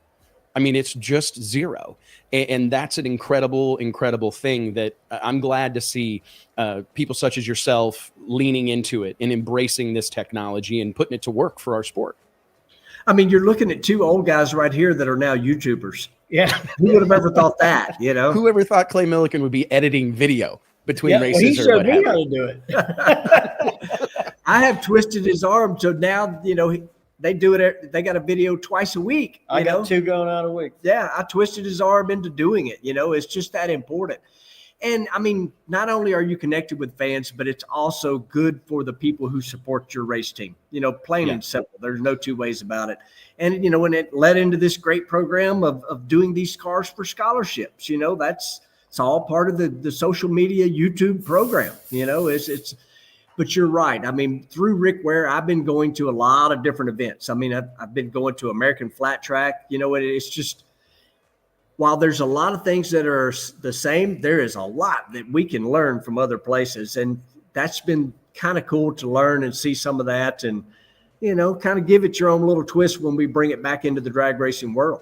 I mean, it's just zero. And that's an incredible, incredible thing that I'm glad to see people such as yourself leaning into it and embracing this technology and putting it to work for our sport. I mean, you're looking at two old guys right here that are now YouTubers. Yeah. Who would have ever thought that, Whoever thought Clay Millican would be editing video between races? Well, he showed me how to do it. I have twisted his arm, so now, they do it. They got a video twice a week. I got 2 going out a week. Yeah, I twisted his arm into doing it. It's just that important. And I mean, not only are you connected with fans, but it's also good for the people who support your race team, plain and simple. There's no two ways about it. And, when it led into this great program of doing these cars for scholarships, It's all part of the social media YouTube program. You know, it's. But you're right. I mean, through Rick Ware, I've been going to a lot of different events. I mean, I've been going to American Flat Track. You know, it's just, while there's a lot of things that are the same, there is a lot that we can learn from other places. And that's been kind of cool to learn and see some of that and, you know, kind of give it your own little twist when we bring it back into the drag racing world.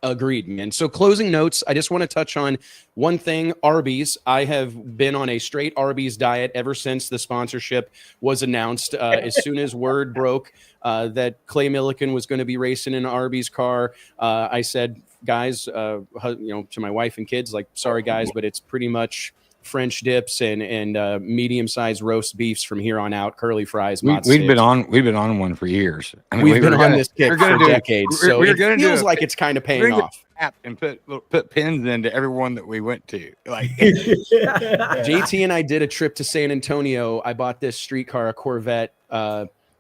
Agreed, man. So closing notes, I just want to touch on one thing, Arby's. I have been on a straight Arby's diet ever since the sponsorship was announced. As soon as word broke that Clay Millican was going to be racing in an Arby's car, I said, guys, you know, to my wife and kids, like, sorry, guys, but it's pretty much French dips and medium-sized roast beefs from here on out, curly fries. We've been on one for years. I mean, we've been on this kick for decades. So it feels like it's kind of paying off. And put pins into everyone that we went to. Like JT and I did a trip to San Antonio. I bought this streetcar, a Corvette.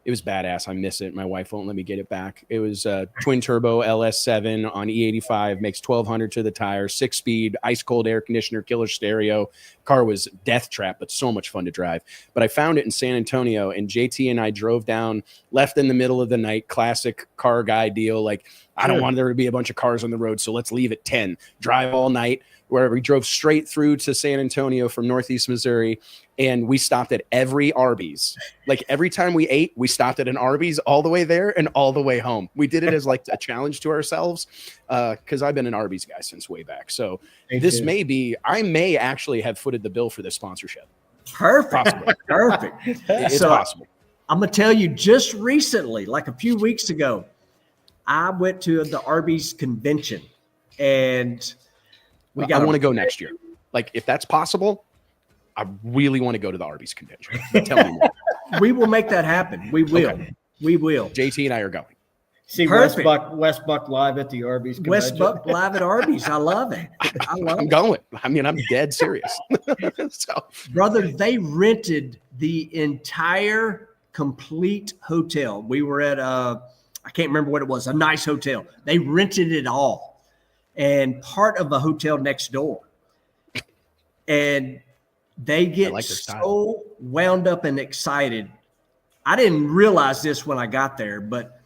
It was badass. I miss it. My wife won't let me get it back. It was a twin turbo LS7 on E85, makes 1200 to the tire, 6-speed, ice cold air conditioner, killer stereo. Car was death trap, but so much fun to drive. But I found it in San Antonio, and JT and I drove down, left in the middle of the night, classic car guy deal. Like, I don't want there to be a bunch of cars on the road, so let's leave at 10. Drive all night. Where we drove straight through to San Antonio from Northeast Missouri, and we stopped at every Arby's. Like, every time we ate, we stopped at an Arby's all the way there and all the way home. We did it as like a challenge to ourselves, because I've been an Arby's guy since way back. So this may be, I may actually have footed the bill for this sponsorship. Perfect. Possible. Perfect. It's so possible. I'm going to tell you, just recently, like a few weeks ago, I went to the Arby's convention, and I want to go next year. Like, if that's possible, I really want to go to the Arby's convention. Tell me more. We will make that happen. We will. Okay. We will. JT and I are going. See West Buck live at the Arby's convention. West Buck live at Arby's. I love it. I'm going. I mean, I'm dead serious. So, brother, they rented the entire complete hotel. We were at I can't remember what it was, a nice hotel. They rented it all, and part of a hotel next door. And they get so wound up and excited. I didn't realize this when I got there, but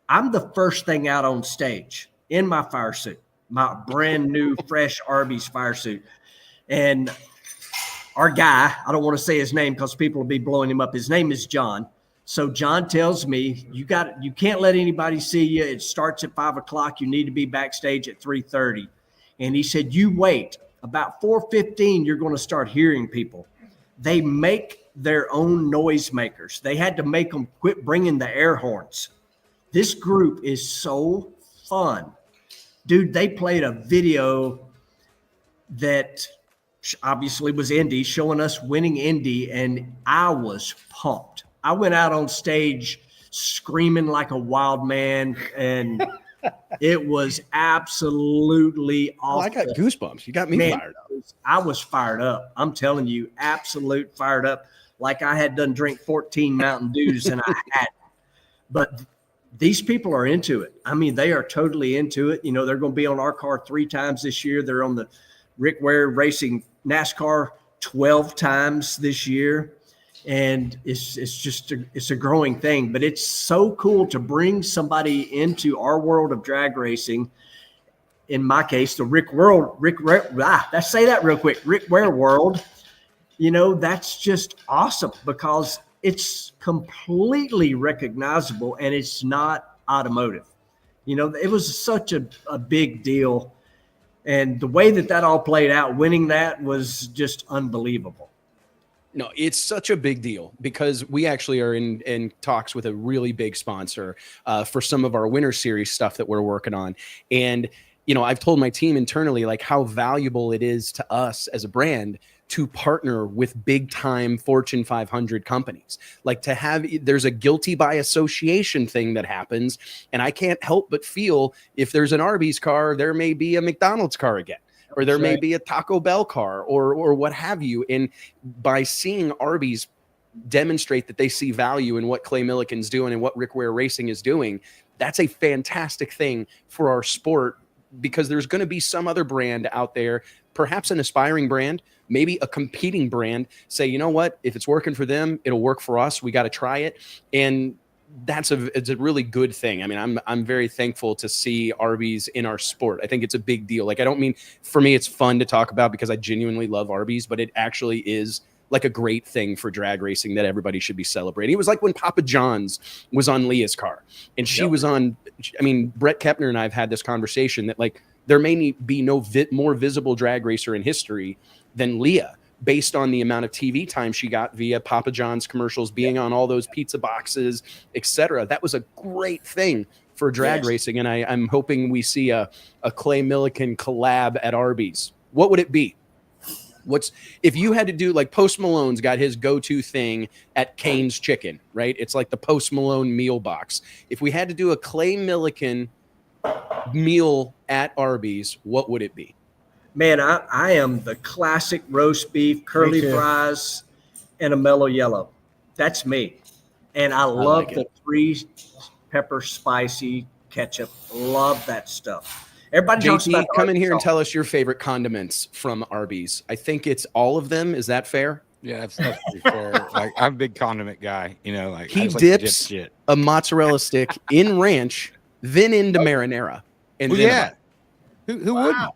I'm the first thing out on stage in my fire suit, my brand new, fresh Arby's fire suit. And our guy, I don't want to say his name because people will be blowing him up. His name is John. So John tells me, you can't let anybody see you. It starts at 5 o'clock. You need to be backstage at 3:30. And he said, you wait. About 4:15, you're going to start hearing people. They make their own noise makers. They had to make them quit bringing the air horns. This group is so fun. Dude, they played a video that obviously was Indy, showing us winning Indy, and I was pumped. I went out on stage screaming like a wild man, and it was absolutely awesome. I got goosebumps. You got me fired up. I was fired up. I'm telling you, absolute fired up. Like I had done drink 14 Mountain Dews and I had. But these people are into it. I mean, they are totally into it. You know, they're going to be on our car 3 times this year. They're on the Rick Ware Racing NASCAR 12 times this year. And it's a growing thing, but it's so cool to bring somebody into our world of drag racing. In my case, the Rick Ware world, you know, that's just awesome because it's completely recognizable and it's not automotive. You know, it was such a big deal. And the way that all played out, winning that was just unbelievable. No, it's such a big deal because we actually are in talks with a really big sponsor for some of our Winter Series stuff that we're working on. And, you know, I've told my team internally, like, how valuable it is to us as a brand to partner with big time Fortune 500 companies. Like, to have, there's a guilty by association thing that happens. And I can't help but feel if there's an Arby's car, there may be a McDonald's car again. Or there may be a Taco Bell car or what have you. And by seeing Arby's demonstrate that they see value in what Clay Millican's doing and what Rick Ware Racing is doing, that's a fantastic thing for our sport because there's going to be some other brand out there perhaps an aspiring brand, maybe a competing brand, say, you know what, if it's working for them, it'll work for us. We got to try it. And it's a really good thing. I mean, I'm very thankful to see Arby's in our sport. I think it's a big deal. Like, I don't mean, for me, it's fun to talk about because I genuinely love Arby's, but it actually is like a great thing for drag racing that everybody should be celebrating. It was like when Papa John's was on Leah's car and she was on, I mean, Brett Kepner and I have had this conversation that, like, there may be no more visible drag racer in history than Leah, based on the amount of TV time she got via Papa John's commercials, being on all those pizza boxes, etc. That was a great thing for drag racing. And I'm hoping we see a Clay Millican collab at Arby's. What would it be? If you had to do, like, Post Malone's got his go-to thing at Cane's Chicken, right? It's like the Post Malone meal box. If we had to do a Clay Millican meal at Arby's, what would it be? Man, I am the classic roast beef, curly fries, and a mellow yellow. That's me. And I love the 3 pepper spicy ketchup. Love that stuff. Everybody talks about come in here and tell us your favorite condiments from Arby's. I think it's all of them. Is that fair? Yeah, that's pretty fair. Like, I'm a big condiment guy. You know, like, he dips a mozzarella stick in ranch, then into marinara. And then who wouldn't?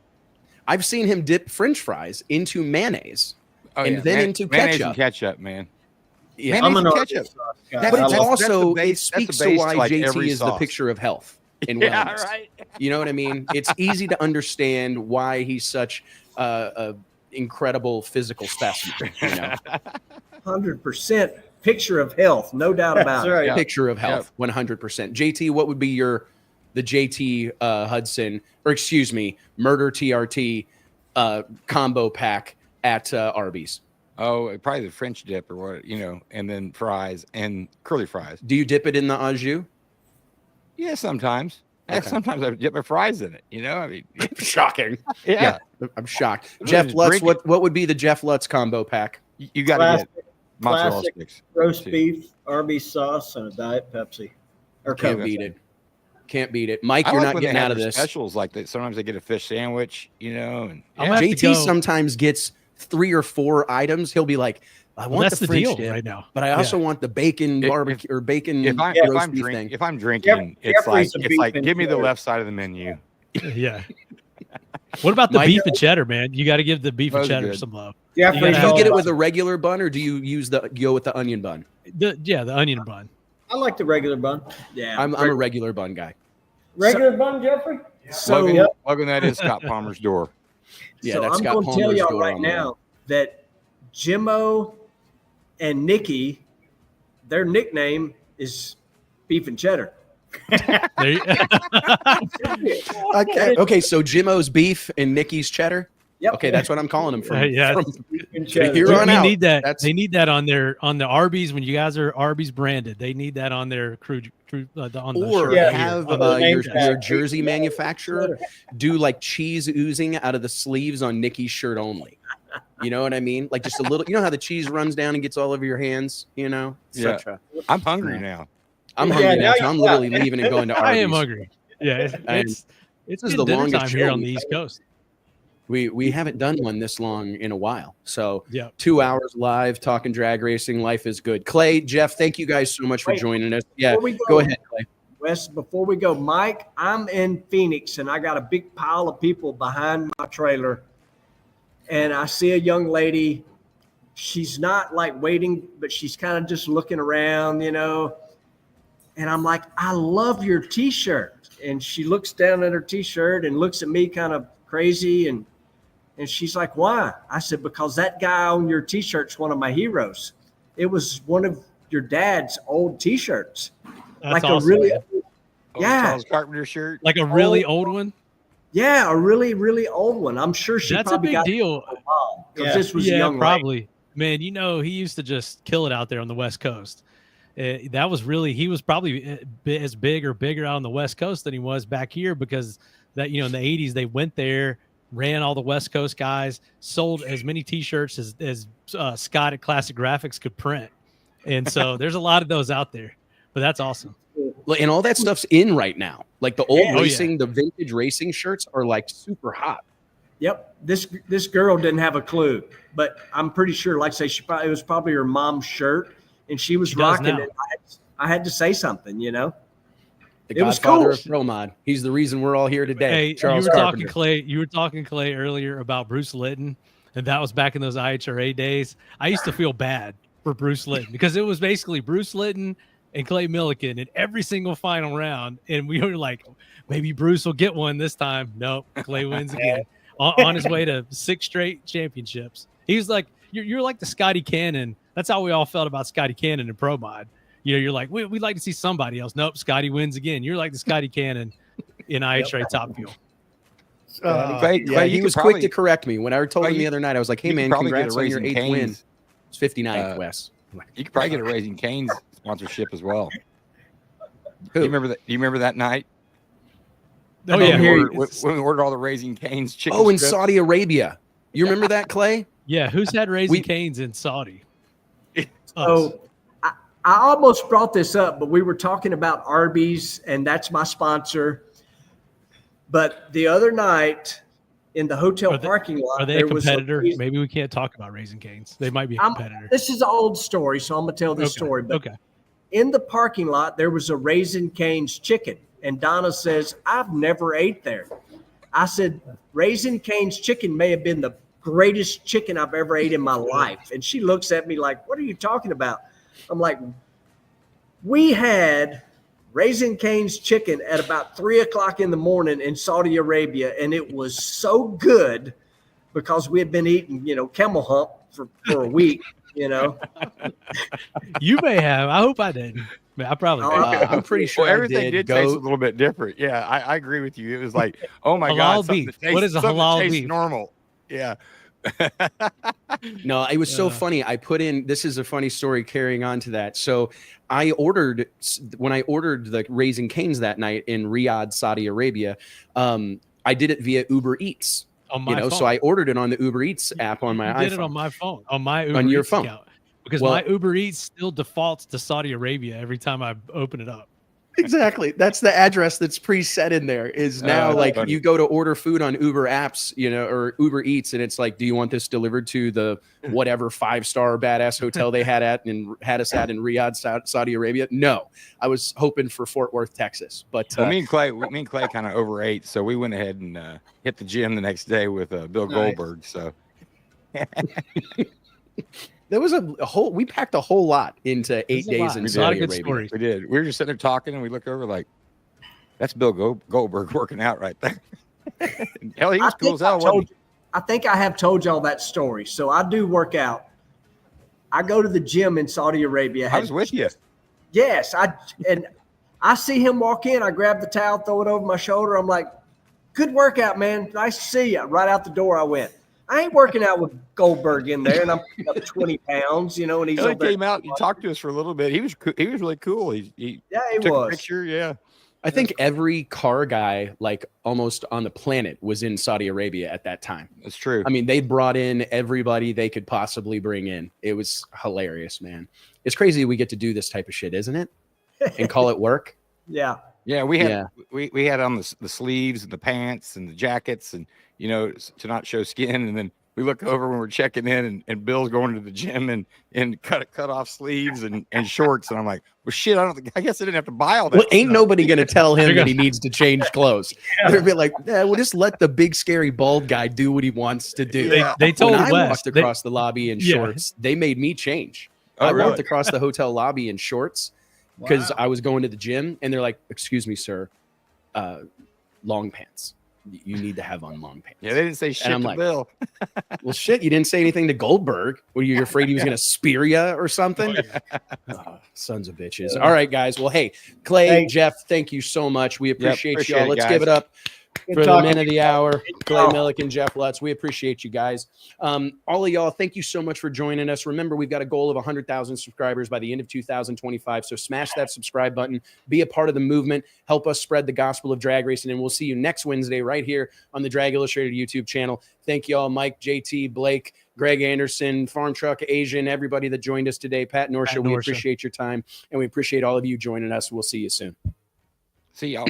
I've seen him dip French fries into mayonnaise and then into mayonnaise ketchup. And ketchup, man. Yeah, mayonnaise and ketchup. But it's also, it speaks to why JT is the picture of health in wellness. Right. You know what I mean? It's easy to understand why he's such a incredible physical specimen. You know? 100% picture of health, no doubt about it. Picture of health, 100%. JT, what would be the JT Hudson, or excuse me, Murder TRT combo pack at Arby's? Oh, probably the French dip or what, you know, and then fries and curly fries. Do you dip it in the au jus? Yeah, sometimes. Okay. Sometimes I dip my fries in it, you know? I mean, shocking. Yeah, I'm shocked. Jeff Lutz, what would be the Jeff Lutz combo pack? You got to get mozzarella classic sticks. Roast beef, Arby's sauce, and a Diet Pepsi. Or Can't beat it. Can't beat it. Mike, you're not getting out of this. Specials like that. Sometimes they get a fish sandwich, you know. And JT sometimes gets 3 or 4 items. He'll be like, I want the French deal dip right now, but I also want the bacon barbecue or bacon. If I'm drinking, it's like give me the left side of the menu. Yeah. What about the beef and cheddar, man? You got to give the beef and cheddar some love. Yeah, do you get it with a regular bun, or do you go with the onion bun? The onion bun. I like the regular bun. Yeah, I'm a regular bun guy. Regular bun, Jeffrey. So Logan, that is Scott Palmer's door. Yeah, so that's I'm Scott going to tell Palmer's y'all door right on now that Jimmo and Nikki, their nickname is Beef and Cheddar. Okay, so Jimmo's beef and Nikki's cheddar. Yep. Okay, that's what I'm calling them from. Yeah. From here on out. Need that. They need that on the Arby's when you guys are Arby's branded. They need that on their crew on the or shirt. have your jersey manufacturer do like cheese oozing out of the sleeves on Nikki's shirt only. You know what I mean? Like just a little. You know how the cheese runs down and gets all over your hands. You know. I'm hungry now. I'm hungry now. So I'm literally leaving and going to Arby's. I am hungry. Yeah, it's the longest time here on the East Coast. We haven't done one this long in a while. So 2 hours live talking drag racing. Life is good. Clay, Jeff, thank you guys so much for joining us. Yeah, go ahead, Clay. Wes, before we go, Mike, I'm in Phoenix and I got a big pile of people behind my trailer. And I see a young lady. She's not like waiting, but she's kind of just looking around, you know. And I'm like, I love your T-shirt. And she looks down at her T-shirt and looks at me kind of crazy. And she's like, why? I said, because that guy on your T-shirt's one of my heroes. It was one of your dad's old T-shirts. That's like awesome, a really, Charles Carpenter shirt. Like a really old one? Yeah, a really, really old one. I'm sure That's a big deal. This was a young probably. lady. Man, you know, he used to just kill it out there on the West Coast. That was really, he was probably as big or bigger out on the West Coast than he was back here because that, you know, in the 80s, they went there, ran all the West Coast guys, sold as many T-shirts as Scott at Classic Graphics could print. And so there's a lot of those out there, but that's awesome. And all that stuff's in right now. Like the old racing, the vintage racing shirts are like super hot. Yep. This girl didn't have a clue, but I'm pretty sure, like I say, it was probably her mom's shirt, and she was rocking it. I had to say something, you know. The godfather of Pro Mod. He's the reason we're all here today. Hey, Charles you were Carpenter. talking Clay. You were talking Clay earlier about Bruce Litton, and that was back in those IHRA days. I used to feel bad for Bruce Litton because it was basically Bruce Litton and Clay Millican in every single final round, and we were like, maybe Bruce will get one this time. Nope, Clay wins again. On his way to 6 straight championships. He was like, you're like the Scotty Cannon. That's how we all felt about Scotty Cannon in Pro Mod. You know, you're like, we'd like to see somebody else. Nope, Scotty wins again. You're like the Scotty Cannon in IHRA Top Fuel. Clay, he was quick to correct me. When I told him the other night, I was like, hey, man, congrats on your 8th win. It's 59th, Wes. You could probably get a Raising Cane's sponsorship as well. Who? Do you remember that night? Oh, yeah. When we ordered all the Raising Cane's chicken in strips. Saudi Arabia. You remember that, Clay? Yeah, who's had Raising Cane's in Saudi? So I almost brought this up, but we were talking about Arby's, and that's my sponsor. But the other night in the hotel parking lot, are they a competitor? Maybe we can't talk about Raising Cane's. They might be a competitor. This is an old story, so I'm going to tell this story. But in the parking lot, there was a Raising Cane's chicken. And Donna says, I've never ate there. I said, Raising Cane's chicken may have been the greatest chicken I've ever ate in my life. And she looks at me like, what are you talking about? I'm like, we had Raising Cane's chicken at about 3 o'clock in the morning in Saudi Arabia. And it was so good because we had been eating, camel hump for a week, You may have. I hope I didn't. I probably I'm pretty sure everything did taste a little bit different. Yeah, I agree with you. It was like, oh my God, beef. What is a halal beef? Normal. Yeah. No, it was so funny. I put in, this is a funny story carrying on to that. So when I ordered the Raising Cane's that night in Riyadh, Saudi Arabia, I did it via Uber Eats. On my phone. So I ordered it on the Uber Eats app on my iPhone. Did it on my phone, on my Uber on your Eats phone. account. Because my Uber Eats still defaults to Saudi Arabia every time I open it up. Exactly. That's the address that's preset in there is now like funny. You go to order food on Uber apps, or Uber Eats, and it's like, do you want this delivered to the whatever 5-star badass hotel they had us at in Riyadh, Saudi Arabia? No, I was hoping for Fort Worth, Texas. But me and Clay kind of overate, so we went ahead and hit the gym the next day with Bill Goldberg. So. There was we packed a whole lot into 8 days in Saudi Arabia. Stories. We did. We were just sitting there talking, and we look over like, that's Bill Goldberg working out right there. Hell, he was cool as hell. I think I have told y'all that story. So I do work out. I go to the gym in Saudi Arabia. I was with you. Yes. I see him walk in. I grab the towel, throw it over my shoulder. I'm like, good workout, man. Nice to see you. Right out the door I went. I ain't working out with Goldberg in there, and I'm up 20 pounds, and he's came out and talked to us for a little bit. He was really cool. He took a picture. Yeah. I think every car guy, like almost on the planet, was in Saudi Arabia at that time. That's true. I mean, they brought in everybody they could possibly bring in. It was hilarious, man. It's crazy we get to do this type of shit, isn't it? And call it work. Yeah. Yeah, we had on the sleeves and the pants and the jackets and to not show skin, and then we look over when we're checking in and Bill's going to the gym and cut off sleeves and shorts, and I'm like, well shit, I guess I didn't have to buy all that. Well, ain't nobody gonna tell him that he needs to change clothes. They'll be like, we'll just let the big scary bald guy do what he wants to do. They told when I Wes, walked across the lobby in shorts, they made me change. I walked across the hotel lobby in shorts because I was going to the gym, and they're like, excuse me, sir, long pants. You need to have on long pants. Yeah, they didn't say shit to Bill. Well, shit, you didn't say anything to Goldberg. Were you afraid he was going to spear you or something? Sons of bitches. All right, guys. Well, hey, Clay, Jeff, thank you so much. We appreciate y'all. Let's give it up for the men of the hour, Clay Millican, Jeff Lutz. We appreciate you guys. All of y'all, thank you so much for joining us. Remember, we've got a goal of 100,000 subscribers by the end of 2025. So smash that subscribe button. Be a part of the movement. Help us spread the gospel of drag racing. And we'll see you next Wednesday right here on the Drag Illustrated YouTube channel. Thank you all, Mike, JT, Blake, Greg Anderson, Farmtruck Azn, everybody that joined us today. Pat Norcia, we appreciate your time. And we appreciate all of you joining us. We'll see you soon. See y'all.